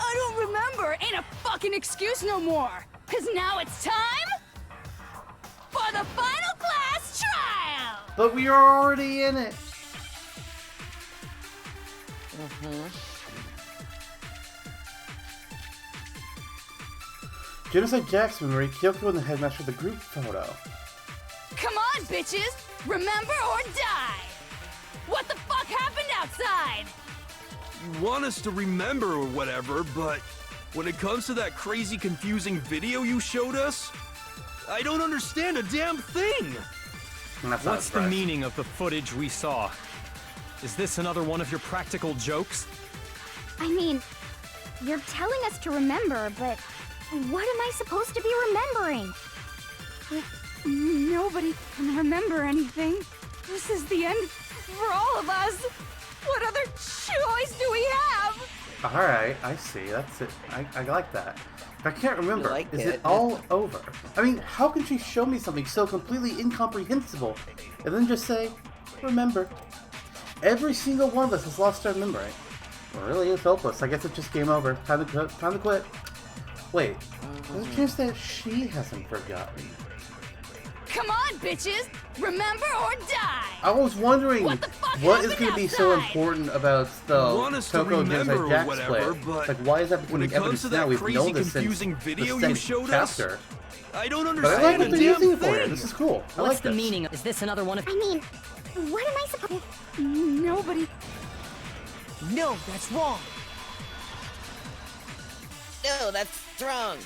I don't remember ain't a fucking excuse no more, because now it's time for the final class trial! But we are already in it! Genocide Jack's memory, Kyoko and the headmaster of the group photo. Come on, bitches! Remember or die! What the fuck happened outside? You want us to remember or whatever, but when it comes to that crazy confusing video you showed us, I don't understand a damn thing! What's the meaning of the footage we saw? Is this another one of your practical jokes? I mean, you're telling us to remember, but what am I supposed to be remembering? Nobody can remember anything. This is the end for all of us. What other choice do we have? Alright, I see. That's it. I like that. I can't remember. like Is it. it all over? I mean, how can she show me something so completely incomprehensible and then just say, remember? Every single one of us has lost our memory. It really is hopeless. I guess it's just game over. Time to quit. Wait, there's a chance that she hasn't forgotten. Come on, bitches! Remember or die! I was wondering What the fuck what is happened going to be so outside? important about the You want us to Toko remember Genocide or Jack whatever, split. but Like, why is that when becoming it comes evidence to now? that We've crazy known this confusing since video the you second showed us, chapter. I don't But I like understand a what they're damn using it for you. thing! This is cool. I What's like the this. meaning? Is this another one of... I mean, what am I supposed to... Nobody... No, that's wrong. No, that's wrong.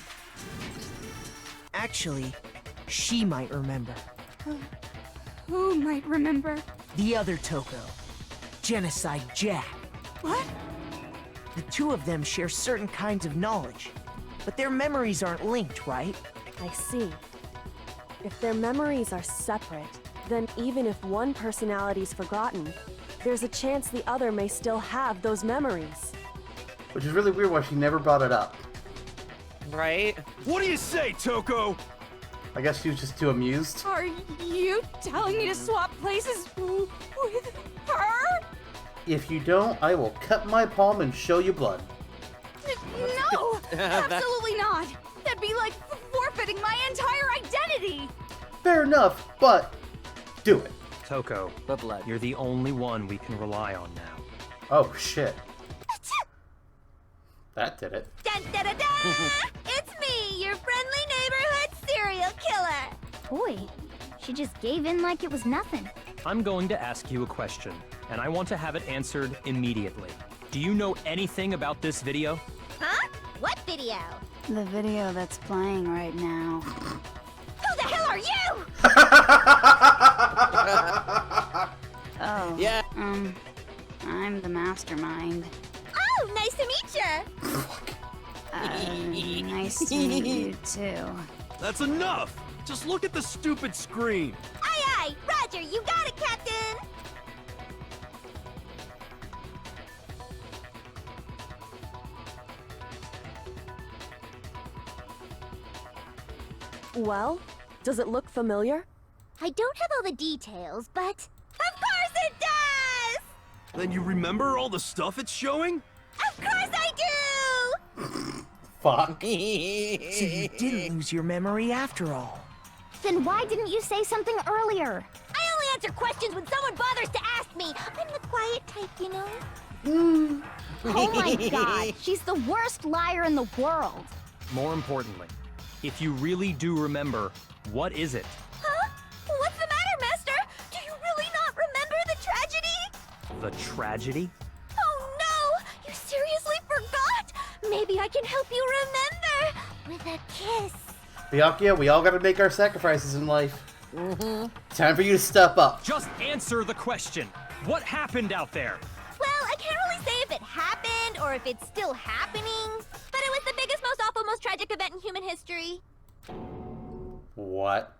Actually, she might remember. Who might remember? The other Toko. Genocide Jack. What? The two of them share certain kinds of knowledge, but their memories aren't linked, right? I see. If their memories are separate, then even if one personality's forgotten, there's a chance the other may still have those memories. Which is really weird why she never brought it up. Right? What do you say, Toko? I guess she was just too amused. Are you telling me to swap places with her? If you don't, I will cut my palm and show you blood. No! Absolutely not! That'd be like forfeiting my entire identity! Fair enough, but do it. Toko, The blood. you're the only one we can rely on now. Oh shit. That did it. Dun, da, da, da! It's me, your friendly neighborhood serial killer! Boy, she just gave in like it was nothing. I'm going to ask you a question, and I want to have it answered immediately. Do you know anything about this video? Huh? What video? The video that's playing right now. Who the hell are you? Oh. Yeah. I'm the mastermind. Oh, nice to meet you! Nice to meet you too. That's enough! Just look at the stupid screen! Aye aye! Roger, you got it, Captain! Well, does it look familiar? I don't have all the details, but... Of course it does! Then you remember all the stuff it's showing? Of course I do! Fuck. So you didn't lose your memory after all. Then why didn't you say something earlier? I only answer questions when someone bothers to ask me. I'm the quiet type, you know? Oh my god, she's the worst liar in the world. More importantly, if you really do remember, what is it? Huh? What's the matter, Master? Do you really not remember the tragedy? The tragedy? Oh no! You seriously forgot? Maybe I can help you remember with a kiss. Byakuya, we all gotta make our sacrifices in life. Time for you to step up. Just answer the question. What happened out there? Well, I can't really say if it happened or if it's still happening, but it was the biggest, most awful, most tragic event in human history. What?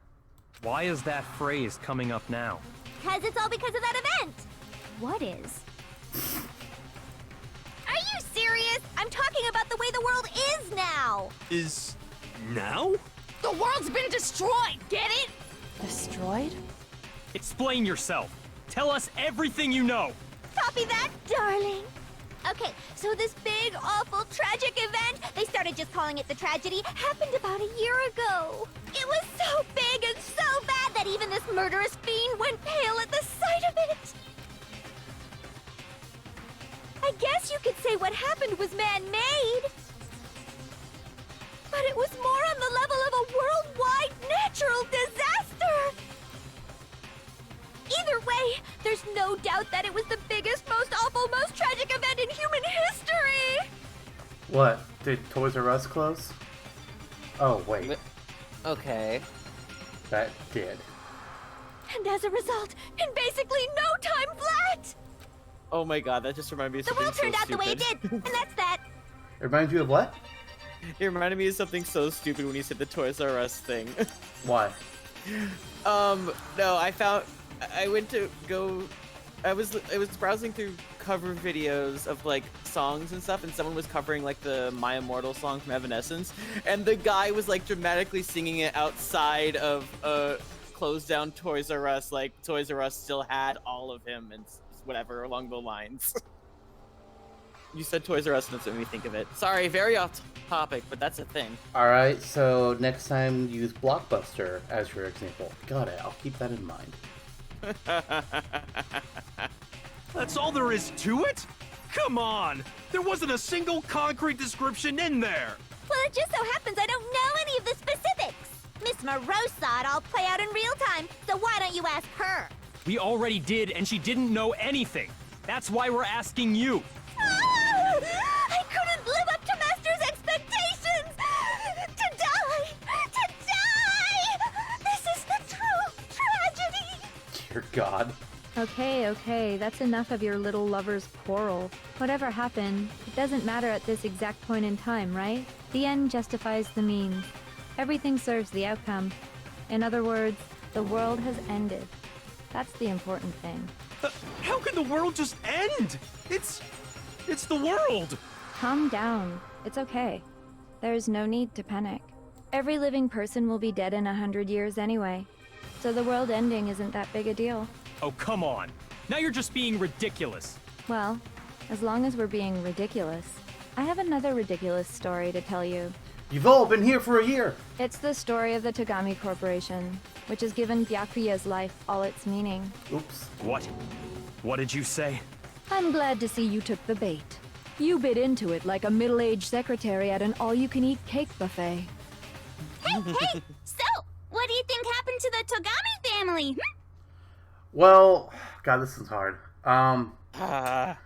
Why is that phrase coming up now? Because it's all because of that event. What is? Are you serious? I'm talking about the way the world is now. Is now? The world's been destroyed, get it? Destroyed? Explain yourself. Tell us everything you know. Copy that, darling. Okay, so this big, awful, tragic event, they started just calling it the tragedy, happened about a year ago. It was so big and so bad that even this murderous fiend went pale at the sight of it. I guess you could say what happened was man-made. But it was more on the level of a worldwide natural disaster. Either way, there's no doubt that it was the biggest, most awful, most tragic event in human history! What? Did Toys R Us close? Oh, wait. Okay. That did. And as a result, in basically no time flat! Oh my god, that just reminded me of The something world so turned out stupid. the way it did, and that's that. It reminds you of what? It reminded me of something so stupid when you said the Toys R Us thing. Why? No, I went to go, I was browsing through cover videos of like songs and stuff, and someone was covering like the My Immortal song from Evanescence, and the guy was like dramatically singing it outside of a closed down Toys R Us, like Toys R Us still had all of him and whatever along the lines. You said Toys R Us, and that's what made me think of it. Sorry, very off topic, but that's a thing. Alright, so next time use Blockbuster as your example. Got it, I'll keep that in mind. That's all there is to it? Come on! There wasn't a single concrete description in there! Well, it just so happens I don't know any of the specifics. Miss Moreau saw it all play out in real time, so why don't you ask her? We already did, and she didn't know anything. That's why we're asking you. Ah! I couldn't live up to Master's expectations! To die! To die! This is the true tragedy! Dear God. Okay, that's enough of your little lover's quarrel. Whatever happened, it doesn't matter at this exact point in time, right? The end justifies the means. Everything serves the outcome. In other words, the world has ended. That's the important thing. How can the world just end? It's the world! Calm down. It's okay. There's no need to panic. Every living person will be dead in 100 years anyway. So the world ending isn't that big a deal. Oh, come on. Now you're just being ridiculous. Well, as long as we're being ridiculous, I have another ridiculous story to tell you. You've all been here for a year! It's the story of the Togami Corporation, which has given Byakuya's life all its meaning. Oops. What? What did you say? I'm glad to see you took the bait. You bit into it like a middle-aged secretary at an all-you-can-eat cake buffet. Hey! So, what do you think happened to the Togami family? Well, God, this is hard. Fuck.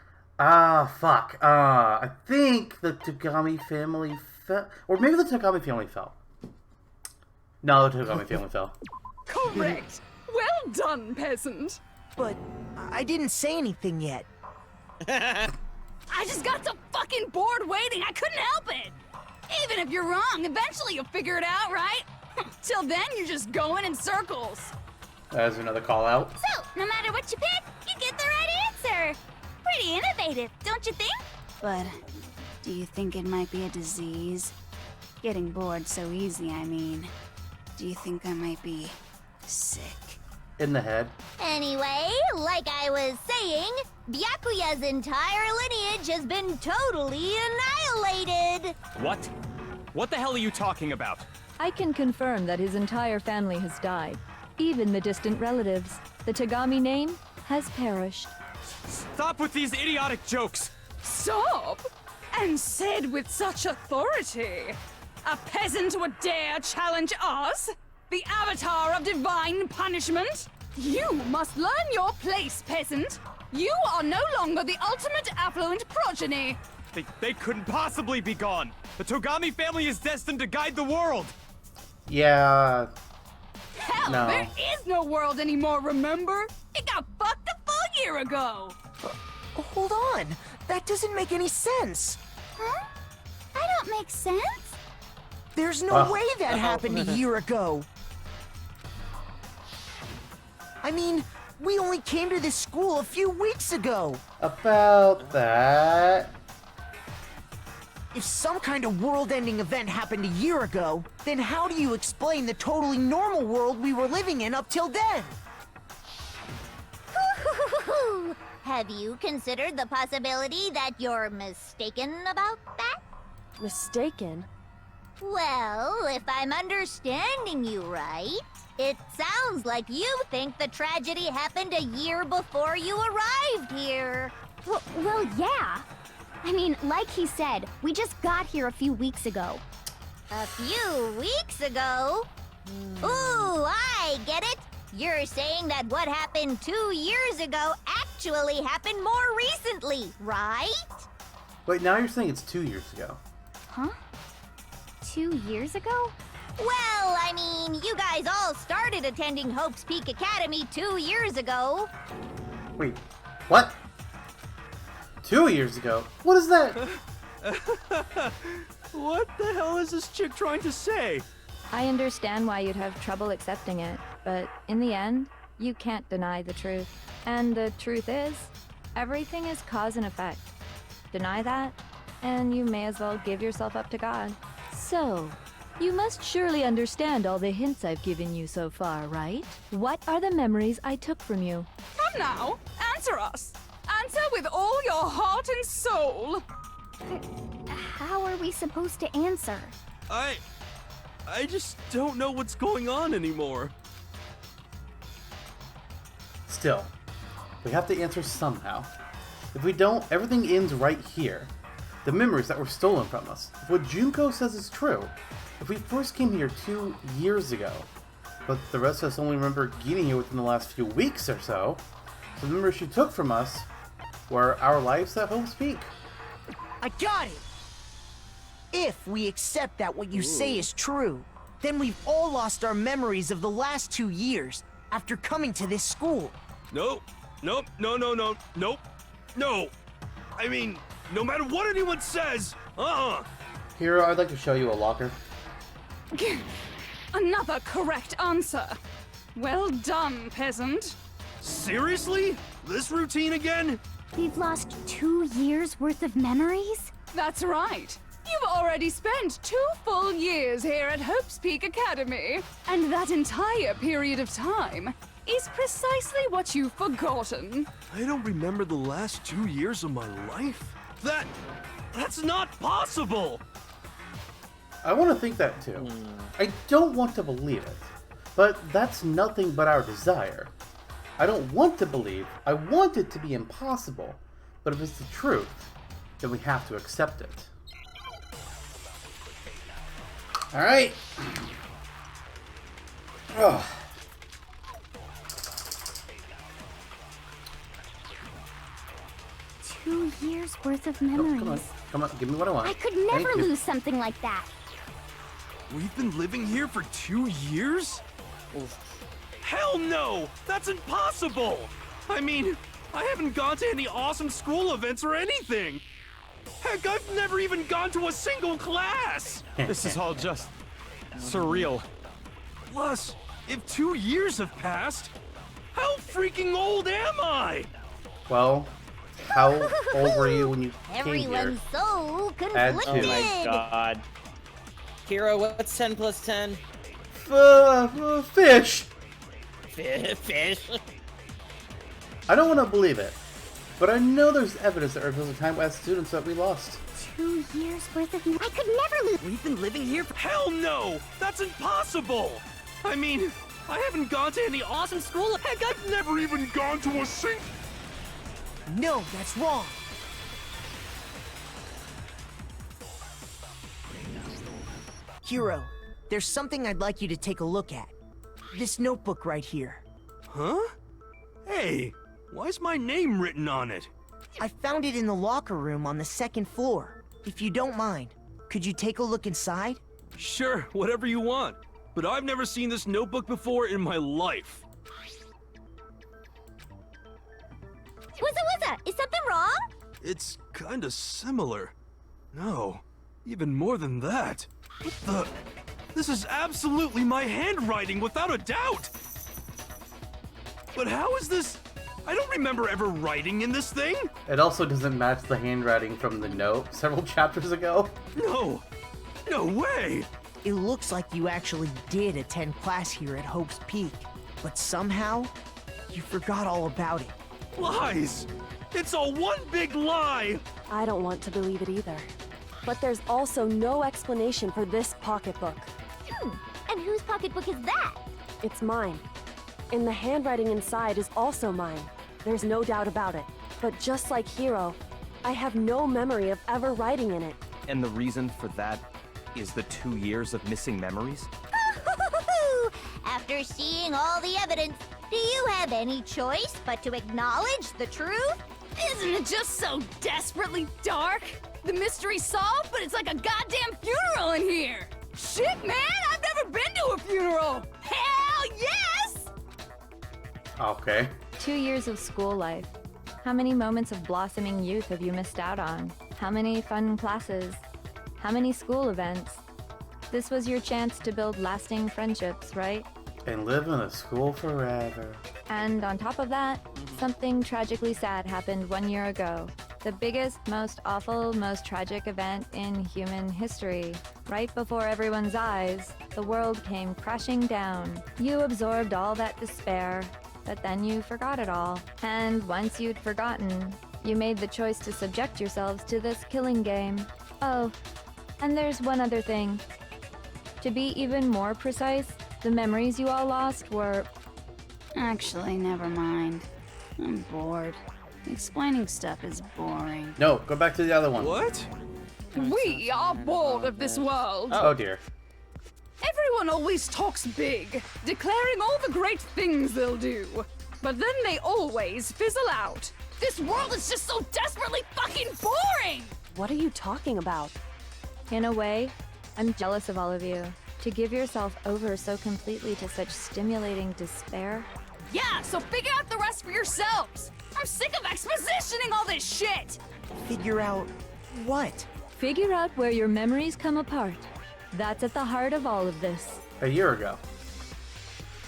I think the Togami family fell. Or maybe the Togami family fell. No, the Togami family fell. Correct! Well done, peasant! But I didn't say anything yet. I just got so fucking bored waiting, I couldn't help it! Even if you're wrong, eventually you'll figure it out, right? Till then, you're just going in circles. There's another call out. So, no matter what you pick, you get the right answer. Pretty innovative, don't you think? But do you think it might be a disease? Getting bored so easy, I mean. Do you think I might be sick? In the head. Anyway, like I was saying, Byakuya's entire lineage has been totally annihilated. What? What the hell are you talking about? I can confirm that his entire family has died. Even the distant relatives. The Tagami name has perished. Stop with these idiotic jokes! Stop! And said with such authority. A peasant would dare challenge us? The avatar of divine punishment? You must learn your place, peasant. You are no longer the ultimate affluent progeny. They couldn't possibly be gone! The Togami family is destined to guide the world! Yeah. Hell, No. there is no world anymore, remember? It got fucked a full year ago. Hold on. That doesn't make any sense. Huh? I don't make sense. There's no way that happened a year ago. I mean, we only came to this school a few weeks ago. About that. If some kind of world-ending event happened a year ago, then how do you explain the totally normal world we were living in up till then? Have you considered the possibility that you're mistaken about that? Mistaken? Well, if I'm understanding you right, it sounds like you think the tragedy happened a year before you arrived here. Well, yeah. I mean, like he said, we just got here a few weeks ago. A few weeks ago? Ooh, I get it. You're saying that what happened 2 years ago actually happened more recently, right? Wait, now you're saying it's 2 years ago. Huh? 2 years ago? Well, I mean, you guys all started attending Hope's Peak Academy 2 years ago. Wait, what? 2 years ago? What is that? What the hell is this chick trying to say? I understand why you'd have trouble accepting it, but in the end, you can't deny the truth. And the truth is, everything is cause and effect. Deny that, and you may as well give yourself up to God. So, you must surely understand all the hints I've given you so far, right? What are the memories I took from you? Come now, answer us. Answer with all your heart and soul. How are we supposed to answer? I just don't know what's going on anymore. Still, we have to answer somehow. If we don't, everything ends right here. The memories that were stolen from us. If what Junko says is true, if we first came here 2 years ago, but the rest of us only remember getting here within the last few weeks or so, the memories she took from us were our lives at Hope's Peak. I got it! If we accept that what you say is true, then we've all lost our memories of the last 2 years after coming to this school. Nope. No. I mean, no matter what anyone says, Here, I'd like to show you a locker. Another correct answer. Well done, peasant. Seriously? This routine again? We've lost 2 years worth of memories? That's right. You've already spent 2 full years here at Hope's Peak Academy, and that entire period of time is precisely what you've forgotten. I don't remember the last 2 years of my life? That's not possible! I want to think that too. I don't want to believe it, but that's nothing but our desire. I don't want to believe, I want it to be impossible, but if it's the truth, then we have to accept it. Alright. Ugh. Two years worth of memories. Come on, give me what I want. I could never Thank you. lose something like that. We've been living here for 2 years? Hell no! That's impossible! I mean, I haven't gone to any awesome school events or anything! Heck, I've never even gone to a single class! This is all just surreal. Plus, if 2 years have passed, how freaking old am I? Well, how old were you when you came here? Everyone's so Add conflicted. two. Oh my god. Kira, what's 10 plus 10? Fish! Fish? I don't want to believe it, but I know there's evidence that reveals a time as students that we lost. 2 years worth of I could never lose. We've been living here for— Hell no! That's impossible! I mean, I haven't gone to any awesome school. Heck, I've never even gone to a sing. No, that's wrong. Hero, there's something I'd like you to take a look at. This notebook right here. Huh? Hey, why's my name written on it? I found it in the locker room on the 2nd floor. If you don't mind, could you take a look inside? Sure, whatever you want. But I've never seen this notebook before in my life. Wuzza, is something wrong? It's kinda similar. No, even more than that. What the? This is absolutely my handwriting, without a doubt! But how is this? I don't remember ever writing in this thing! It also doesn't match the handwriting from the note several chapters ago. No! No way! It looks like you actually did attend class here at Hope's Peak, but somehow, you forgot all about it. Lies! It's all one big lie! I don't want to believe it either. But there's also no explanation for this pocketbook. And whose pocketbook is that? It's mine. And the handwriting inside is also mine. There's no doubt about it. But just like Hiro, I have no memory of ever writing in it. And the reason for that is the 2 years of missing memories? After seeing all the evidence, do you have any choice but to acknowledge the truth? Isn't it just so desperately dark? The mystery's solved, but it's like a goddamn funeral in here! Shit, man! I've never been to a funeral! Hell yes! Okay. 2 years of school life. How many moments of blossoming youth have you missed out on? How many fun classes? How many school events? This was your chance to build lasting friendships, right? And live in a school forever. And on top of that, something tragically sad happened 1 year ago. The biggest, most awful, most tragic event in human history. Right before everyone's eyes, the world came crashing down. You absorbed all that despair, but then you forgot it all. And once you'd forgotten, you made the choice to subject yourselves to this killing game. Oh, and there's one other thing. To be even more precise, the memories you all lost were... Actually, never mind. I'm bored. Explaining stuff is boring. No, go back to the other one. What? We are bored of this world. Oh dear. Everyone always talks big, declaring all the great things they'll do. But then they always fizzle out. This world is just so desperately fucking boring! What are you talking about? In a way, I'm jealous of all of you. To give yourself over so completely to such stimulating despair. Yeah, so figure out the rest for yourselves! I'm sick of expositioning all this shit! Figure out what? Figure out where your memories come apart. That's at the heart of all of this. A year ago.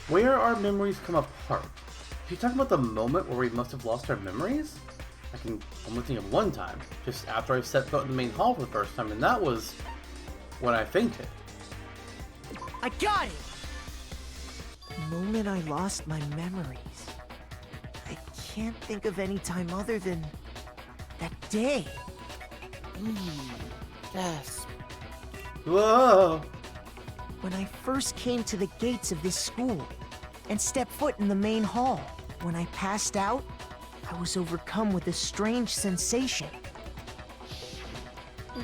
Where our memories come apart? Are you talking about the moment where we must have lost our memories? I can only think of one time, just after I set foot in the main hall for the first time, and that was when I fainted. I got it! The moment I lost my memories. I can't think of any time other than that day. Yes. Whoa! When I first came to the gates of this school and stepped foot in the main hall. When I passed out, I was overcome with a strange sensation.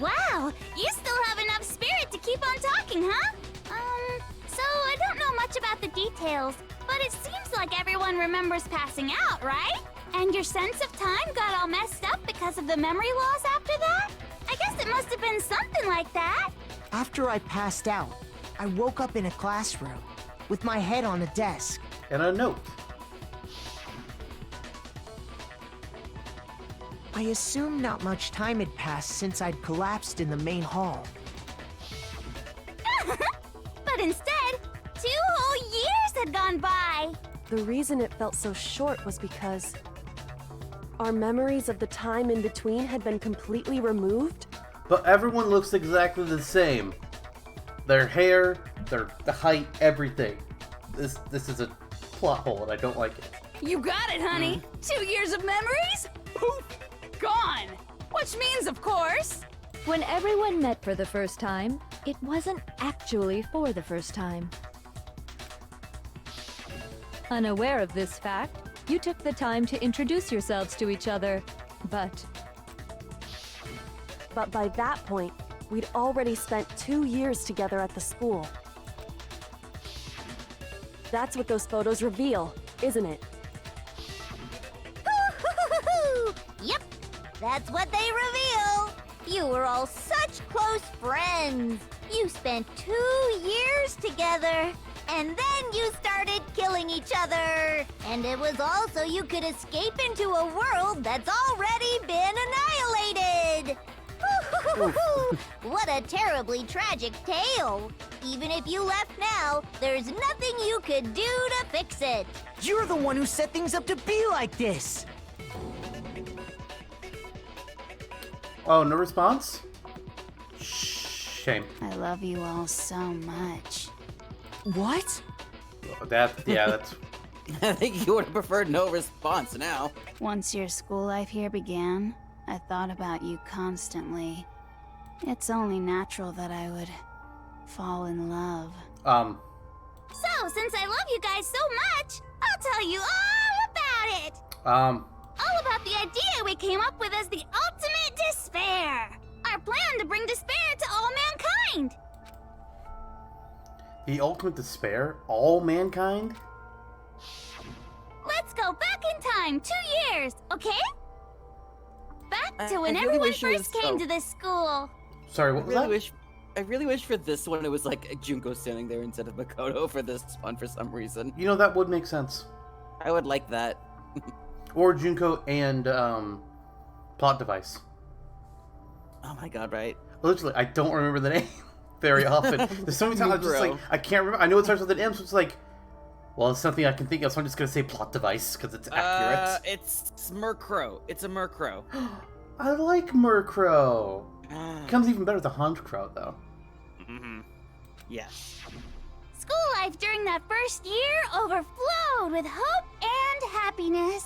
Wow, you still have enough spirit to keep on talking, huh? So I don't know much about the details, but it seems like everyone remembers passing out, right? And your sense of time got all messed up because of the memory loss after that? I guess it must have been something like that. After I passed out, I woke up in a classroom with my head on a desk. And a note. I assumed not much time had passed since I'd collapsed in the main hall. But instead, 2 whole years had gone by. The reason it felt so short was because our memories of the time in between had been completely removed. But everyone looks exactly the same. Their hair, the height, everything. This is a plot hole and I don't like it. You got it, honey. 2 years of memories? Poof! Gone! Which means, of course... When everyone met for the first time, it wasn't actually for the first time. Unaware of this fact, you took the time to introduce yourselves to each other, but by that point, we'd already spent 2 years together at the school. That's what those photos reveal, isn't it? Yep, that's what they reveal. You were all such close friends. You spent 2 years together, and then you started killing each other. And it was all so you could escape into a world that's already been annihilated. What a terribly tragic tale. Even if you left now, there's nothing you could do to fix it. You're the one who set things up to be like this. Oh, no response? Shame. I love you all so much. What? That's... I think you would have preferred no response now. Once your school life here began, I thought about you constantly. It's only natural that I would fall in love. So, since I love you guys so much, I'll tell you all about it. All about the idea we came up with as the ultimate despair. Our plan to bring despair to all mankind. The ultimate despair? All mankind? Let's go back in time 2 years, okay? Back to when I really everyone wish it was- first came to this school. Sorry, what was that? I really wish for this one it was like Junko standing there instead of Makoto for this one for some reason. You know, that would make sense. I would like that. Or Junko and plot device. Oh my god, right? Literally, I don't remember the name very often. There's so many times I'm just like, I can't remember. I know it starts with an M, so it's like, well, it's something I can think of, so I'm just gonna say plot device because it's accurate. It's Murkrow. It's a Murkrow. I like Murkrow. Comes even better with the Honchkrow, though. Mm-hmm. Yes. School life during that first year overflowed with hope and happiness.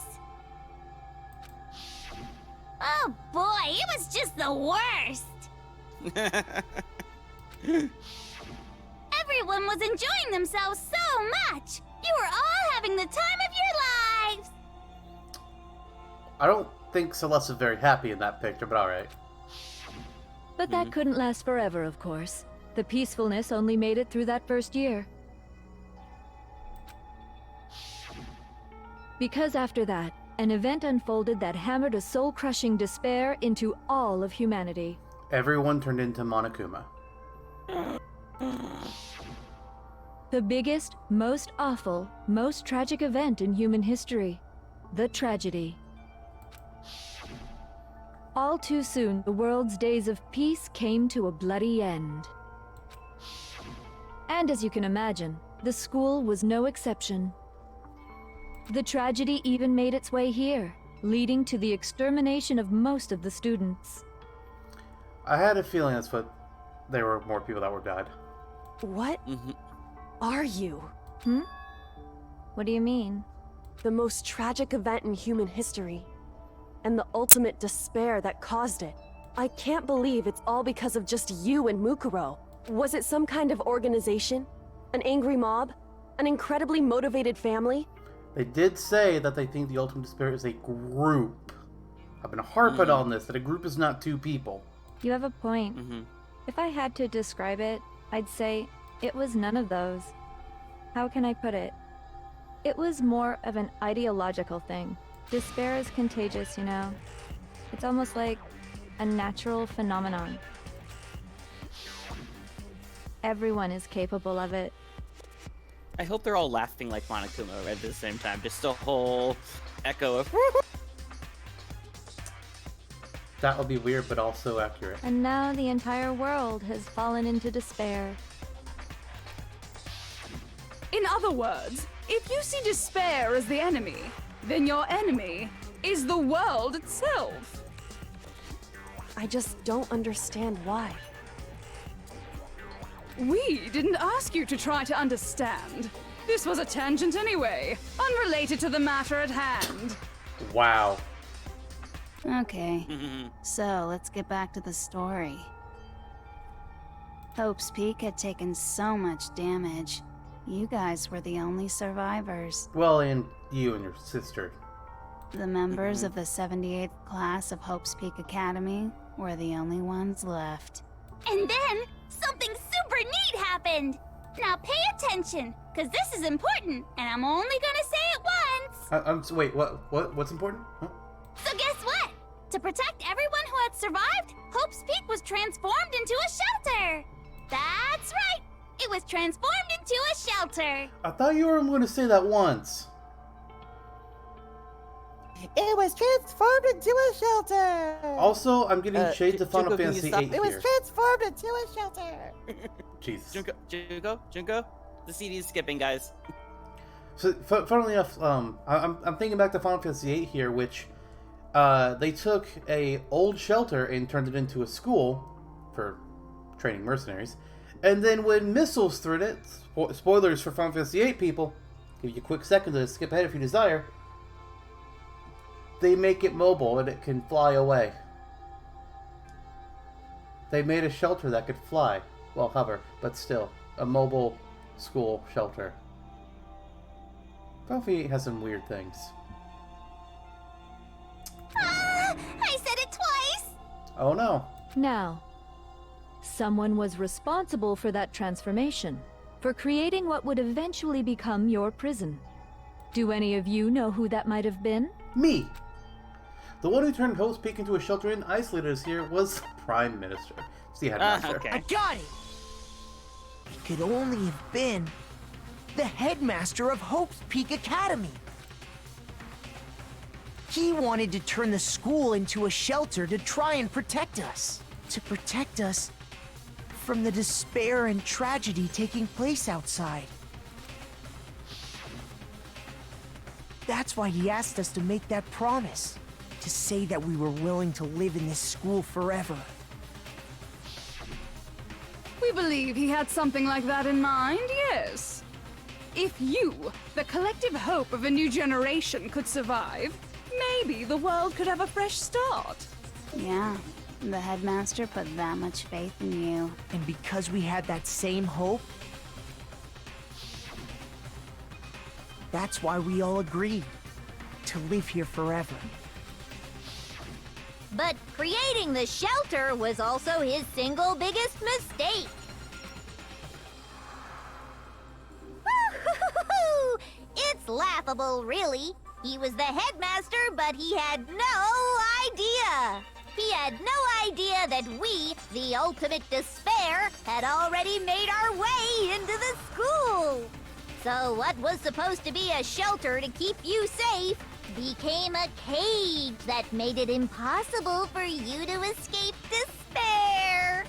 Oh boy, it was just the worst. Everyone was enjoying themselves so much. You were all having the time of your lives. I don't think Celeste's very happy in that picture, but alright. But that couldn't last forever, of course. The peacefulness only made it through that first year. Because after that, an event unfolded that hammered a soul-crushing despair into all of humanity. Everyone turned into Monokuma. The biggest, most awful, most tragic event in human history. The tragedy. All too soon, the world's days of peace came to a bloody end. And as you can imagine, the school was no exception. The tragedy even made its way here, leading to the extermination of most of the students. I had a feeling that's what... There were more people that were died. What are you? What do you mean? The most tragic event in human history. And the ultimate despair that caused it. I can't believe it's all because of just you and Mukuro. Was it some kind of organization? An angry mob? An incredibly motivated family? They did say that they think the ultimate despair is a group. I've been harping on this, that a group is not two people. You have a point. If I had to describe it, I'd say it was none of those. How can I put it? It was more of an ideological thing. Despair is contagious, you know. It's almost like a natural phenomenon. Everyone is capable of it. I hope they're all laughing like Monokuma at the same time. Just a whole echo of... That would be weird, but also accurate. And now the entire world has fallen into despair. In other words, if you see despair as the enemy, then your enemy is the world itself. I just don't understand why. We didn't ask you to try to understand. This was a tangent anyway, unrelated to the matter at hand. Wow. Okay, so let's get back to the story. Hope's Peak had taken so much damage. You guys were the only survivors. Well, and you and your sister. The members of the 78th class of Hope's Peak Academy were the only ones left. And then, something super neat happened! Now pay attention, because this is important, and I'm only gonna say it once! Wait, what's important? Huh? So guess what? To protect everyone who had survived, Hope's Peak was transformed into a shelter! That's right! It was transformed into a shelter! I thought you were going to say that once. It was transformed into a shelter! Also, I'm getting shades of Final Junko, Fantasy can you VIII stop? It was here. transformed into a shelter! Jesus. Junko, the CD is skipping, guys. So, funnily enough, I'm thinking back to Final Fantasy VIII here, which they took a old shelter and turned it into a school for training mercenaries. And then when missiles threw it, spoilers for Final Fantasy VIII people, give you a quick second to skip ahead if you desire, they make it mobile and it can fly away. They made a shelter that could fly. Well, hover, but still. A mobile school shelter. Final Fantasy VIII has some weird things. Ah! I said it twice! Oh no. Now, someone was responsible for that transformation, for creating what would eventually become your prison. Do any of you know who that might have been? Me! The one who turned Hope's Peak into a shelter and isolated us here was the Prime Minister. It's the headmaster. Okay. I got it! It could only have been the headmaster of Hope's Peak Academy. He wanted to turn the school into a shelter to try and protect us. To protect us from the despair and tragedy taking place outside. That's why he asked us to make that promise. To say that we were willing to live in this school forever. We believe he had something like that in mind, yes. If you, the collective hope of a new generation, could survive, maybe the world could have a fresh start. Yeah, the headmaster put that much faith in you. And because we had that same hope, that's why we all agreed to live here forever. But creating the shelter was also his single biggest mistake. It's laughable, really. He was the headmaster, but he had no idea. He had no idea that we, the ultimate despair, had already made our way into the school. So what was supposed to be a shelter to keep you safe became a cage that made it impossible for you to escape despair.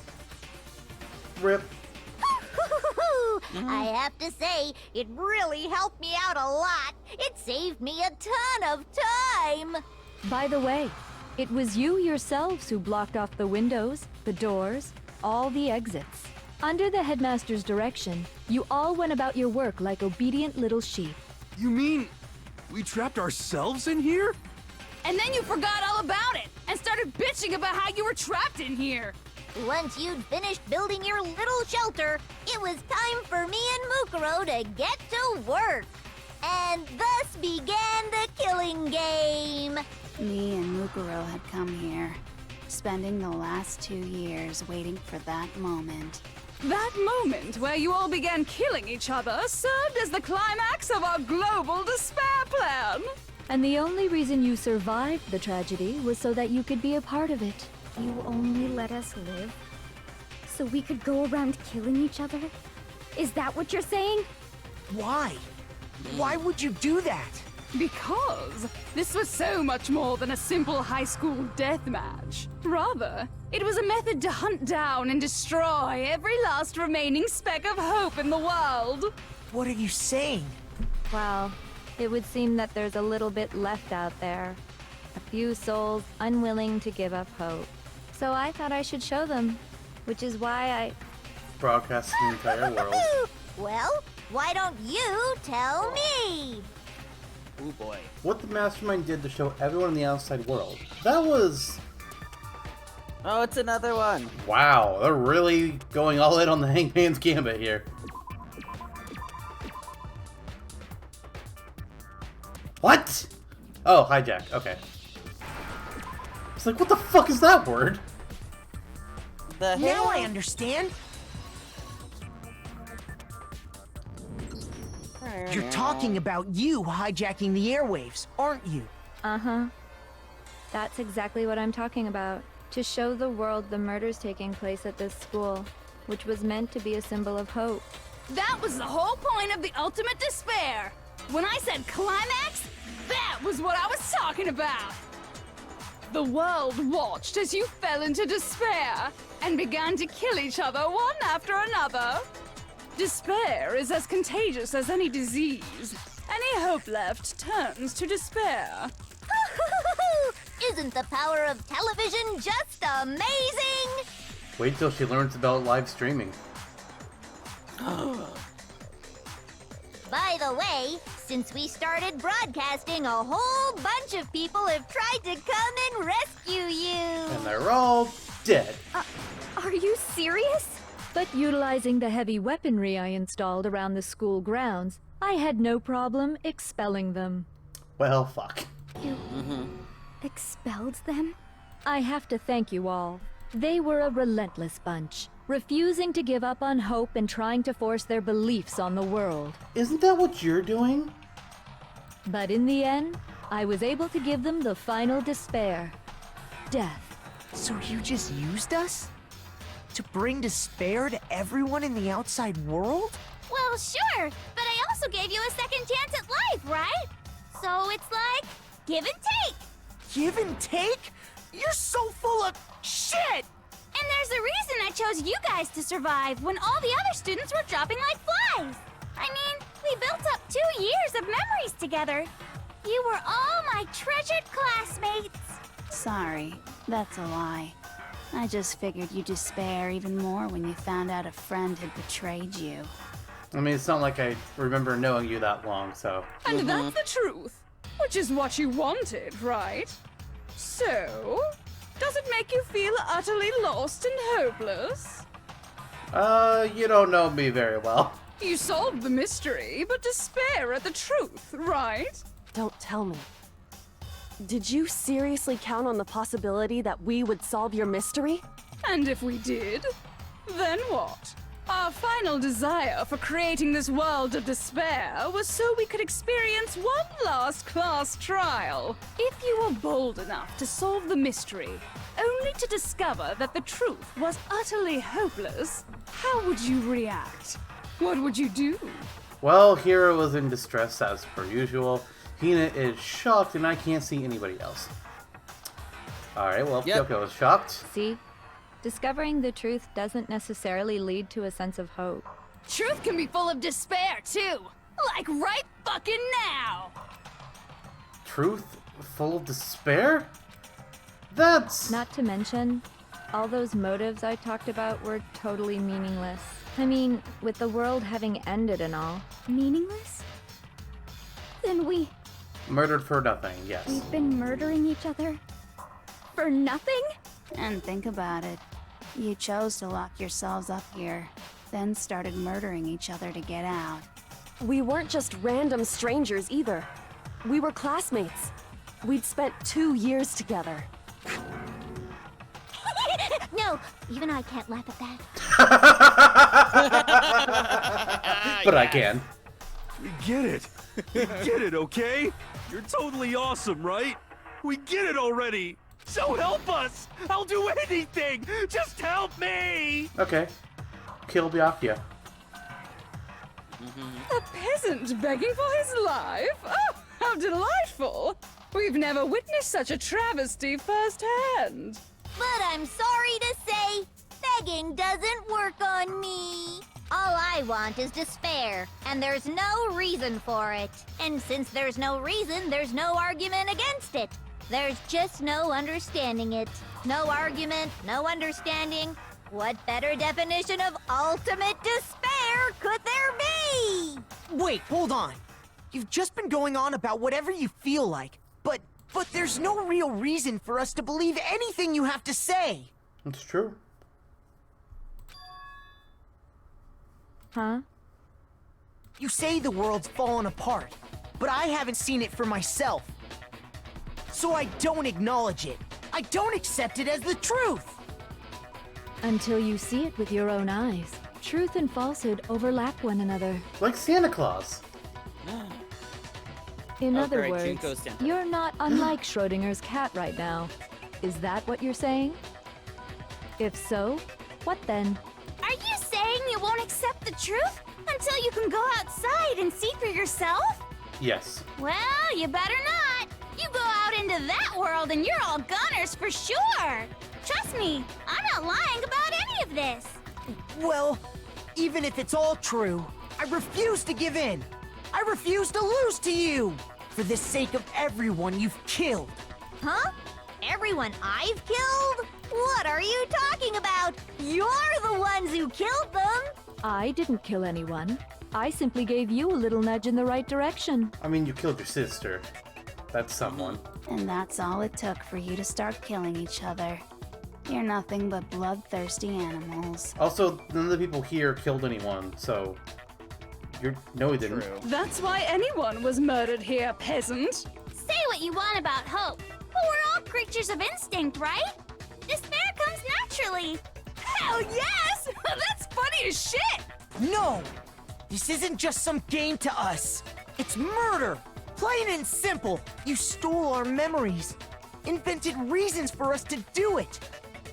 Rip. I have to say, it really helped me out a lot. It saved me a ton of time. By the way, it was you yourselves who blocked off the windows, the doors, all the exits. Under the headmaster's direction, you all went about your work like obedient little sheep. You mean we trapped ourselves in here? And then you forgot all about it and started bitching about how you were trapped in here. Once you'd finished building your little shelter, it was time for me and Mukuro to get to work. And thus began the killing game. Me and Mukuro had come here, spending the last 2 years waiting for that moment. That moment where you all began killing each other served as the climax of our global despair plan. And the only reason you survived the tragedy was so that you could be a part of it. You only let us live so we could go around killing each other? Is that what you're saying? Why? Why would you do that? Because this was so much more than a simple high school death match. Rather, it was a method to hunt down and destroy every last remaining speck of hope in the world. What are you saying? Well, it would seem that there's a little bit left out there. A few souls unwilling to give up hope. So I thought I should show them, which is why I... Broadcast the entire world. Well, why don't you tell me? Oh boy. What the Mastermind did to show everyone in the outside world. That was... Oh, it's another one. Wow, they're really going all in on the Hangman's Gambit here. Oh, hijack. Okay. It's like, what the fuck is that word? The Now hell? I understand. You're talking about you hijacking the airwaves, aren't you? Uh-huh. That's exactly what I'm talking about. To show the world the murders taking place at this school, which was meant to be a symbol of hope. That was the whole point of the ultimate despair. When I said climax, that was what I was talking about. The world watched as you fell into despair and began to kill each other one after another. Despair is as contagious as any disease. Any hope left turns to despair. Isn't the power of television just amazing? Wait till she learns about live streaming. By the way, since we started broadcasting, a whole bunch of people have tried to come and rescue you. And they're all dead. Are you serious? But utilizing the heavy weaponry I installed around the school grounds, I had no problem expelling them. Well, fuck. You expelled them? I have to thank you all. They were a relentless bunch, refusing to give up on hope and trying to force their beliefs on the world. Isn't that what you're doing? But in the end, I was able to give them the final despair. Death. So you just used us? To bring despair to everyone in the outside world? Well, sure, but I also gave you a second chance at life, right? So it's like, give and take. Give and take? You're so full of shit! And there's a reason I chose you guys to survive when all the other students were dropping like flies. I mean, we built up 2 years of memories together. You were all my treasured classmates. Sorry, that's a lie. I just figured you'd despair even more when you found out a friend had betrayed you. I mean, it's not like I remember knowing you that long, so... And that's the truth, which is what you wanted, right? So, does it make you feel utterly lost and hopeless? You don't know me very well. You solved the mystery, but despair at the truth, right? Don't tell me. Did you seriously count on the possibility that we would solve your mystery? And if we did, then what? Our final desire for creating this world of despair was so we could experience one last class trial. If you were bold enough to solve the mystery, only to discover that the truth was utterly hopeless, how would you react? What would you do? Well, Hiro was in distress as per usual. Hina is shocked and I can't see anybody else. Alright, well, Kyoko is shocked. See? Discovering the truth doesn't necessarily lead to a sense of hope. Truth can be full of despair, too. Like right fucking now. Truth full of despair? That's... Not to mention, all those motives I talked about were totally meaningless. I mean, with the world having ended and all. Meaningless? Then Murdered for nothing, yes. we've been murdering each other for nothing? And think about it. You chose to lock yourselves up here, then started murdering each other to get out. We weren't just random strangers either. We were classmates. We'd spent 2 years together. No, even I can't laugh at that. But I can. We get it. We get it, okay? You're totally awesome, right? We get it already. So help us! I'll do anything! Just help me! Okay. Kill Byakuya. A peasant begging for his life? Oh, how delightful! We've never witnessed such a travesty firsthand. But I'm sorry to say, begging doesn't work on me. All I want is despair, and there's no reason for it. And since there's no reason, there's no argument against it. There's just no understanding it. No argument, no understanding. What better definition of ultimate despair could there be? Wait, hold on. You've just been going on about whatever you feel like, but there's no real reason for us to believe anything you have to say. It's true. Huh? You say the world's fallen apart, but I haven't seen it for myself. so I don't acknowledge it. I don't accept it as the truth. Until you see it with your own eyes. Truth and falsehood overlap one another. Like Santa Claus. In Oh, other great, words, Junko's Santa. you're not unlike Schrodinger's cat right now. Is that what you're saying? If so, what then? Are you saying you won't accept the truth until you can go outside and see for yourself? Yes. Well, you better not. You go out into that world and you're all gunners for sure. Trust me, I'm not lying about any of this. Well, even if it's all true, I refuse to give in. I refuse to lose to you. For the sake of everyone you've killed. Huh? Everyone I've killed? What are you talking about? You're the ones who killed them! I didn't kill anyone. I simply gave you a little nudge in the right direction. I mean, you killed your sister. That's someone. And that's all it took for you to start killing each other. You're nothing but bloodthirsty animals. Also, none of the people here killed anyone, so... No, he didn't. That's why anyone was murdered here, peasant. Say what you want about hope, but we're all creatures of instinct, right? Despair comes naturally. Hell yes! That's funny as shit! No! This isn't just some game to us. It's murder! Plain and simple. You stole our memories. Invented reasons for us to do it.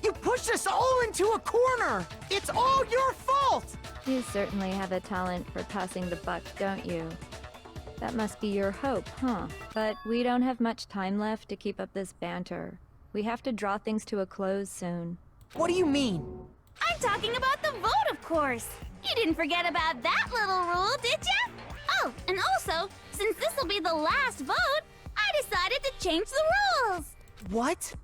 You pushed us all into a corner. It's all your fault! You certainly have a talent for passing the buck, don't you? That must be your hope, huh? But we don't have much time left to keep up this banter. We have to draw things to a close soon. What do you mean? I'm talking about the vote, of course. You didn't forget about that little rule, did ya? Oh, and also, since this will be the last vote, I decided to change the rules. What?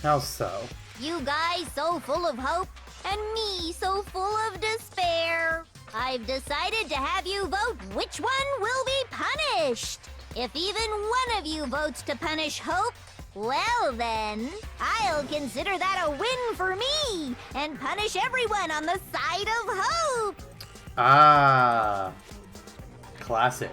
How so? You guys so full of hope, and me so full of despair. I've decided to have you vote which one will be punished. If even one of you votes to punish Hope, well then, I'll consider that a win for me and punish everyone on the side of Hope. Ah. Classic.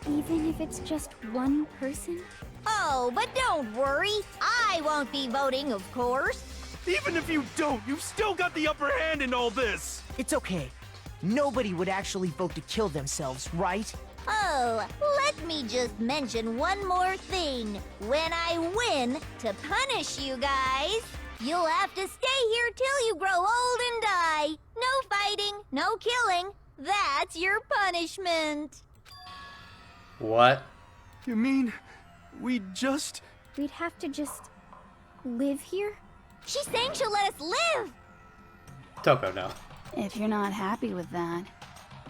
Even if it's just one person? Oh, but don't worry. I won't be voting, of course. Even if you don't, you've still got the upper hand in all this! It's okay. Nobody would actually vote to kill themselves, right? Oh, let me just mention one more thing. When I win, to punish you guys, you'll have to stay here till you grow old and die. No fighting, no killing. That's your punishment. What? You mean, we'd have to just live here? She's saying she'll let us live! Toko, no. If you're not happy with that,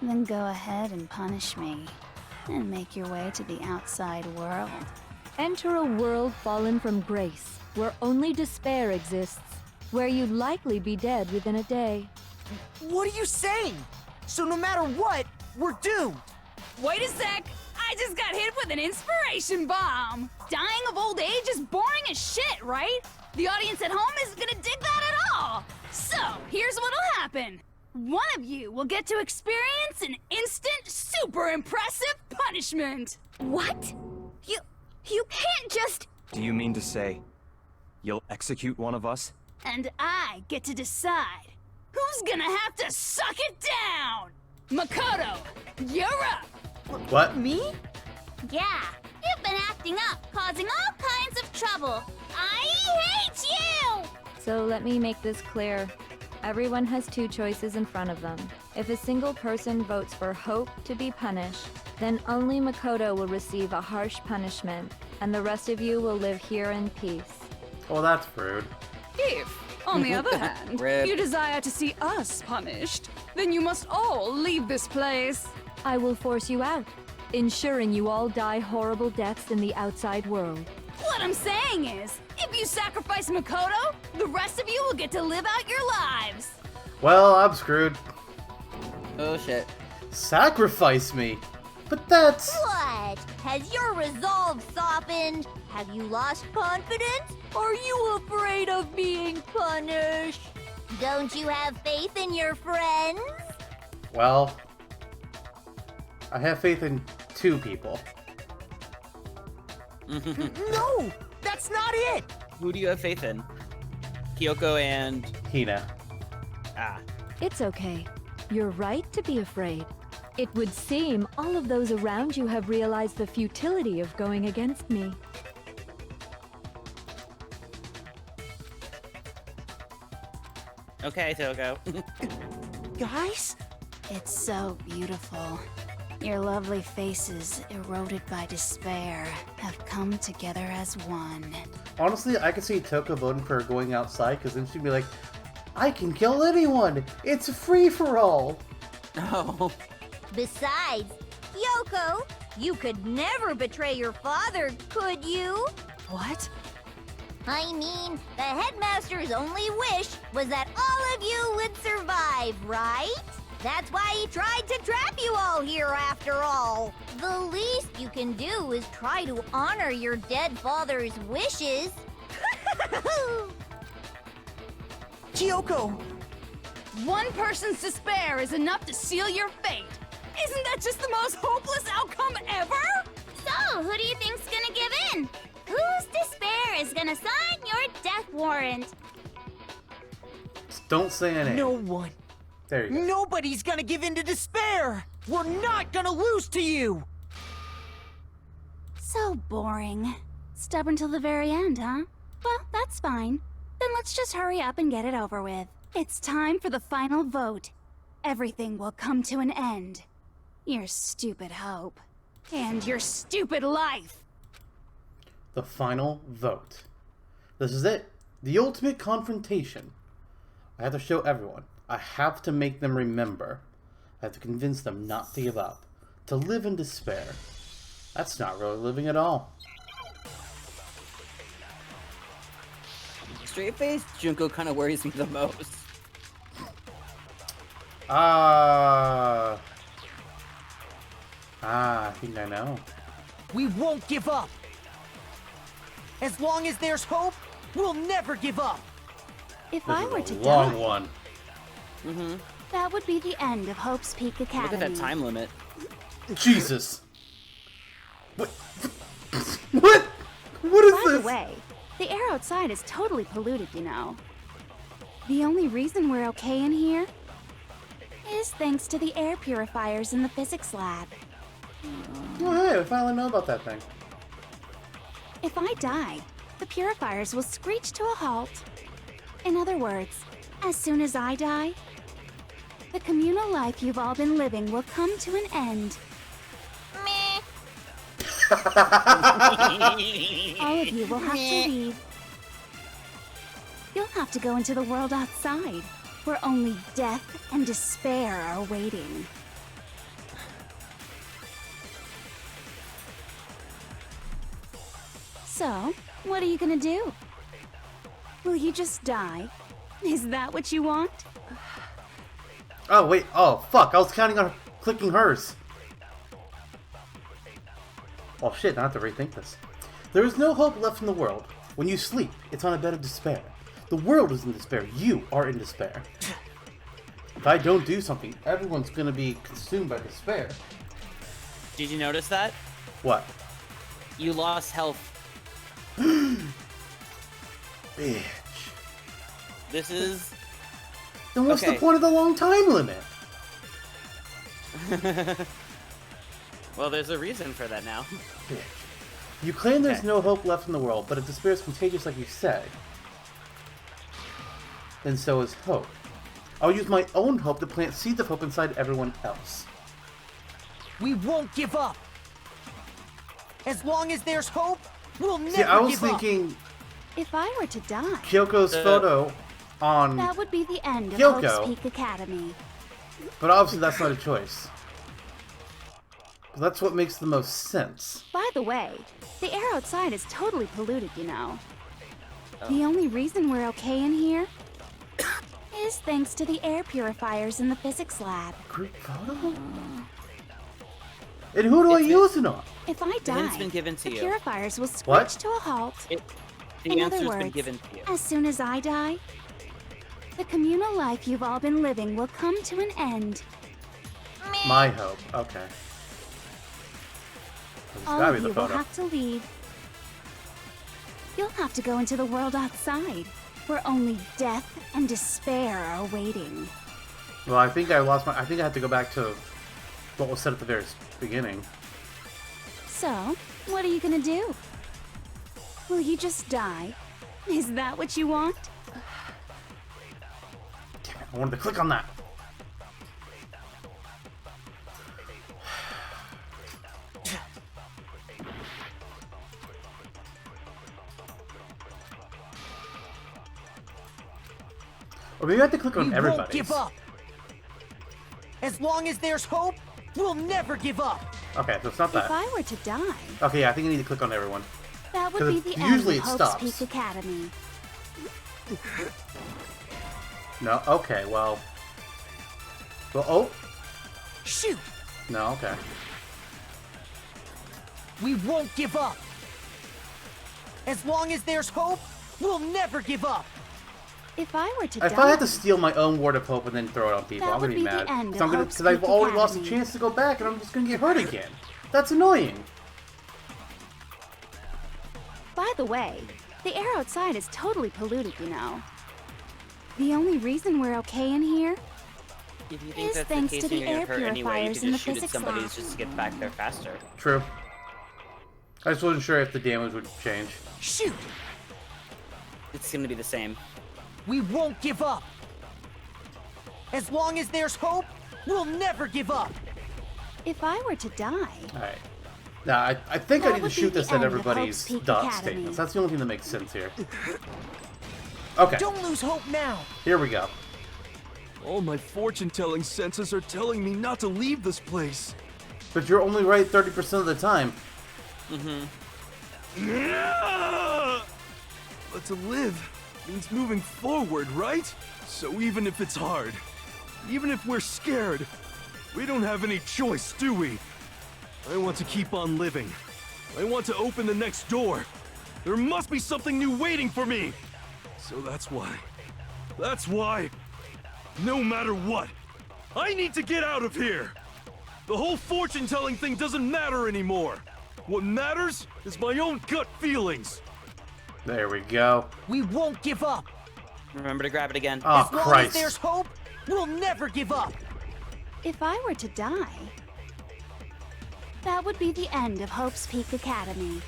then go ahead and punish me. And make your way to the outside world. Enter a world fallen from grace, where only despair exists, where you'd likely be dead within a day. What are you saying? So no matter what, we're doomed. Wait a sec! I just got hit with an inspiration bomb! Dying of old age is boring as shit, right? The audience at home isn't gonna dig that at all! So, here's what'll happen. One of you will get to experience an instant, super impressive punishment! What? You can't just... Do you mean to say you'll execute one of us? And I get to decide who's gonna have to suck it down! Makoto, you're up! What? Me? Yeah, you've been acting up, causing all kinds of trouble. I hate you! So let me make this clear. Everyone has two choices in front of them. If a single person votes for Hope to be punished, then only Makoto will receive a harsh punishment, and the rest of you will live here in peace. Well, that's rude. If, on the other hand, Rip. you desire to see us punished, then you must all leave this place. I will force you out, ensuring you all die horrible deaths in the outside world. What I'm saying is, if you sacrifice Makoto, the rest of you will get to live out your lives. Well, I'm screwed. Oh shit. Sacrifice me? But that's... What? Has your resolve softened? Have you lost confidence? Are you afraid of being punished? Don't you have faith in your friends? Well... I have faith in two people. No! That's not it! Who do you have faith in? Kyoko and... Hina. Ah. It's okay. You're right to be afraid. It would seem all of those around you have realized the futility of going against me. Okay, Toko. Guys? It's so beautiful. Your lovely faces, eroded by despair, have come together as one. Honestly, I could see Toko voting for her going outside, because then she'd be like, I can kill anyone! It's a free-for-all! Oh. Besides, Yoko, you could never betray your father, could you? What? I mean, the headmaster's only wish was that all of you would survive, right? That's why he tried to trap you all here after all. The least you can do is try to honor your dead father's wishes. Kyoko! One person's despair is enough to seal your fate. Isn't that just the most hopeless outcome ever? So, who do you think's gonna give in? Whose despair is gonna sign your death warrant? Just don't say a name. No one. There you go. Nobody's gonna give in to despair! We're not gonna lose to you! So boring. Stubborn till the very end, huh? Well, that's fine. Then let's just hurry up and get it over with. It's time for the final vote. Everything will come to an end. Your stupid hope. And your stupid life. The final vote. This is it. The ultimate confrontation. I have to show everyone. I have to make them remember. I have to convince them not to give up. To live in despair. That's not really living at all. Straight-faced Junko kind of worries me the most. I think I know. We won't give up! As long as there's hope, we'll never give up! If This I is were a to long die, one. that would be the end of Hope's Peak Academy. Look at that time limit. Jesus. What? What? What is By this? the way, the air outside is totally polluted, you know. The only reason we're okay in here Is thanks to the air purifiers in the physics lab. Oh, hey, I finally know about that thing. If I die, the purifiers will screech to a halt. In other words, as soon as I die, the communal life you've all been living will come to an end. Meh. All of you will have to leave. You'll have to go into the world outside, where only death and despair are waiting. So, what are you gonna do? Will you just die? Is that what you want? Oh, wait. Oh, fuck. I was counting on clicking hers. Oh, shit. I have to rethink this. There is no hope left in the world. When you sleep, it's on a bed of despair. The world is in despair. You are in despair. If I don't do something, everyone's gonna be consumed by despair. Did you notice that? What? You lost health. Bitch. This is... Then what's Okay. the point of the long time limit? Well, there's a reason for that now. Bitch. You claim there's Okay. no hope left in the world, but if despair is contagious like you say, then so is hope. I'll use my own hope to plant seeds of hope inside everyone else. We won't give up! As long as there's hope, we'll never See, I was give up! thinking If I were to die, Kyoko's photo on... that would be the end of Kyoko. Hope's Peak Academy. But obviously that's not a choice. That's what makes the most sense. By the way, the air outside is totally polluted, you know. The only reason we're okay in here Is thanks to the air purifiers in the physics lab. Group photo? And who do I use it on? If I The hint's die, been given to the you. purifiers will screech What? to a halt. The In answer's other been words, given to you. as soon as I die, the communal life you've all been living will come to an end. My hope. Okay. This All gotta of be the you will photo. have to leave. You'll have to go into the world outside, where only death and despair are waiting. Well, I think I lost my... I think I have to go back to what was said at the very beginning. So, what are you gonna do? Will you just die? Is that what you want? Damn it, I wanted to click on that. Or maybe I have to click on everybody's. We won't give up. As long as there's hope, we'll never give up. Okay, so it's not that. If I were to die, Okay, yeah, I think I need to click on everyone. that would be the end usually of it Hope's stops. Peak Academy. No, okay, well... Well, oh! Shoot! No, okay. We won't give up. As long as there's hope, we'll never give up. If I were to If die, I had to steal my own word of hope and then throw it on people, That I'm gonna would be be the mad. end Because of Hope's I've Peak already lost a Academy. chance to go back and I'm just gonna get hurt again. That's annoying. By the way, the air outside is totally polluted, you know. The only reason we're okay in here If you think is that's the thanks case to the and you're air gonna hurt anyway, you purifiers can in the just shoot at physics somebody lab. just to get back there faster. True. I just wasn't sure if the damage would change. Shoot! It's gonna be the same. We won't give up. As long as there's hope, we'll never give up. If I were to die, Alright. Now, I think I That need to would be shoot the this at end of everybody's Hope's Peak dot Academy. statements. That's the only thing that makes sense here. Okay, Don't lose hope now. here we go. All my fortune-telling senses are telling me not to leave this place. But you're only right 30% of the time. But to live means moving forward, right? So even if it's hard, even if we're scared, we don't have any choice, do we? I want to keep on living. I want to open the next door. There must be something new waiting for me. So that's why, no matter what, I need to get out of here. The whole fortune-telling thing doesn't matter anymore. What matters is my own gut feelings. There we go. We won't give up. Remember to grab it again. Oh, As long Christ. as there's hope, we'll never give up. if I were to die, that would be the end of Hope's Peak Academy.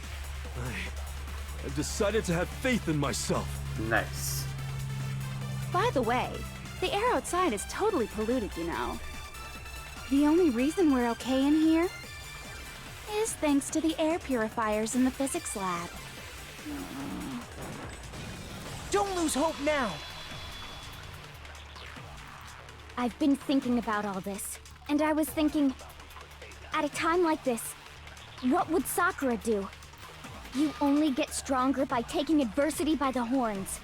I've decided to have faith in myself. Nice. By the way, the air outside is totally polluted, you know. The only reason we're okay in here is thanks to the air purifiers in the physics lab. Don't lose hope now. I've been thinking about all this, and I was thinking, at a time like this, what would Sakura do? You only get stronger by taking adversity by the horns.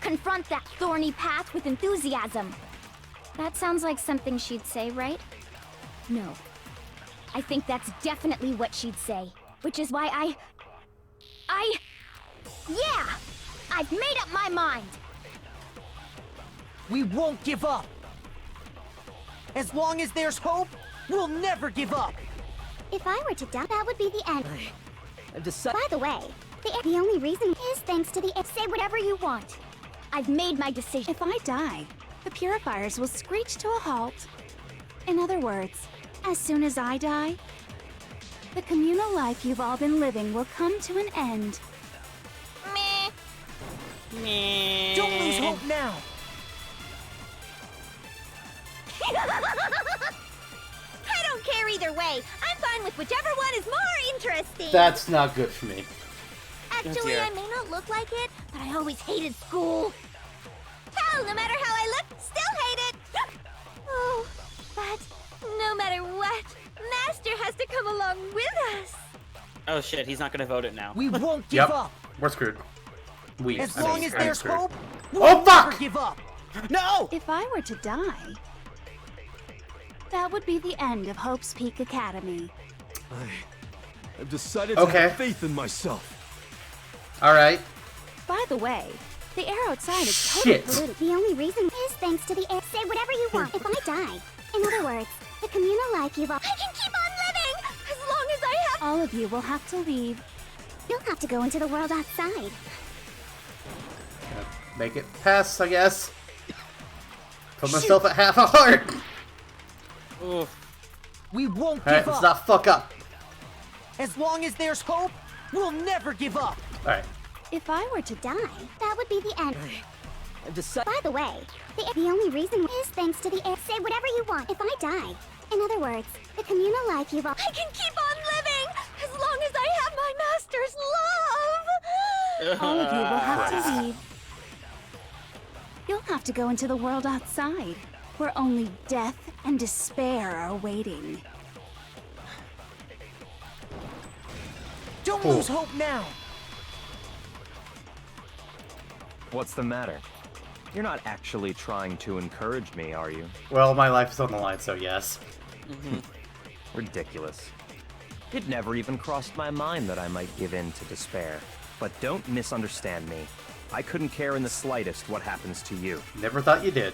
Confront that thorny path with enthusiasm. That sounds like something she'd say, right? No. I think that's definitely what she'd say, which is why yeah! I've made up my mind! We won't give up. As long as there's hope, we'll never give up. If I were to die, that would be the end. I've decided. By the way, the only reason is thanks to the say whatever you want. I've made my decision. If I die, the purifiers will screech to a halt. In other words, as soon as I die, the communal life you've all been living will come to an end. Meh. Don't lose hope now. I don't care either way. I'm fine with whichever one is more interesting. That's not good for me. Actually, dear. I may not look like it, but I always hated school. Hell, no matter how I look, still hate it. Oh, but no matter what, Master has to come along with us. Oh shit, he's not gonna vote it now. We won't give Yep. up. We're screwed. As long as there's screwed. hope, Oh, we'll fuck! never give up. No! If I were to die, that would be the end of Hope's Peak Academy. I've decided to Okay. have faith in myself. Alright. By the way, the air outside is totally Shit. polluted. The only reason is thanks to the air. Say whatever you want if I die. In other words, the communal life you've all. I can keep on living as long as I have. All of you will have to leave. You'll have to go into the world outside, Make it pass, I guess. Put myself at half a heart. Oof. We won't Alright, give let's up. not fuck up. As long as there's hope, we'll never give up. Alright. If I were to die, That would be the end. by the way, the only reason is thanks to the air. Say whatever you want. If I die, in other words, the communal life you've all. I can keep on living as long as I have my master's love. All of you will have to leave. You'll have to go into the world outside, where only death and despair are waiting. Don't lose hope now. What's the matter? You're not actually trying to encourage me, are you? Well, my life is on the line, so yes. Ridiculous. It never even crossed my mind that I might give in to despair. But don't misunderstand me. I couldn't care in the slightest what happens to you. Never thought you did.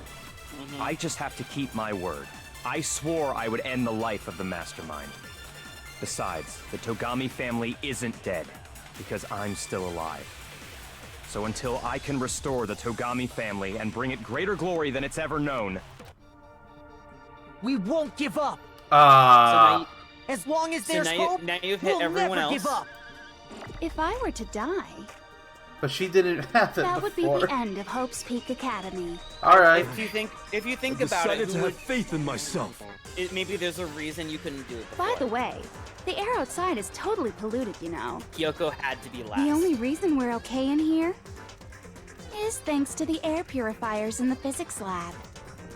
I just have to keep my word. I swore I would end the life of the Mastermind. Besides, the Togami family isn't dead, because I'm still alive. So until I can restore the Togami family and bring it greater glory than it's ever known, We won't give up. As long as So there's now hope, now you've hit we'll everyone never else. give up. If I were to die, but she didn't have it that would be before. the end of Hope's Peak Academy. Alright. If you think I about it, decided to who have would, faith in myself. maybe there's a reason you couldn't do it before. By the way, the air outside is totally polluted, you know. Kyoko had to be last. The only reason we're okay in here is thanks to the air purifiers in the physics lab.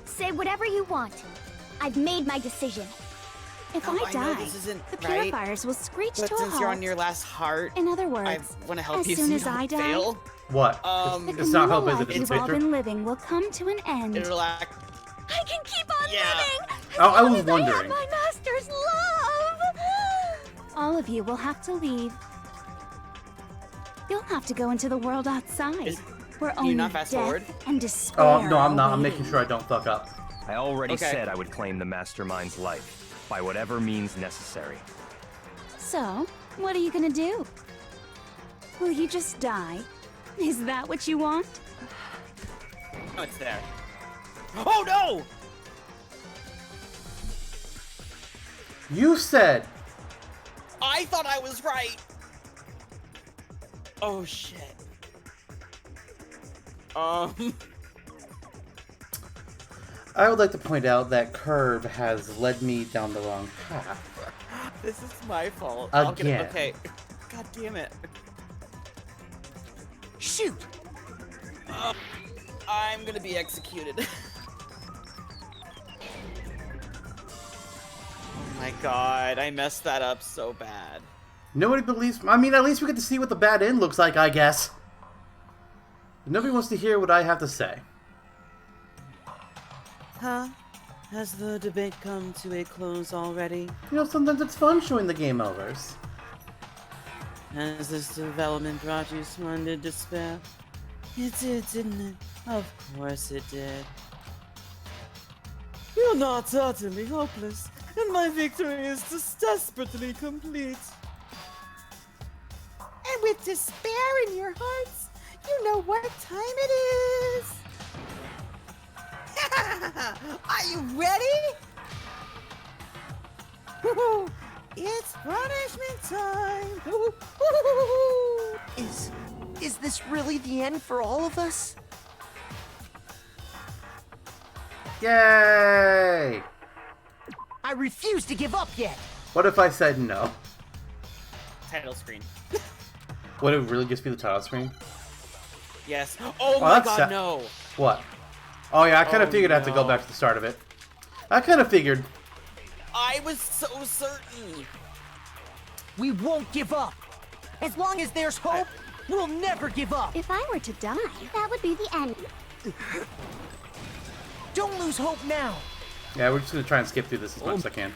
Say whatever you want to. I've made my decision. If Oh, I I know die, this isn't the right, purifiers will screech But to a since halt. you're on your last heart, In other I words, want to help as you soon so as you I don't die, fail. What? the It's not communal hope, is life it? you've It's all Victor? been living will come to an end. It'll act. I can keep on Yeah. living as Oh, I long was as I have wondering. my master's love. All of you will have to leave. You'll have to go into the world outside, where Can you only not fast death forward? and despair Oh, no, I'm not. are I'm waiting. making sure I don't fuck up. I already Okay. said I would claim the Mastermind's life, by whatever means necessary. So, what are you gonna do? Will you just die? Is that what you want? Oh, it's there. Oh no! You said. I thought I was right. Oh shit. I would like to point out that Curb has led me down the wrong path. This is my fault. Again. Okay. God damn it. Shoot! I'm gonna be executed. Oh my god, I messed that up so bad. Nobody believes. I mean, at least we get to see what the bad end looks like, I guess. Nobody wants to hear what I have to say. Huh? Has the debate come to a close already? You know, sometimes it's fun showing the game overs. Has this development brought you splendid despair? It did, didn't it? Of course it did. You're not utterly hopeless, and my victory is just desperately complete. And with despair in your hearts, you know what time it is. Are you ready? Woo-hoo. It's punishment time. Woo-hoo. Is this really the end for all of us? Yay! I refuse to give up yet. What if I said no? Title screen. Would it really just be the title screen? Yes. Oh my that's god, sad. no! What? Oh yeah, I kind of Oh, figured I had to go no. back to the start of it. I kind of figured. I was so certain! We won't give up. As long as there's hope, we'll never give up. If I were to die, That would be the end. Don't lose hope now. Yeah, we're just gonna try and skip through this as much as I can.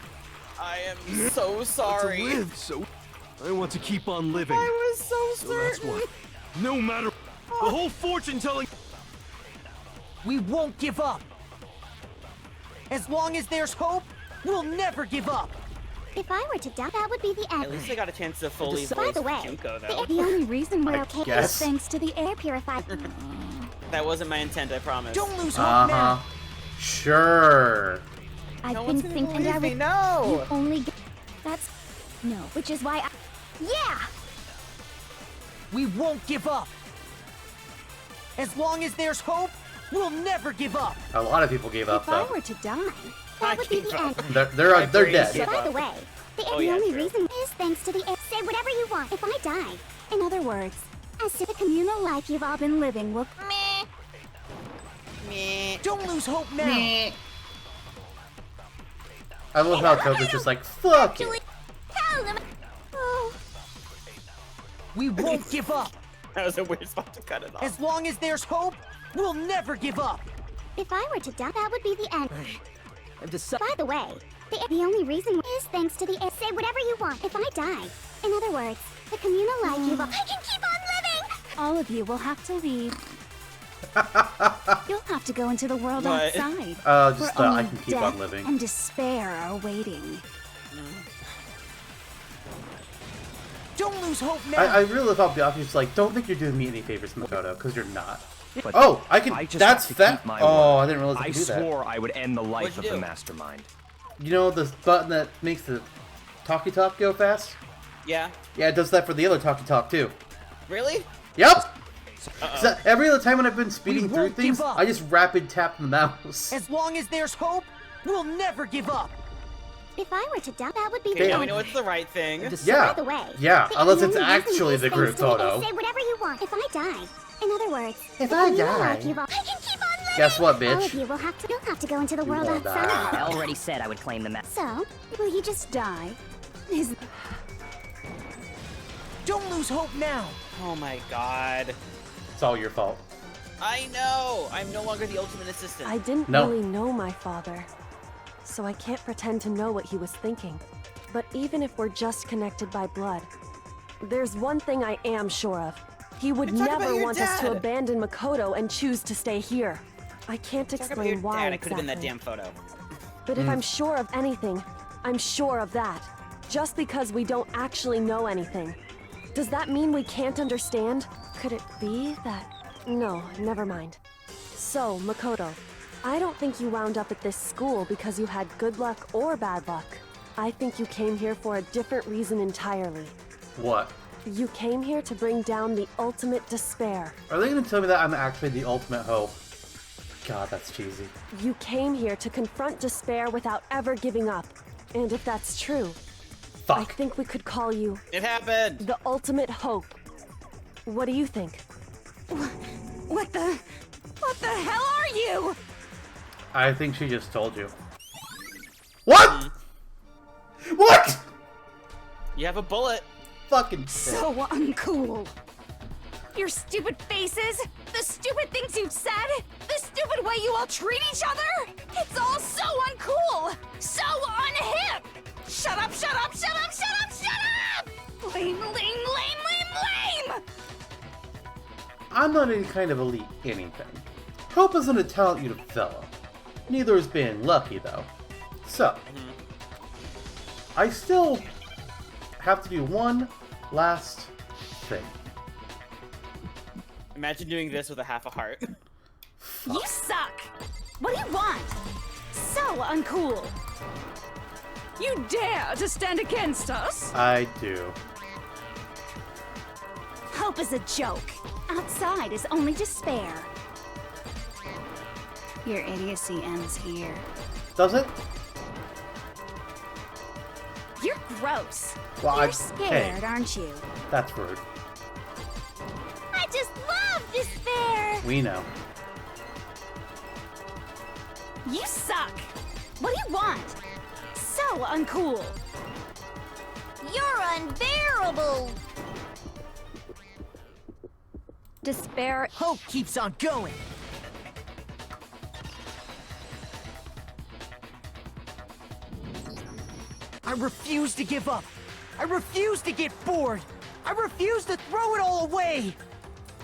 I am so sorry. To live, so I want to keep on living. I was so So that's certain. why. No matter the whole fortune telling. We won't give up. As long as there's hope, we'll never give up. If I were to die, that would be the At end. least I got a chance to fully By voice the way, Junko, though. the only reason we're I okay guess. is thanks to the air Air purifier. That wasn't my intent, I promise. Don't lose hope now. Sure. I've been thinking, and I would. No. You only get. That's no, which is why I. Yeah. We won't give up. As long as there's hope, we'll never give up. A lot of people gave up, If I though. were to die, that would be the end. They're dead. By the way, the only reason is thanks to the. Say whatever you want. If I die, in other words, as to the communal life you've all been living will. Meh. Meh. Don't lose hope now. Meh. I love how Coco's just like, fuck it. Oh. We won't give up. That was a weird spot to cut it off. As long as there's hope, we'll never give up. If I were to die, that would be the end. I'm By the way, the only reason is thanks to the. Say whatever you want. If I die, in other words, the communal life you've all. I can keep on living. All of you will have to leave. You'll have to go into the world What? outside. Just where I only can keep death on living. and despair are waiting. Don't lose hope now. I really love how Byakuya's like, don't think you're doing me any favors, Makoto, because you're not. But Oh, I can. I just That's have to that. keep my Oh, word. I didn't realize I I could do that. swore I would end the life What'd of you the do? Mastermind. You know the button that makes the talkie talk go fast? Yeah. Yeah, it does that for the other talkie talk too. Really? Yep. So every other time when I've been speeding through won't things, give up. I just rapid tap the mouse. As long as there's hope, we'll never give up. If I were to die, that would be Okay, the now we end. know it's the right thing. Yeah. By the way, Yeah, the unless it's only reason actually is the thanks group to the- photo. Say whatever you want. If I die, in other words, If the I communal die- life you've all. I can keep on living. Guess what, All bitch? of you will have to. You'll have to go into the world will outside. die. I already said I would claim the map. So, will you just die? Is Don't lose hope now. Oh my god. It's all your fault. I know! I'm no longer the ultimate assistant. I didn't No. really know my father, so I can't pretend to know what he was thinking. But even if we're just connected by blood, there's one thing I am sure of. He would Talk about never your want us to dad. abandon Makoto and choose to stay here. I can't Talk about explain your why dad. I could have been that exactly. damn photo. But if I'm sure of anything, I'm sure of that. Just because we don't actually know anything. Does that mean we can't understand? Could it be that... No, never mind. So, Makoto, I don't think you wound up at this school because you had good luck or bad luck. I think you came here for a different reason entirely. What? You came here to bring down the ultimate despair. Are they gonna tell me that I'm actually the ultimate hope? God, that's cheesy. You came here to confront despair without ever giving up. And if that's true, I Fuck. think we could call you It happened! the ultimate hope. What do you think? What the hell are you? I think she just told you. What? What? You have a bullet. Fucking So uncool. Your stupid faces, the stupid things you've said, the stupid way you all treat each other. It's all so uncool, so unhip. Shut up, shut up, shut up, shut up, shut up! Lame, lame, lame, lame, lame! I'm not any kind of elite anything. Hope isn't a talent you develop. Neither is being lucky, though. So, I still have to do one last thing. Imagine doing this with a half a heart. You suck! What do you want? So uncool! You dare to stand against us? I do. Hope is a joke. Outside is only despair. Your idiocy ends here. Does it? You're gross. Well, You're hey, scared, aren't you? that's rude. I just love despair! We know. You suck! What do you want? So uncool! You're unbearable! Despair. Hope keeps on going. I refuse to give up. I refuse to get bored. I refuse to throw it all away.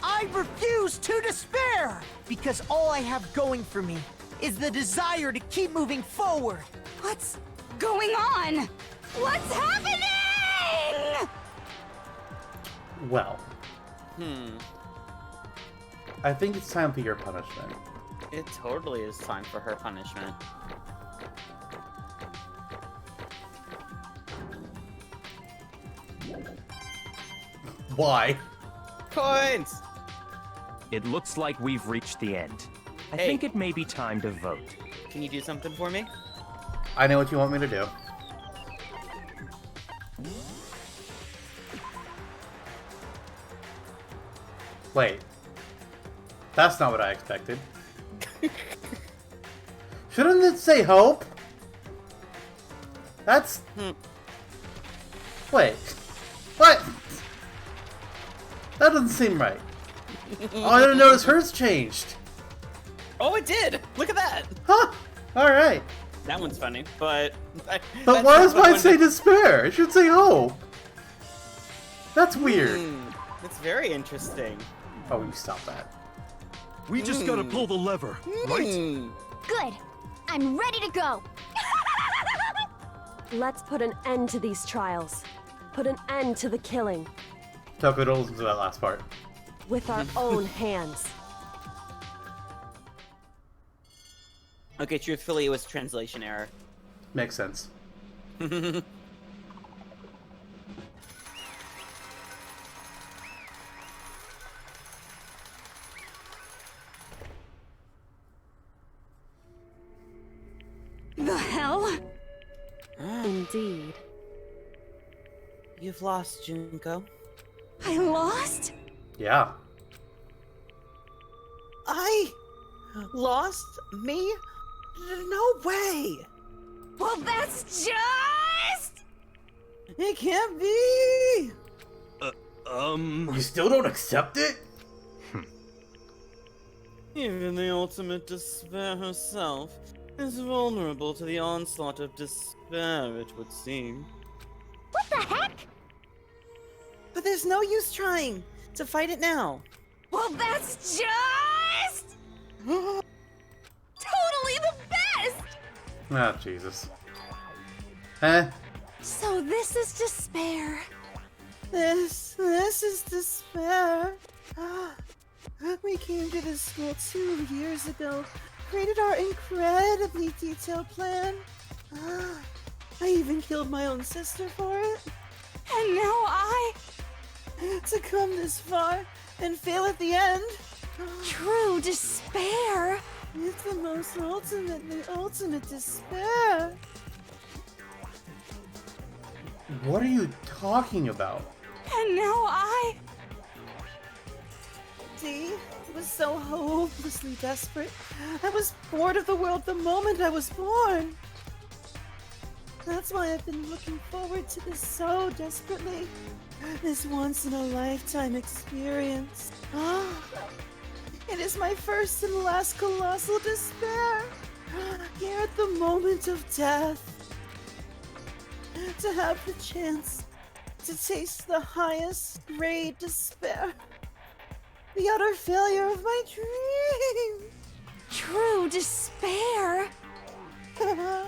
I refuse to despair. Because all I have going for me is the desire to keep moving forward. What's going on? What's happening? Well. I think it's time for your punishment. It totally is time for her punishment. Why? Coins! It looks like we've reached the end. I Hey. think it may be time to vote. Can you do something for me? I know what you want me to do. Wait. That's not what I expected. Shouldn't it say hope? That's... Wait. What? That doesn't seem right. Oh, I didn't notice hers changed. Oh, it did! Look at that! Huh. Alright. That one's funny, but... But that's why not does the mine one say that- despair? It should say hope. That's weird. That's very interesting. Oh, you stop that. We just gotta pull the lever, right? Good. I'm ready to go. Let's put an end to these trials. Put an end to the killing. Toko, don't listen to that last part. With our own hands. Okay, truthfully, it was translation error. Makes sense. The hell? Indeed. You've lost, Junko. I lost? Yeah. I lost? Me? No way! Well, that's just... It can't be! You still don't accept it? Even the ultimate despair herself is vulnerable to the onslaught of despair, it would seem. What the heck? But there's no use trying to fight it now. Well, that's just... totally the best! Ah, Jesus. Eh? So this is despair. This is despair. We came to this school 2 years ago, created our incredibly detailed plan. I even killed my own sister for it. And now To come this far and fail at the end. True despair. It's the most ultimate despair. What are you talking about? And now See, I was so hopelessly desperate. I was bored of the world the moment I was born. That's why I've been looking forward to this so desperately. This once-in-a-lifetime experience. It is my first and last colossal despair. Here at the moment of death. To have the chance to taste the highest grade despair. The utter failure of my dream. True despair. I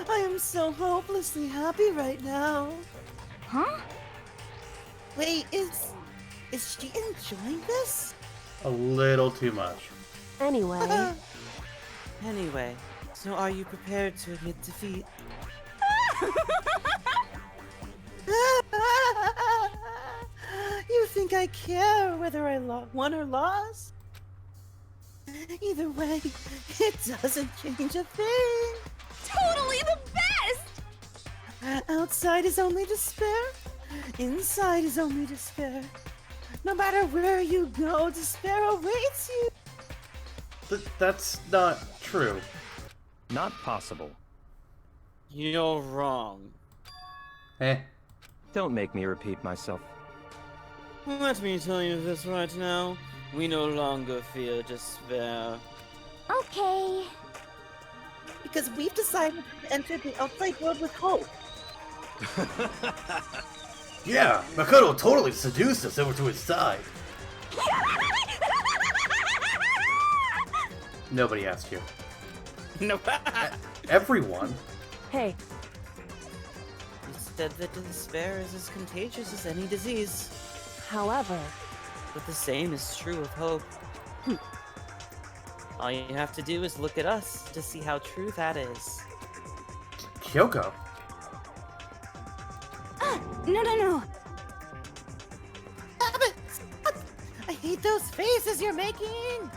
am so hopelessly happy right now. Huh? Wait, is she enjoying this? A little too much. Anyway. Anyway, so are you prepared to admit defeat? You think I care whether I won or lost? Either way, it doesn't change a thing. Totally the best! Outside is only despair. Inside is only despair. No matter where you go, despair awaits you. That's not true. Not possible. You're wrong. Eh? Don't make me repeat myself. Let me tell you this right now. We no longer fear despair. Okay. Because we've decided to enter the outside world with hope. Yeah, Makoto totally seduced us over to his side. Nobody asked you. No. Everyone. Hey, He said that despair is as contagious as any disease. however, But the same is true of hope. All you have to do is look at us to see how true that is. Kyoko? No. Stop it! Stop! I hate those faces you're making!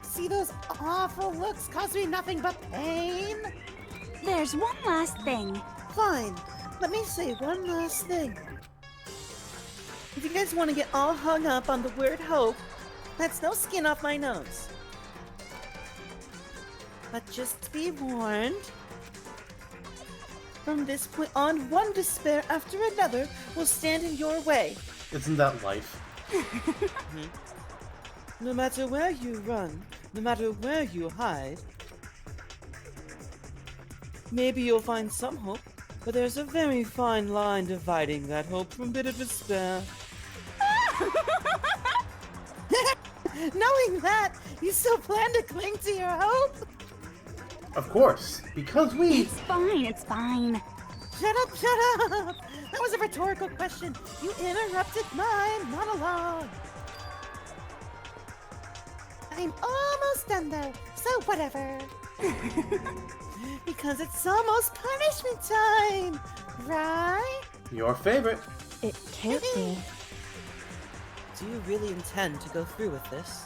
See, those awful looks cause me nothing but pain? There's one last thing. Fine. Let me say one last thing. If you guys want to get all hung up on the word hope, that's no skin off my nose. But just be warned. From this point on, one despair after another will stand in your way. Isn't that life? No matter where you run, no matter where you hide, maybe you'll find some hope, but there's a very fine line dividing that hope from bitter despair. Knowing that, you still plan to cling to your hope? Of course, because we... It's fine, it's fine. Shut up, shut up! That was a rhetorical question. You interrupted my monologue. I'm almost done though, so whatever. Because it's almost punishment time, right? Your favorite. It can't be. Do you really intend to go through with this?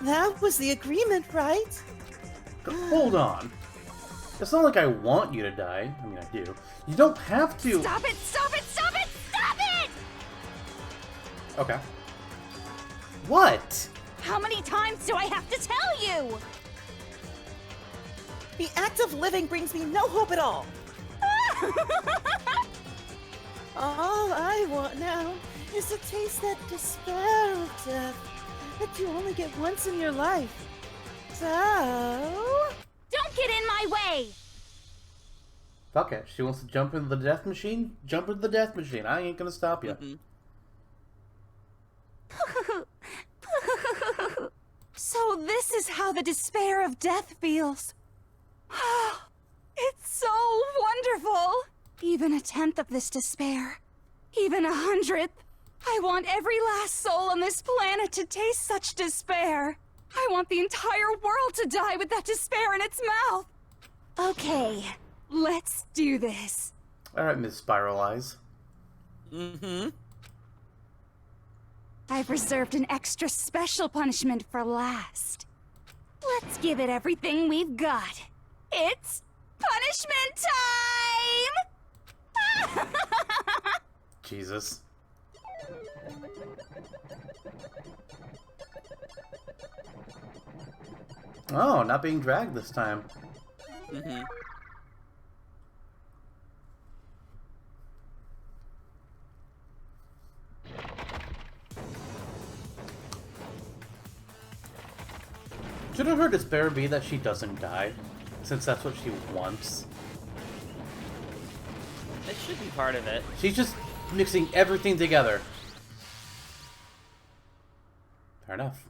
That was the agreement, right? Hold on. It's not like I want you to die. I mean, I do. You don't have to... Stop it! Stop it! Stop it! Stop it! Okay. What? How many times do I have to tell you? The act of living brings me no hope at all. All I want now is to taste that despair of death that you only get once in your life. So... Don't get in my way! Fuck it. She wants to jump into the death machine? Jump into the death machine. I ain't gonna stop you. So this is how the despair of death feels. It's so wonderful! Even a tenth of this despair, even 100th. I want every last soul on this planet to taste such despair. I want the entire world to die with that despair in its mouth. Okay, let's do this. Alright, Miss Spiral Eyes. I've reserved an extra special punishment for last. Let's give it everything we've got. It's punishment time! Jesus. Oh, not being dragged this time. Shouldn't her despair be that she doesn't die? Since that's what she wants. It should be part of it. She's just mixing everything together. Fair enough.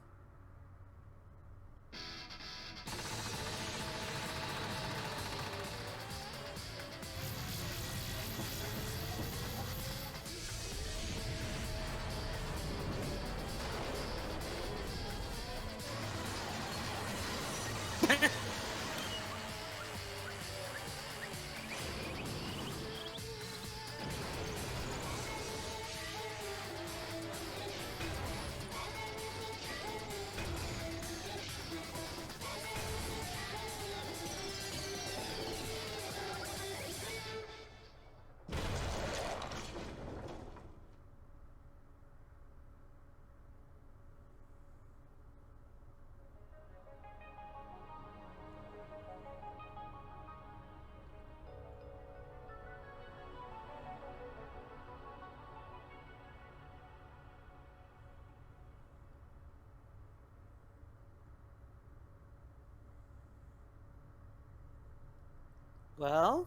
Well?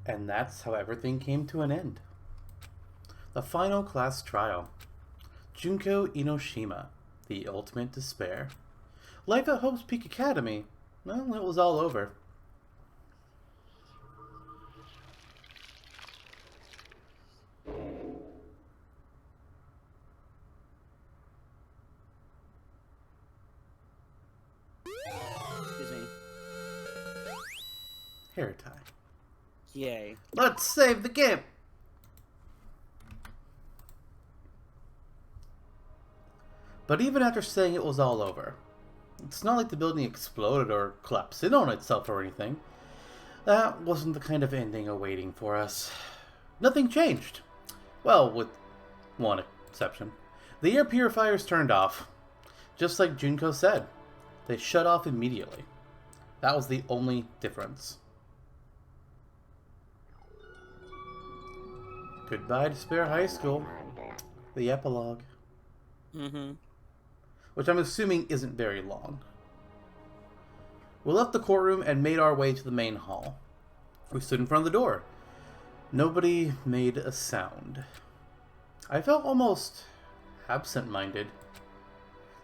And that's how everything came to an end. The final class trial. Junko Inoshima, the ultimate despair. Life at Hope's Peak Academy. Well, it was all over. hair tie. Yay. Let's save the game! But even after saying it was all over, it's not like the building exploded or collapsed in on itself or anything. That wasn't the kind of ending awaiting for us. Nothing changed. Well, with one exception. The air purifiers turned off. Just like Junko said. They shut off immediately. That was the only difference. Goodbye, Despair High School. The epilogue. Which I'm assuming isn't very long. We left the courtroom and made our way to the main hall. We stood in front of the door. Nobody made a sound. I felt almost absent-minded.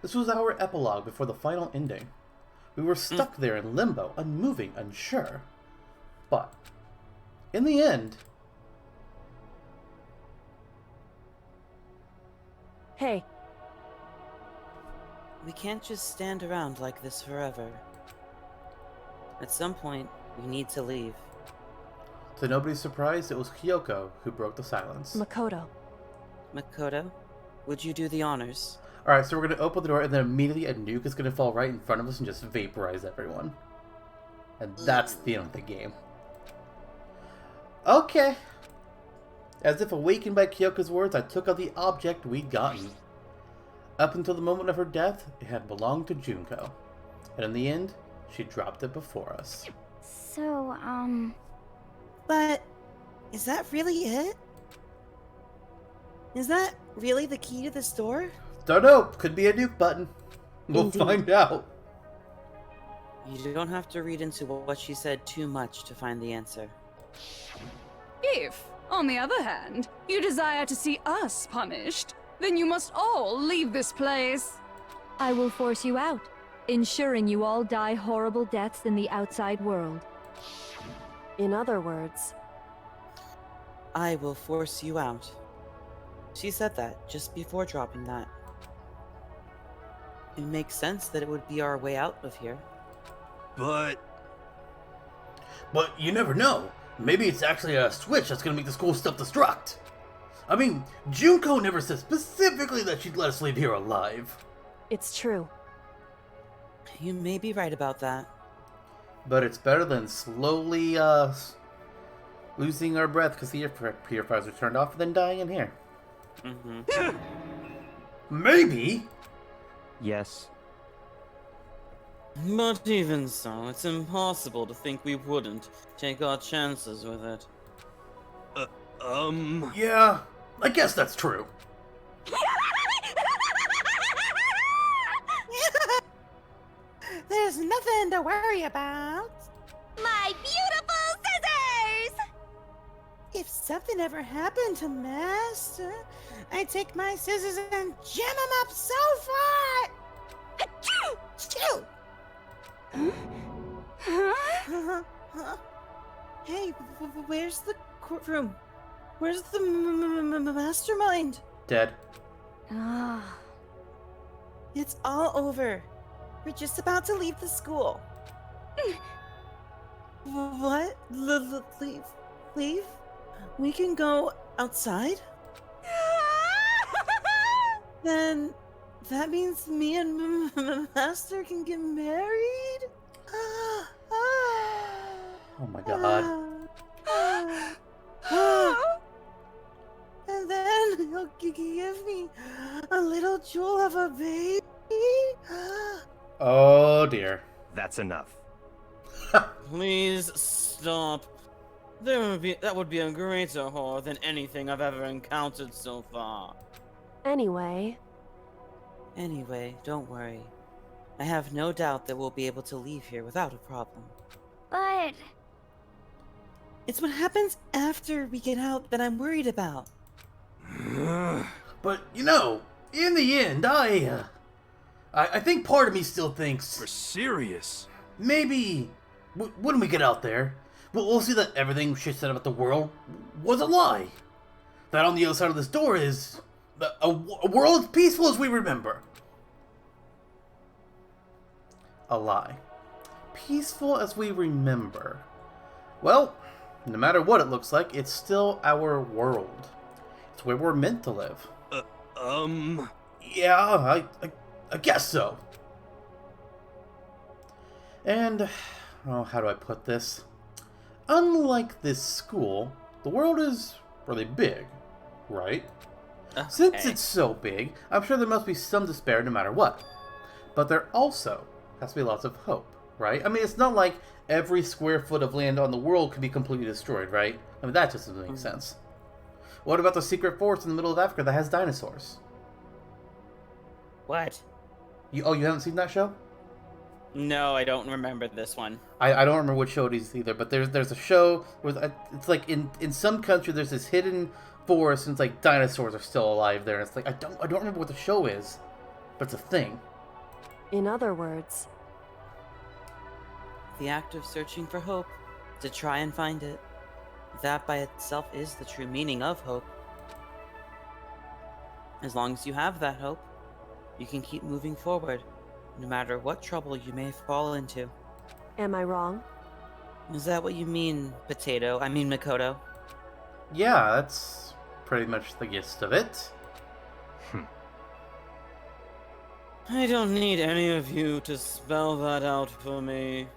This was our epilogue before the final ending. We were stuck there in limbo, unmoving, unsure. But, in the end... Hey. We can't just stand around like this forever. At some point, we need to leave. To nobody's surprise, it was Kyoko who broke the silence. Makoto. Makoto, would you do the honors? Alright, so we're going to open the door, and then immediately a nuke is going to fall right in front of us and just vaporize everyone. And that's the end of the game. Okay. As if awakened by Kyoko's words, I took out the object we'd gotten. Up until the moment of her death, it had belonged to Junko. And in the end, she dropped it before us. So, But, is that really it? Is that really the key to this door? Don't know. Could be a nuke button. We'll Indeed. find out. You don't have to read into what she said too much to find the answer. If, on the other hand, you desire to see us punished, then you must all leave this place. I will force you out, ensuring you all die horrible deaths in the outside world. In other words, I will force you out. She said that just before dropping that. It makes sense that it would be our way out of here. But you never know. Maybe it's actually a switch that's going to make the school self-destruct. I mean, Junko never said specifically that she'd let us leave here alive. it's true. You may be right about that. But it's better than slowly losing our breath because the air purifiers are turned off and then dying in here. Maybe. Yes. But even so, it's impossible to think we wouldn't take our chances with it. Yeah, I guess that's true. There's nothing to worry about. My beautiful scissors! If something ever happened to Master, I'd take my scissors and jam him up so far! Achoo! Achoo! Huh? Hey, where's the courtroom? Where's the mastermind? Dead. Ah. It's all over. We're just about to leave the school. What? Leave? Leave? We can go outside? Then that means me and Master can get married? Oh my god. And then he'll give me a little jewel of a baby? Oh dear. That's enough. Please stop. That would be a greater horror than anything I've ever encountered so far. Anyway, Don't worry. I have no doubt that we'll be able to leave here without a problem. But It's what happens after we get out that I'm worried about. But, you know, in the end, I think part of me still thinks... we're serious. Maybe, when we get out there, we'll see that everything she said about the world was a lie. That on the other side of this door is a world as peaceful as we remember. A lie. Peaceful as we remember. Well, no matter what it looks like, it's still our world. It's where we're meant to live. Yeah, I guess so. And, oh, how do I put this? Unlike this school, the world is really big, right? Okay. Since it's so big, I'm sure there must be some despair no matter what. But there also has to be lots of hope, right? I mean, it's not like every square foot of land on the world could be completely destroyed, right? I mean, that just doesn't make sense. What about the secret forest in the middle of Africa that has dinosaurs? What? You haven't seen that show? No, I don't remember this one. I don't remember what show it is either, but there's a show where it's like in some country there's this hidden forest and it's like dinosaurs are still alive there. And it's like I don't remember what the show is, but it's a thing. In other words, The act of searching for hope, to try and find it. That by itself is the true meaning of hope. As long as you have that hope, you can keep moving forward, no matter what trouble you may fall into. am I wrong? Is that what you mean, Makoto? Yeah, that's pretty much the gist of it. I don't need any of you to spell that out for me.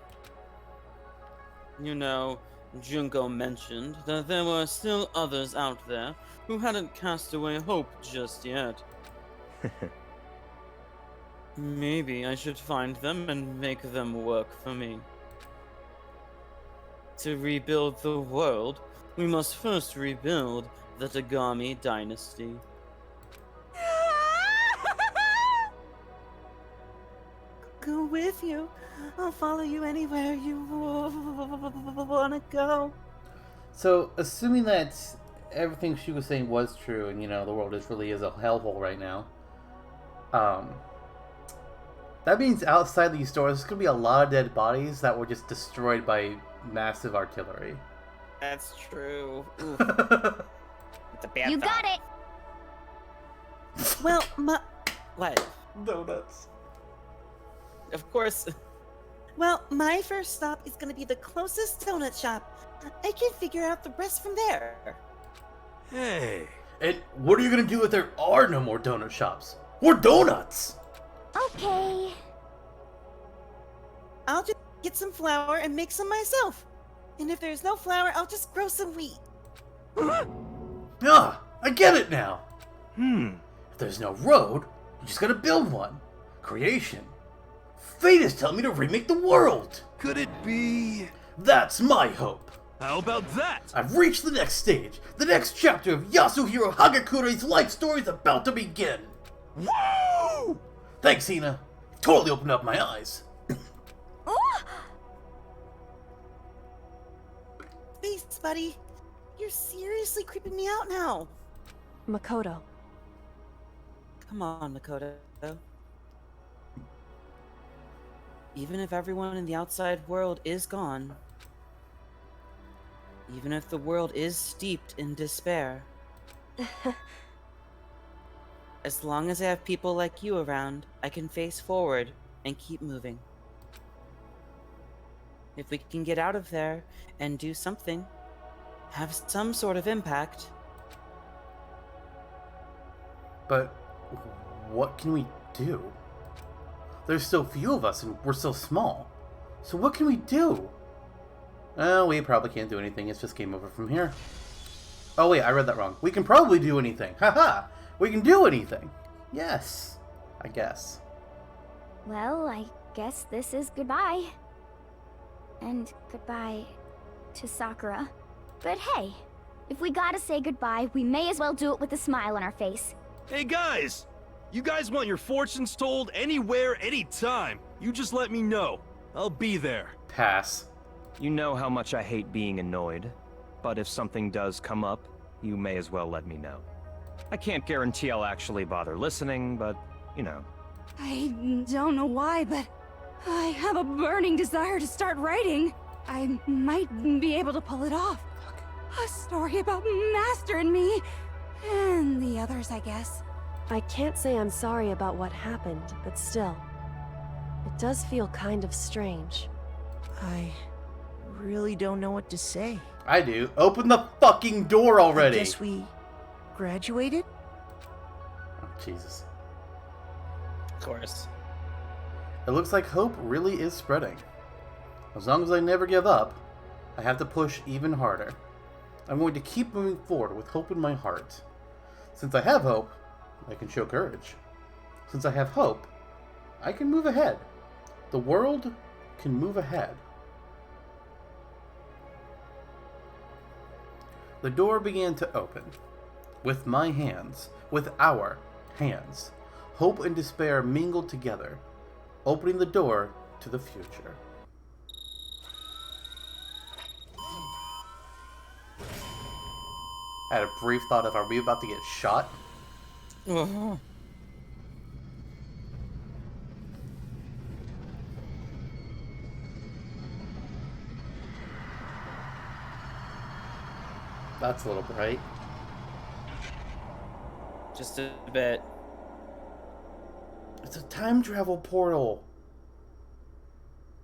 You know, Junko mentioned that there were still others out there who hadn't cast away hope just yet. Maybe I should find them and make them work for me. To rebuild the world, we must first rebuild the Tagami dynasty. Go with you. I'll follow you anywhere you wanna go. So, assuming that everything she was saying was true, and the world really is a hellhole right now, that means outside these stores, there's gonna be a lot of dead bodies that were just destroyed by massive artillery. That's true. Oof. It's a bad You thought. got it! Well, What? Donuts. Of course. Well, my first stop is gonna be the closest donut shop. I can figure out the rest from there. Hey. And what are you gonna do if there are no more donut shops? Or donuts? Okay. I'll just get some flour and make some myself. And if there's no flour, I'll just grow some wheat. Ah, I get it now. If there's no road, you just gotta build one. Creation. Fate is telling me to remake the world. Could it be? That's my hope. How about that? I've reached the next stage. The next chapter of Yasuhiro Hagakure's life story is about to begin. Woo! Thanks, Hina. Totally opened up my eyes. Thanks, buddy. You're seriously creeping me out now. Makoto. Come on, Makoto. Even if everyone in the outside world is gone, even if the world is steeped in despair, as long as I have people like you around, I can face forward and keep moving. If we can get out of there and do something, have some sort of impact. But what can we do? There's so few of us and we're so small. So what can we do? Oh, we probably can't do anything. It's just game over from here. Oh wait, I read that wrong. We can probably do anything. Haha! We can do anything. Yes. I guess. Well, I guess this is goodbye. And goodbye to Sakura. But hey, if we gotta say goodbye, we may as well do it with a smile on our face. Hey guys! You guys want your fortunes told anywhere, anytime. You just let me know. I'll be there. Pass. You know how much I hate being annoyed, but if something does come up, you may as well let me know. I can't guarantee I'll actually bother listening, but, I don't know why, but I have a burning desire to start writing. I might be able to pull it off. A story about Master and me, and the others, I guess. I can't say I'm sorry about what happened, but still, it does feel kind of strange. I really don't know what to say. I do. Open the fucking door already! I guess we graduated? Oh, Jesus. Of course. It looks like hope really is spreading. As long as I never give up, I have to push even harder. I'm going to keep moving forward with hope in my heart. Since I have hope, I can show courage. Since I have hope, I can move ahead. The world can move ahead. The door began to open. With my hands, with our hands, hope and despair mingled together, opening the door to the future. I had a brief thought of, are we about to get shot? Uh-huh. That's a little bright. Just a bit. It's a time travel portal.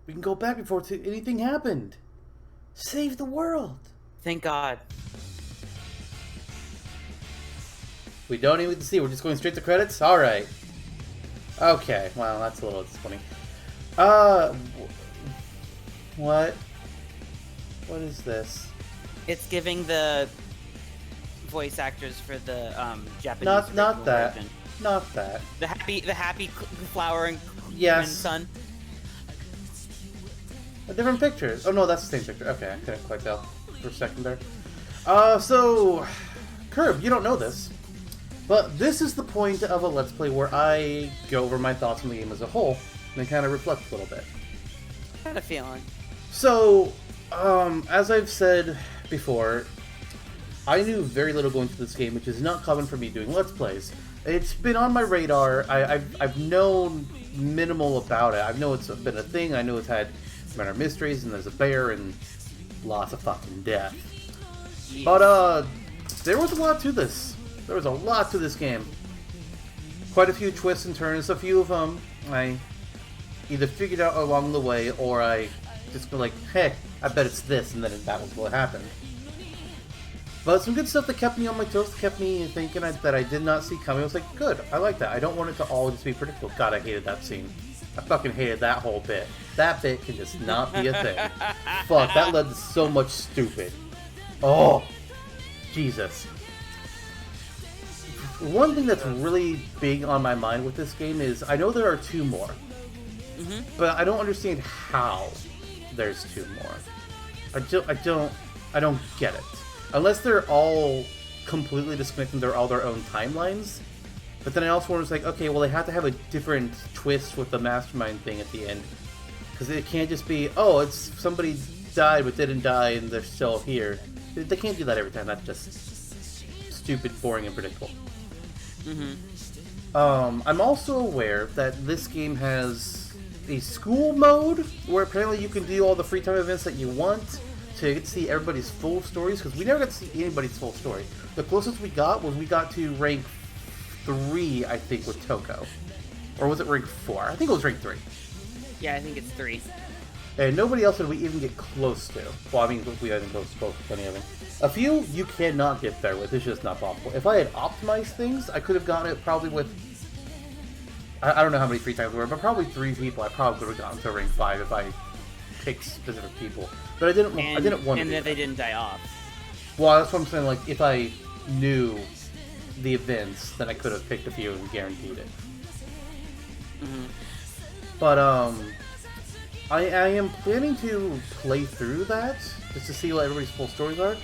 We can go back before anything happened. Save the world. Thank God. We don't even get to see. We're just going straight to credits? Alright. Okay. Well, that's a little disappointing. What? What is this? It's giving the voice actors for the Japanese Not that. version. Not that. The happy flower and Yes. and sun. A different picture. Oh no, that's the same picture. Okay, I couldn't quite tell for a second there. So, Curb, you don't know this, but this is the point of a Let's Play where I go over my thoughts on the game as a whole and kind of reflect a little bit. Had a feeling. So, as I've said before, I knew very little going through this game, which is not common for me doing Let's Plays. It's been on my radar. I've known minimal about it. I know it's been a thing. I know it's had murder mysteries, and there's a bear, and lots of fucking death. Jeez. But, there was a lot to this. There was a lot to this game. Quite a few twists and turns. A few of them I either figured out along the way, or I just go like, hey, I bet it's this, and then that was what happened. But some good stuff that kept me on my toes, kept me thinking that I did not see coming. I was like, good, I like that. I don't want it to all just be predictable. God, I hated that scene. I fucking hated that whole bit. That bit can just not be a thing. Fuck, that led to so much stupid. Oh, Jesus. One thing that's really big on my mind with this game is, I know there are two more. But I don't understand how there's two more. I don't get it. Unless they're all completely disconnected, they're all their own timelines. But then I also was like, okay, well, they have to have a different twist with the Mastermind thing at the end. Because it can't just be, oh, it's somebody died but didn't die and they're still here. They can't do that every time. That's just stupid, boring, and predictable. I'm also aware that this game has a school mode where apparently you can do all the free time events that you want to get to see everybody's full stories, because we never got to see anybody's full story. The closest we got was we got to rank 3, I think, with Toko. Or was it rank 4? I think it was rank 3. Yeah, I think it's 3. And nobody else did we even get close to. Well, I mean, we didn't go close with any of them. A few you cannot get there with. It's just not possible. If I had optimized things, I could have gotten it probably with... I don't know how many free times there were, but probably 3 people. I probably could have gotten to rank 5 if I picked specific people. But I didn't want to do And that they didn't die off. Well, that's what I'm saying. Like, if I knew the events, then I could have picked a few and guaranteed it. But, I am planning to play through that, just to see what everybody's full stories are.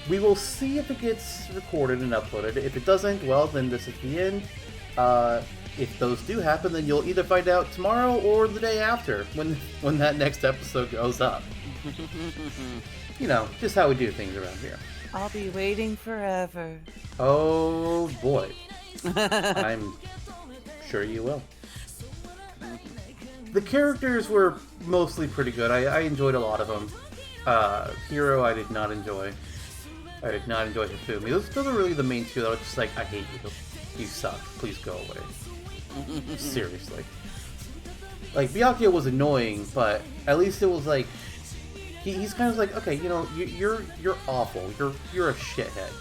We will see if it gets recorded and uploaded. If it doesn't, well, then this is the end. If those do happen, then you'll either find out tomorrow or the day after, when that next episode goes up. You know, just how we do things around here. I'll be waiting forever. Oh, boy. I'm sure you will. The characters were mostly pretty good. I enjoyed a lot of them. Hero, I did not enjoy. I did not enjoy Hifumi. Those are really the main two that I was just like, I hate you. You suck. Please go away. Seriously. Like, Byakuya was annoying, but at least it was like, He's kind of like, okay, you know, you're awful. You're a shithead.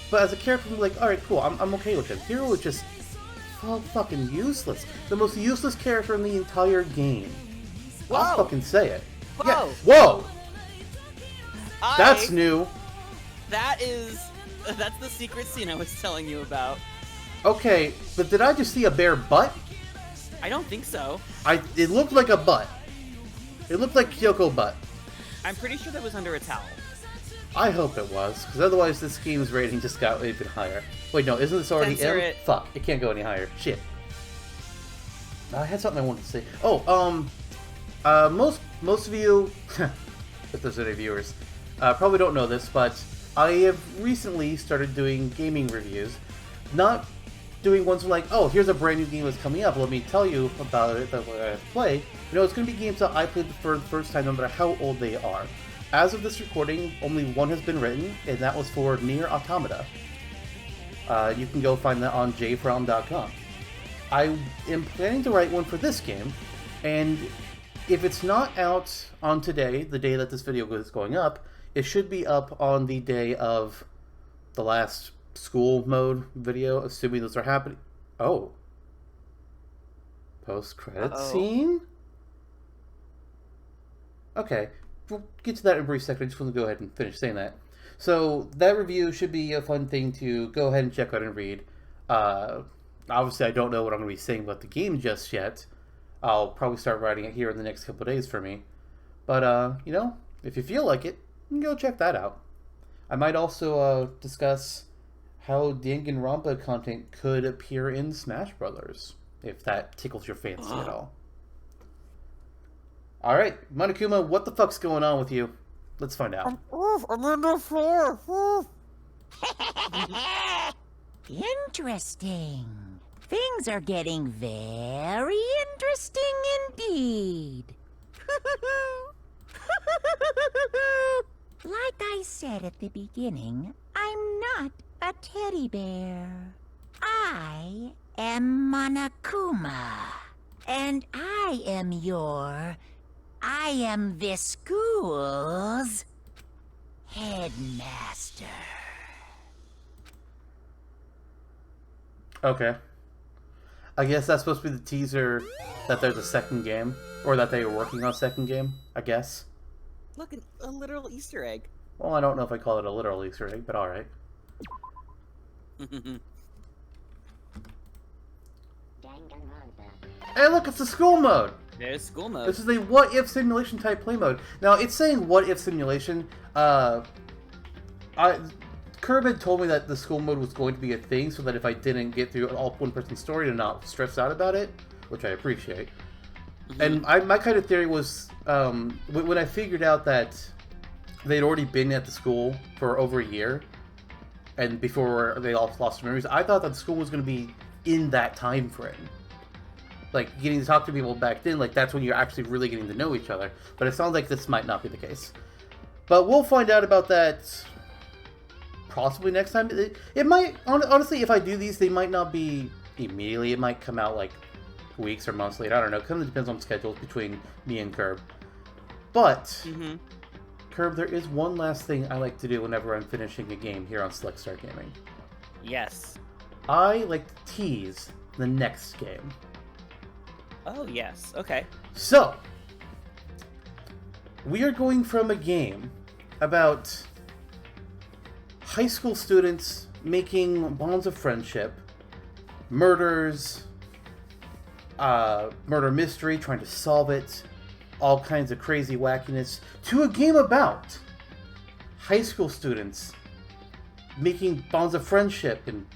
But as a character, I'm like, all right, cool. I'm okay with him. Hero is just so fucking useless. The most useless character in the entire game. Whoa. I'll fucking say it. Whoa. Yeah. Whoa. That's new. That's the secret scene I was telling you about. Okay, but did I just see a bare butt? I don't think so. It looked like a butt. It looked like Kyoko butt. I'm pretty sure that was under a towel. I hope it was, because otherwise this game's rating just got even higher. Wait, no, isn't this already Censor in? it. Fuck, it can't go any higher. Shit. I had something I wanted to say. Oh, most of you, if there's any viewers, probably don't know this, but I have recently started doing gaming reviews. Not doing ones like, oh, here's a brand new game that's coming up, let me tell you about it, that I have to play. You know, it's going to be games that I played for the first time, no matter how old they are. As of this recording, only one has been written, and that was for Nier Automata. You can go find that on jfrown.com. I am planning to write one for this game, and if it's not out on today, the day that this video is going up, it should be up on the day of the last school mode video, assuming those are happening. Oh. Post-credit scene? Okay. We'll get to that in a brief second. I just want to go ahead and finish saying that. So, that review should be a fun thing to go ahead and check out and read. Obviously, I don't know what I'm going to be saying about the game just yet. I'll probably start writing it here in the next couple of days for me. But, you know, if you feel like it, you can go check that out. I might also discuss how Danganronpa content could appear in Smash Brothers, if that tickles your fancy at all. Alright, Monokuma, what the fuck's going on with you? Let's find out. I'm on the floor. Interesting. Things are getting very interesting indeed. Like I said at the beginning, I'm not a teddy bear. I am Monokuma. And I am this school's headmaster. Okay. I guess that's supposed to be the teaser that there's a second game, or that they were working on a second game, I guess. Look, a literal Easter egg. Well, I don't know if I call it a literal Easter egg, but alright. Hey, look, it's the school mode! There's school mode. This is a what-if simulation type play mode. Now, it's saying what-if simulation. Curb had told me that the school mode was going to be a thing, so that if I didn't get through all one-person story to not stress out about it, which I appreciate. And my kind of theory was, when I figured out that they'd already been at the school for over a year, and before they all lost their memories, I thought that the school was going to be in that time frame. Like, getting to talk to people back then, like, that's when you're actually really getting to know each other. But it sounds like this might not be the case. But we'll find out about that possibly next time. It might, honestly, if I do these, they might not be immediately. It might come out, like, weeks or months later. I don't know. It kind of depends on schedules between me and Curb. But, Curb, there is one last thing I like to do whenever I'm finishing a game here on Select Start Gaming. Yes. I like to tease the next game. Oh, yes. Okay. So, we are going from a game about high school students making bonds of friendship, murders, murder mystery, trying to solve it, all kinds of crazy wackiness, to a game about high school students making bonds of friendship and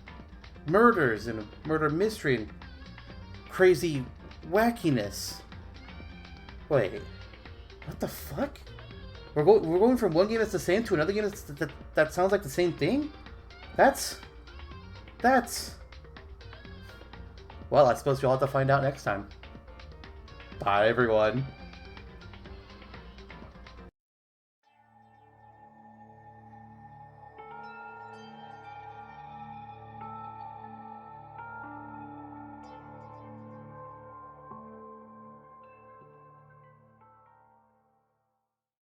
murders and a murder mystery and crazy wackiness. Wait, what the fuck? We're going from one game that's the same to another game that sounds like the same thing? That's... Well, I suppose you'll have to find out next time. Bye, everyone.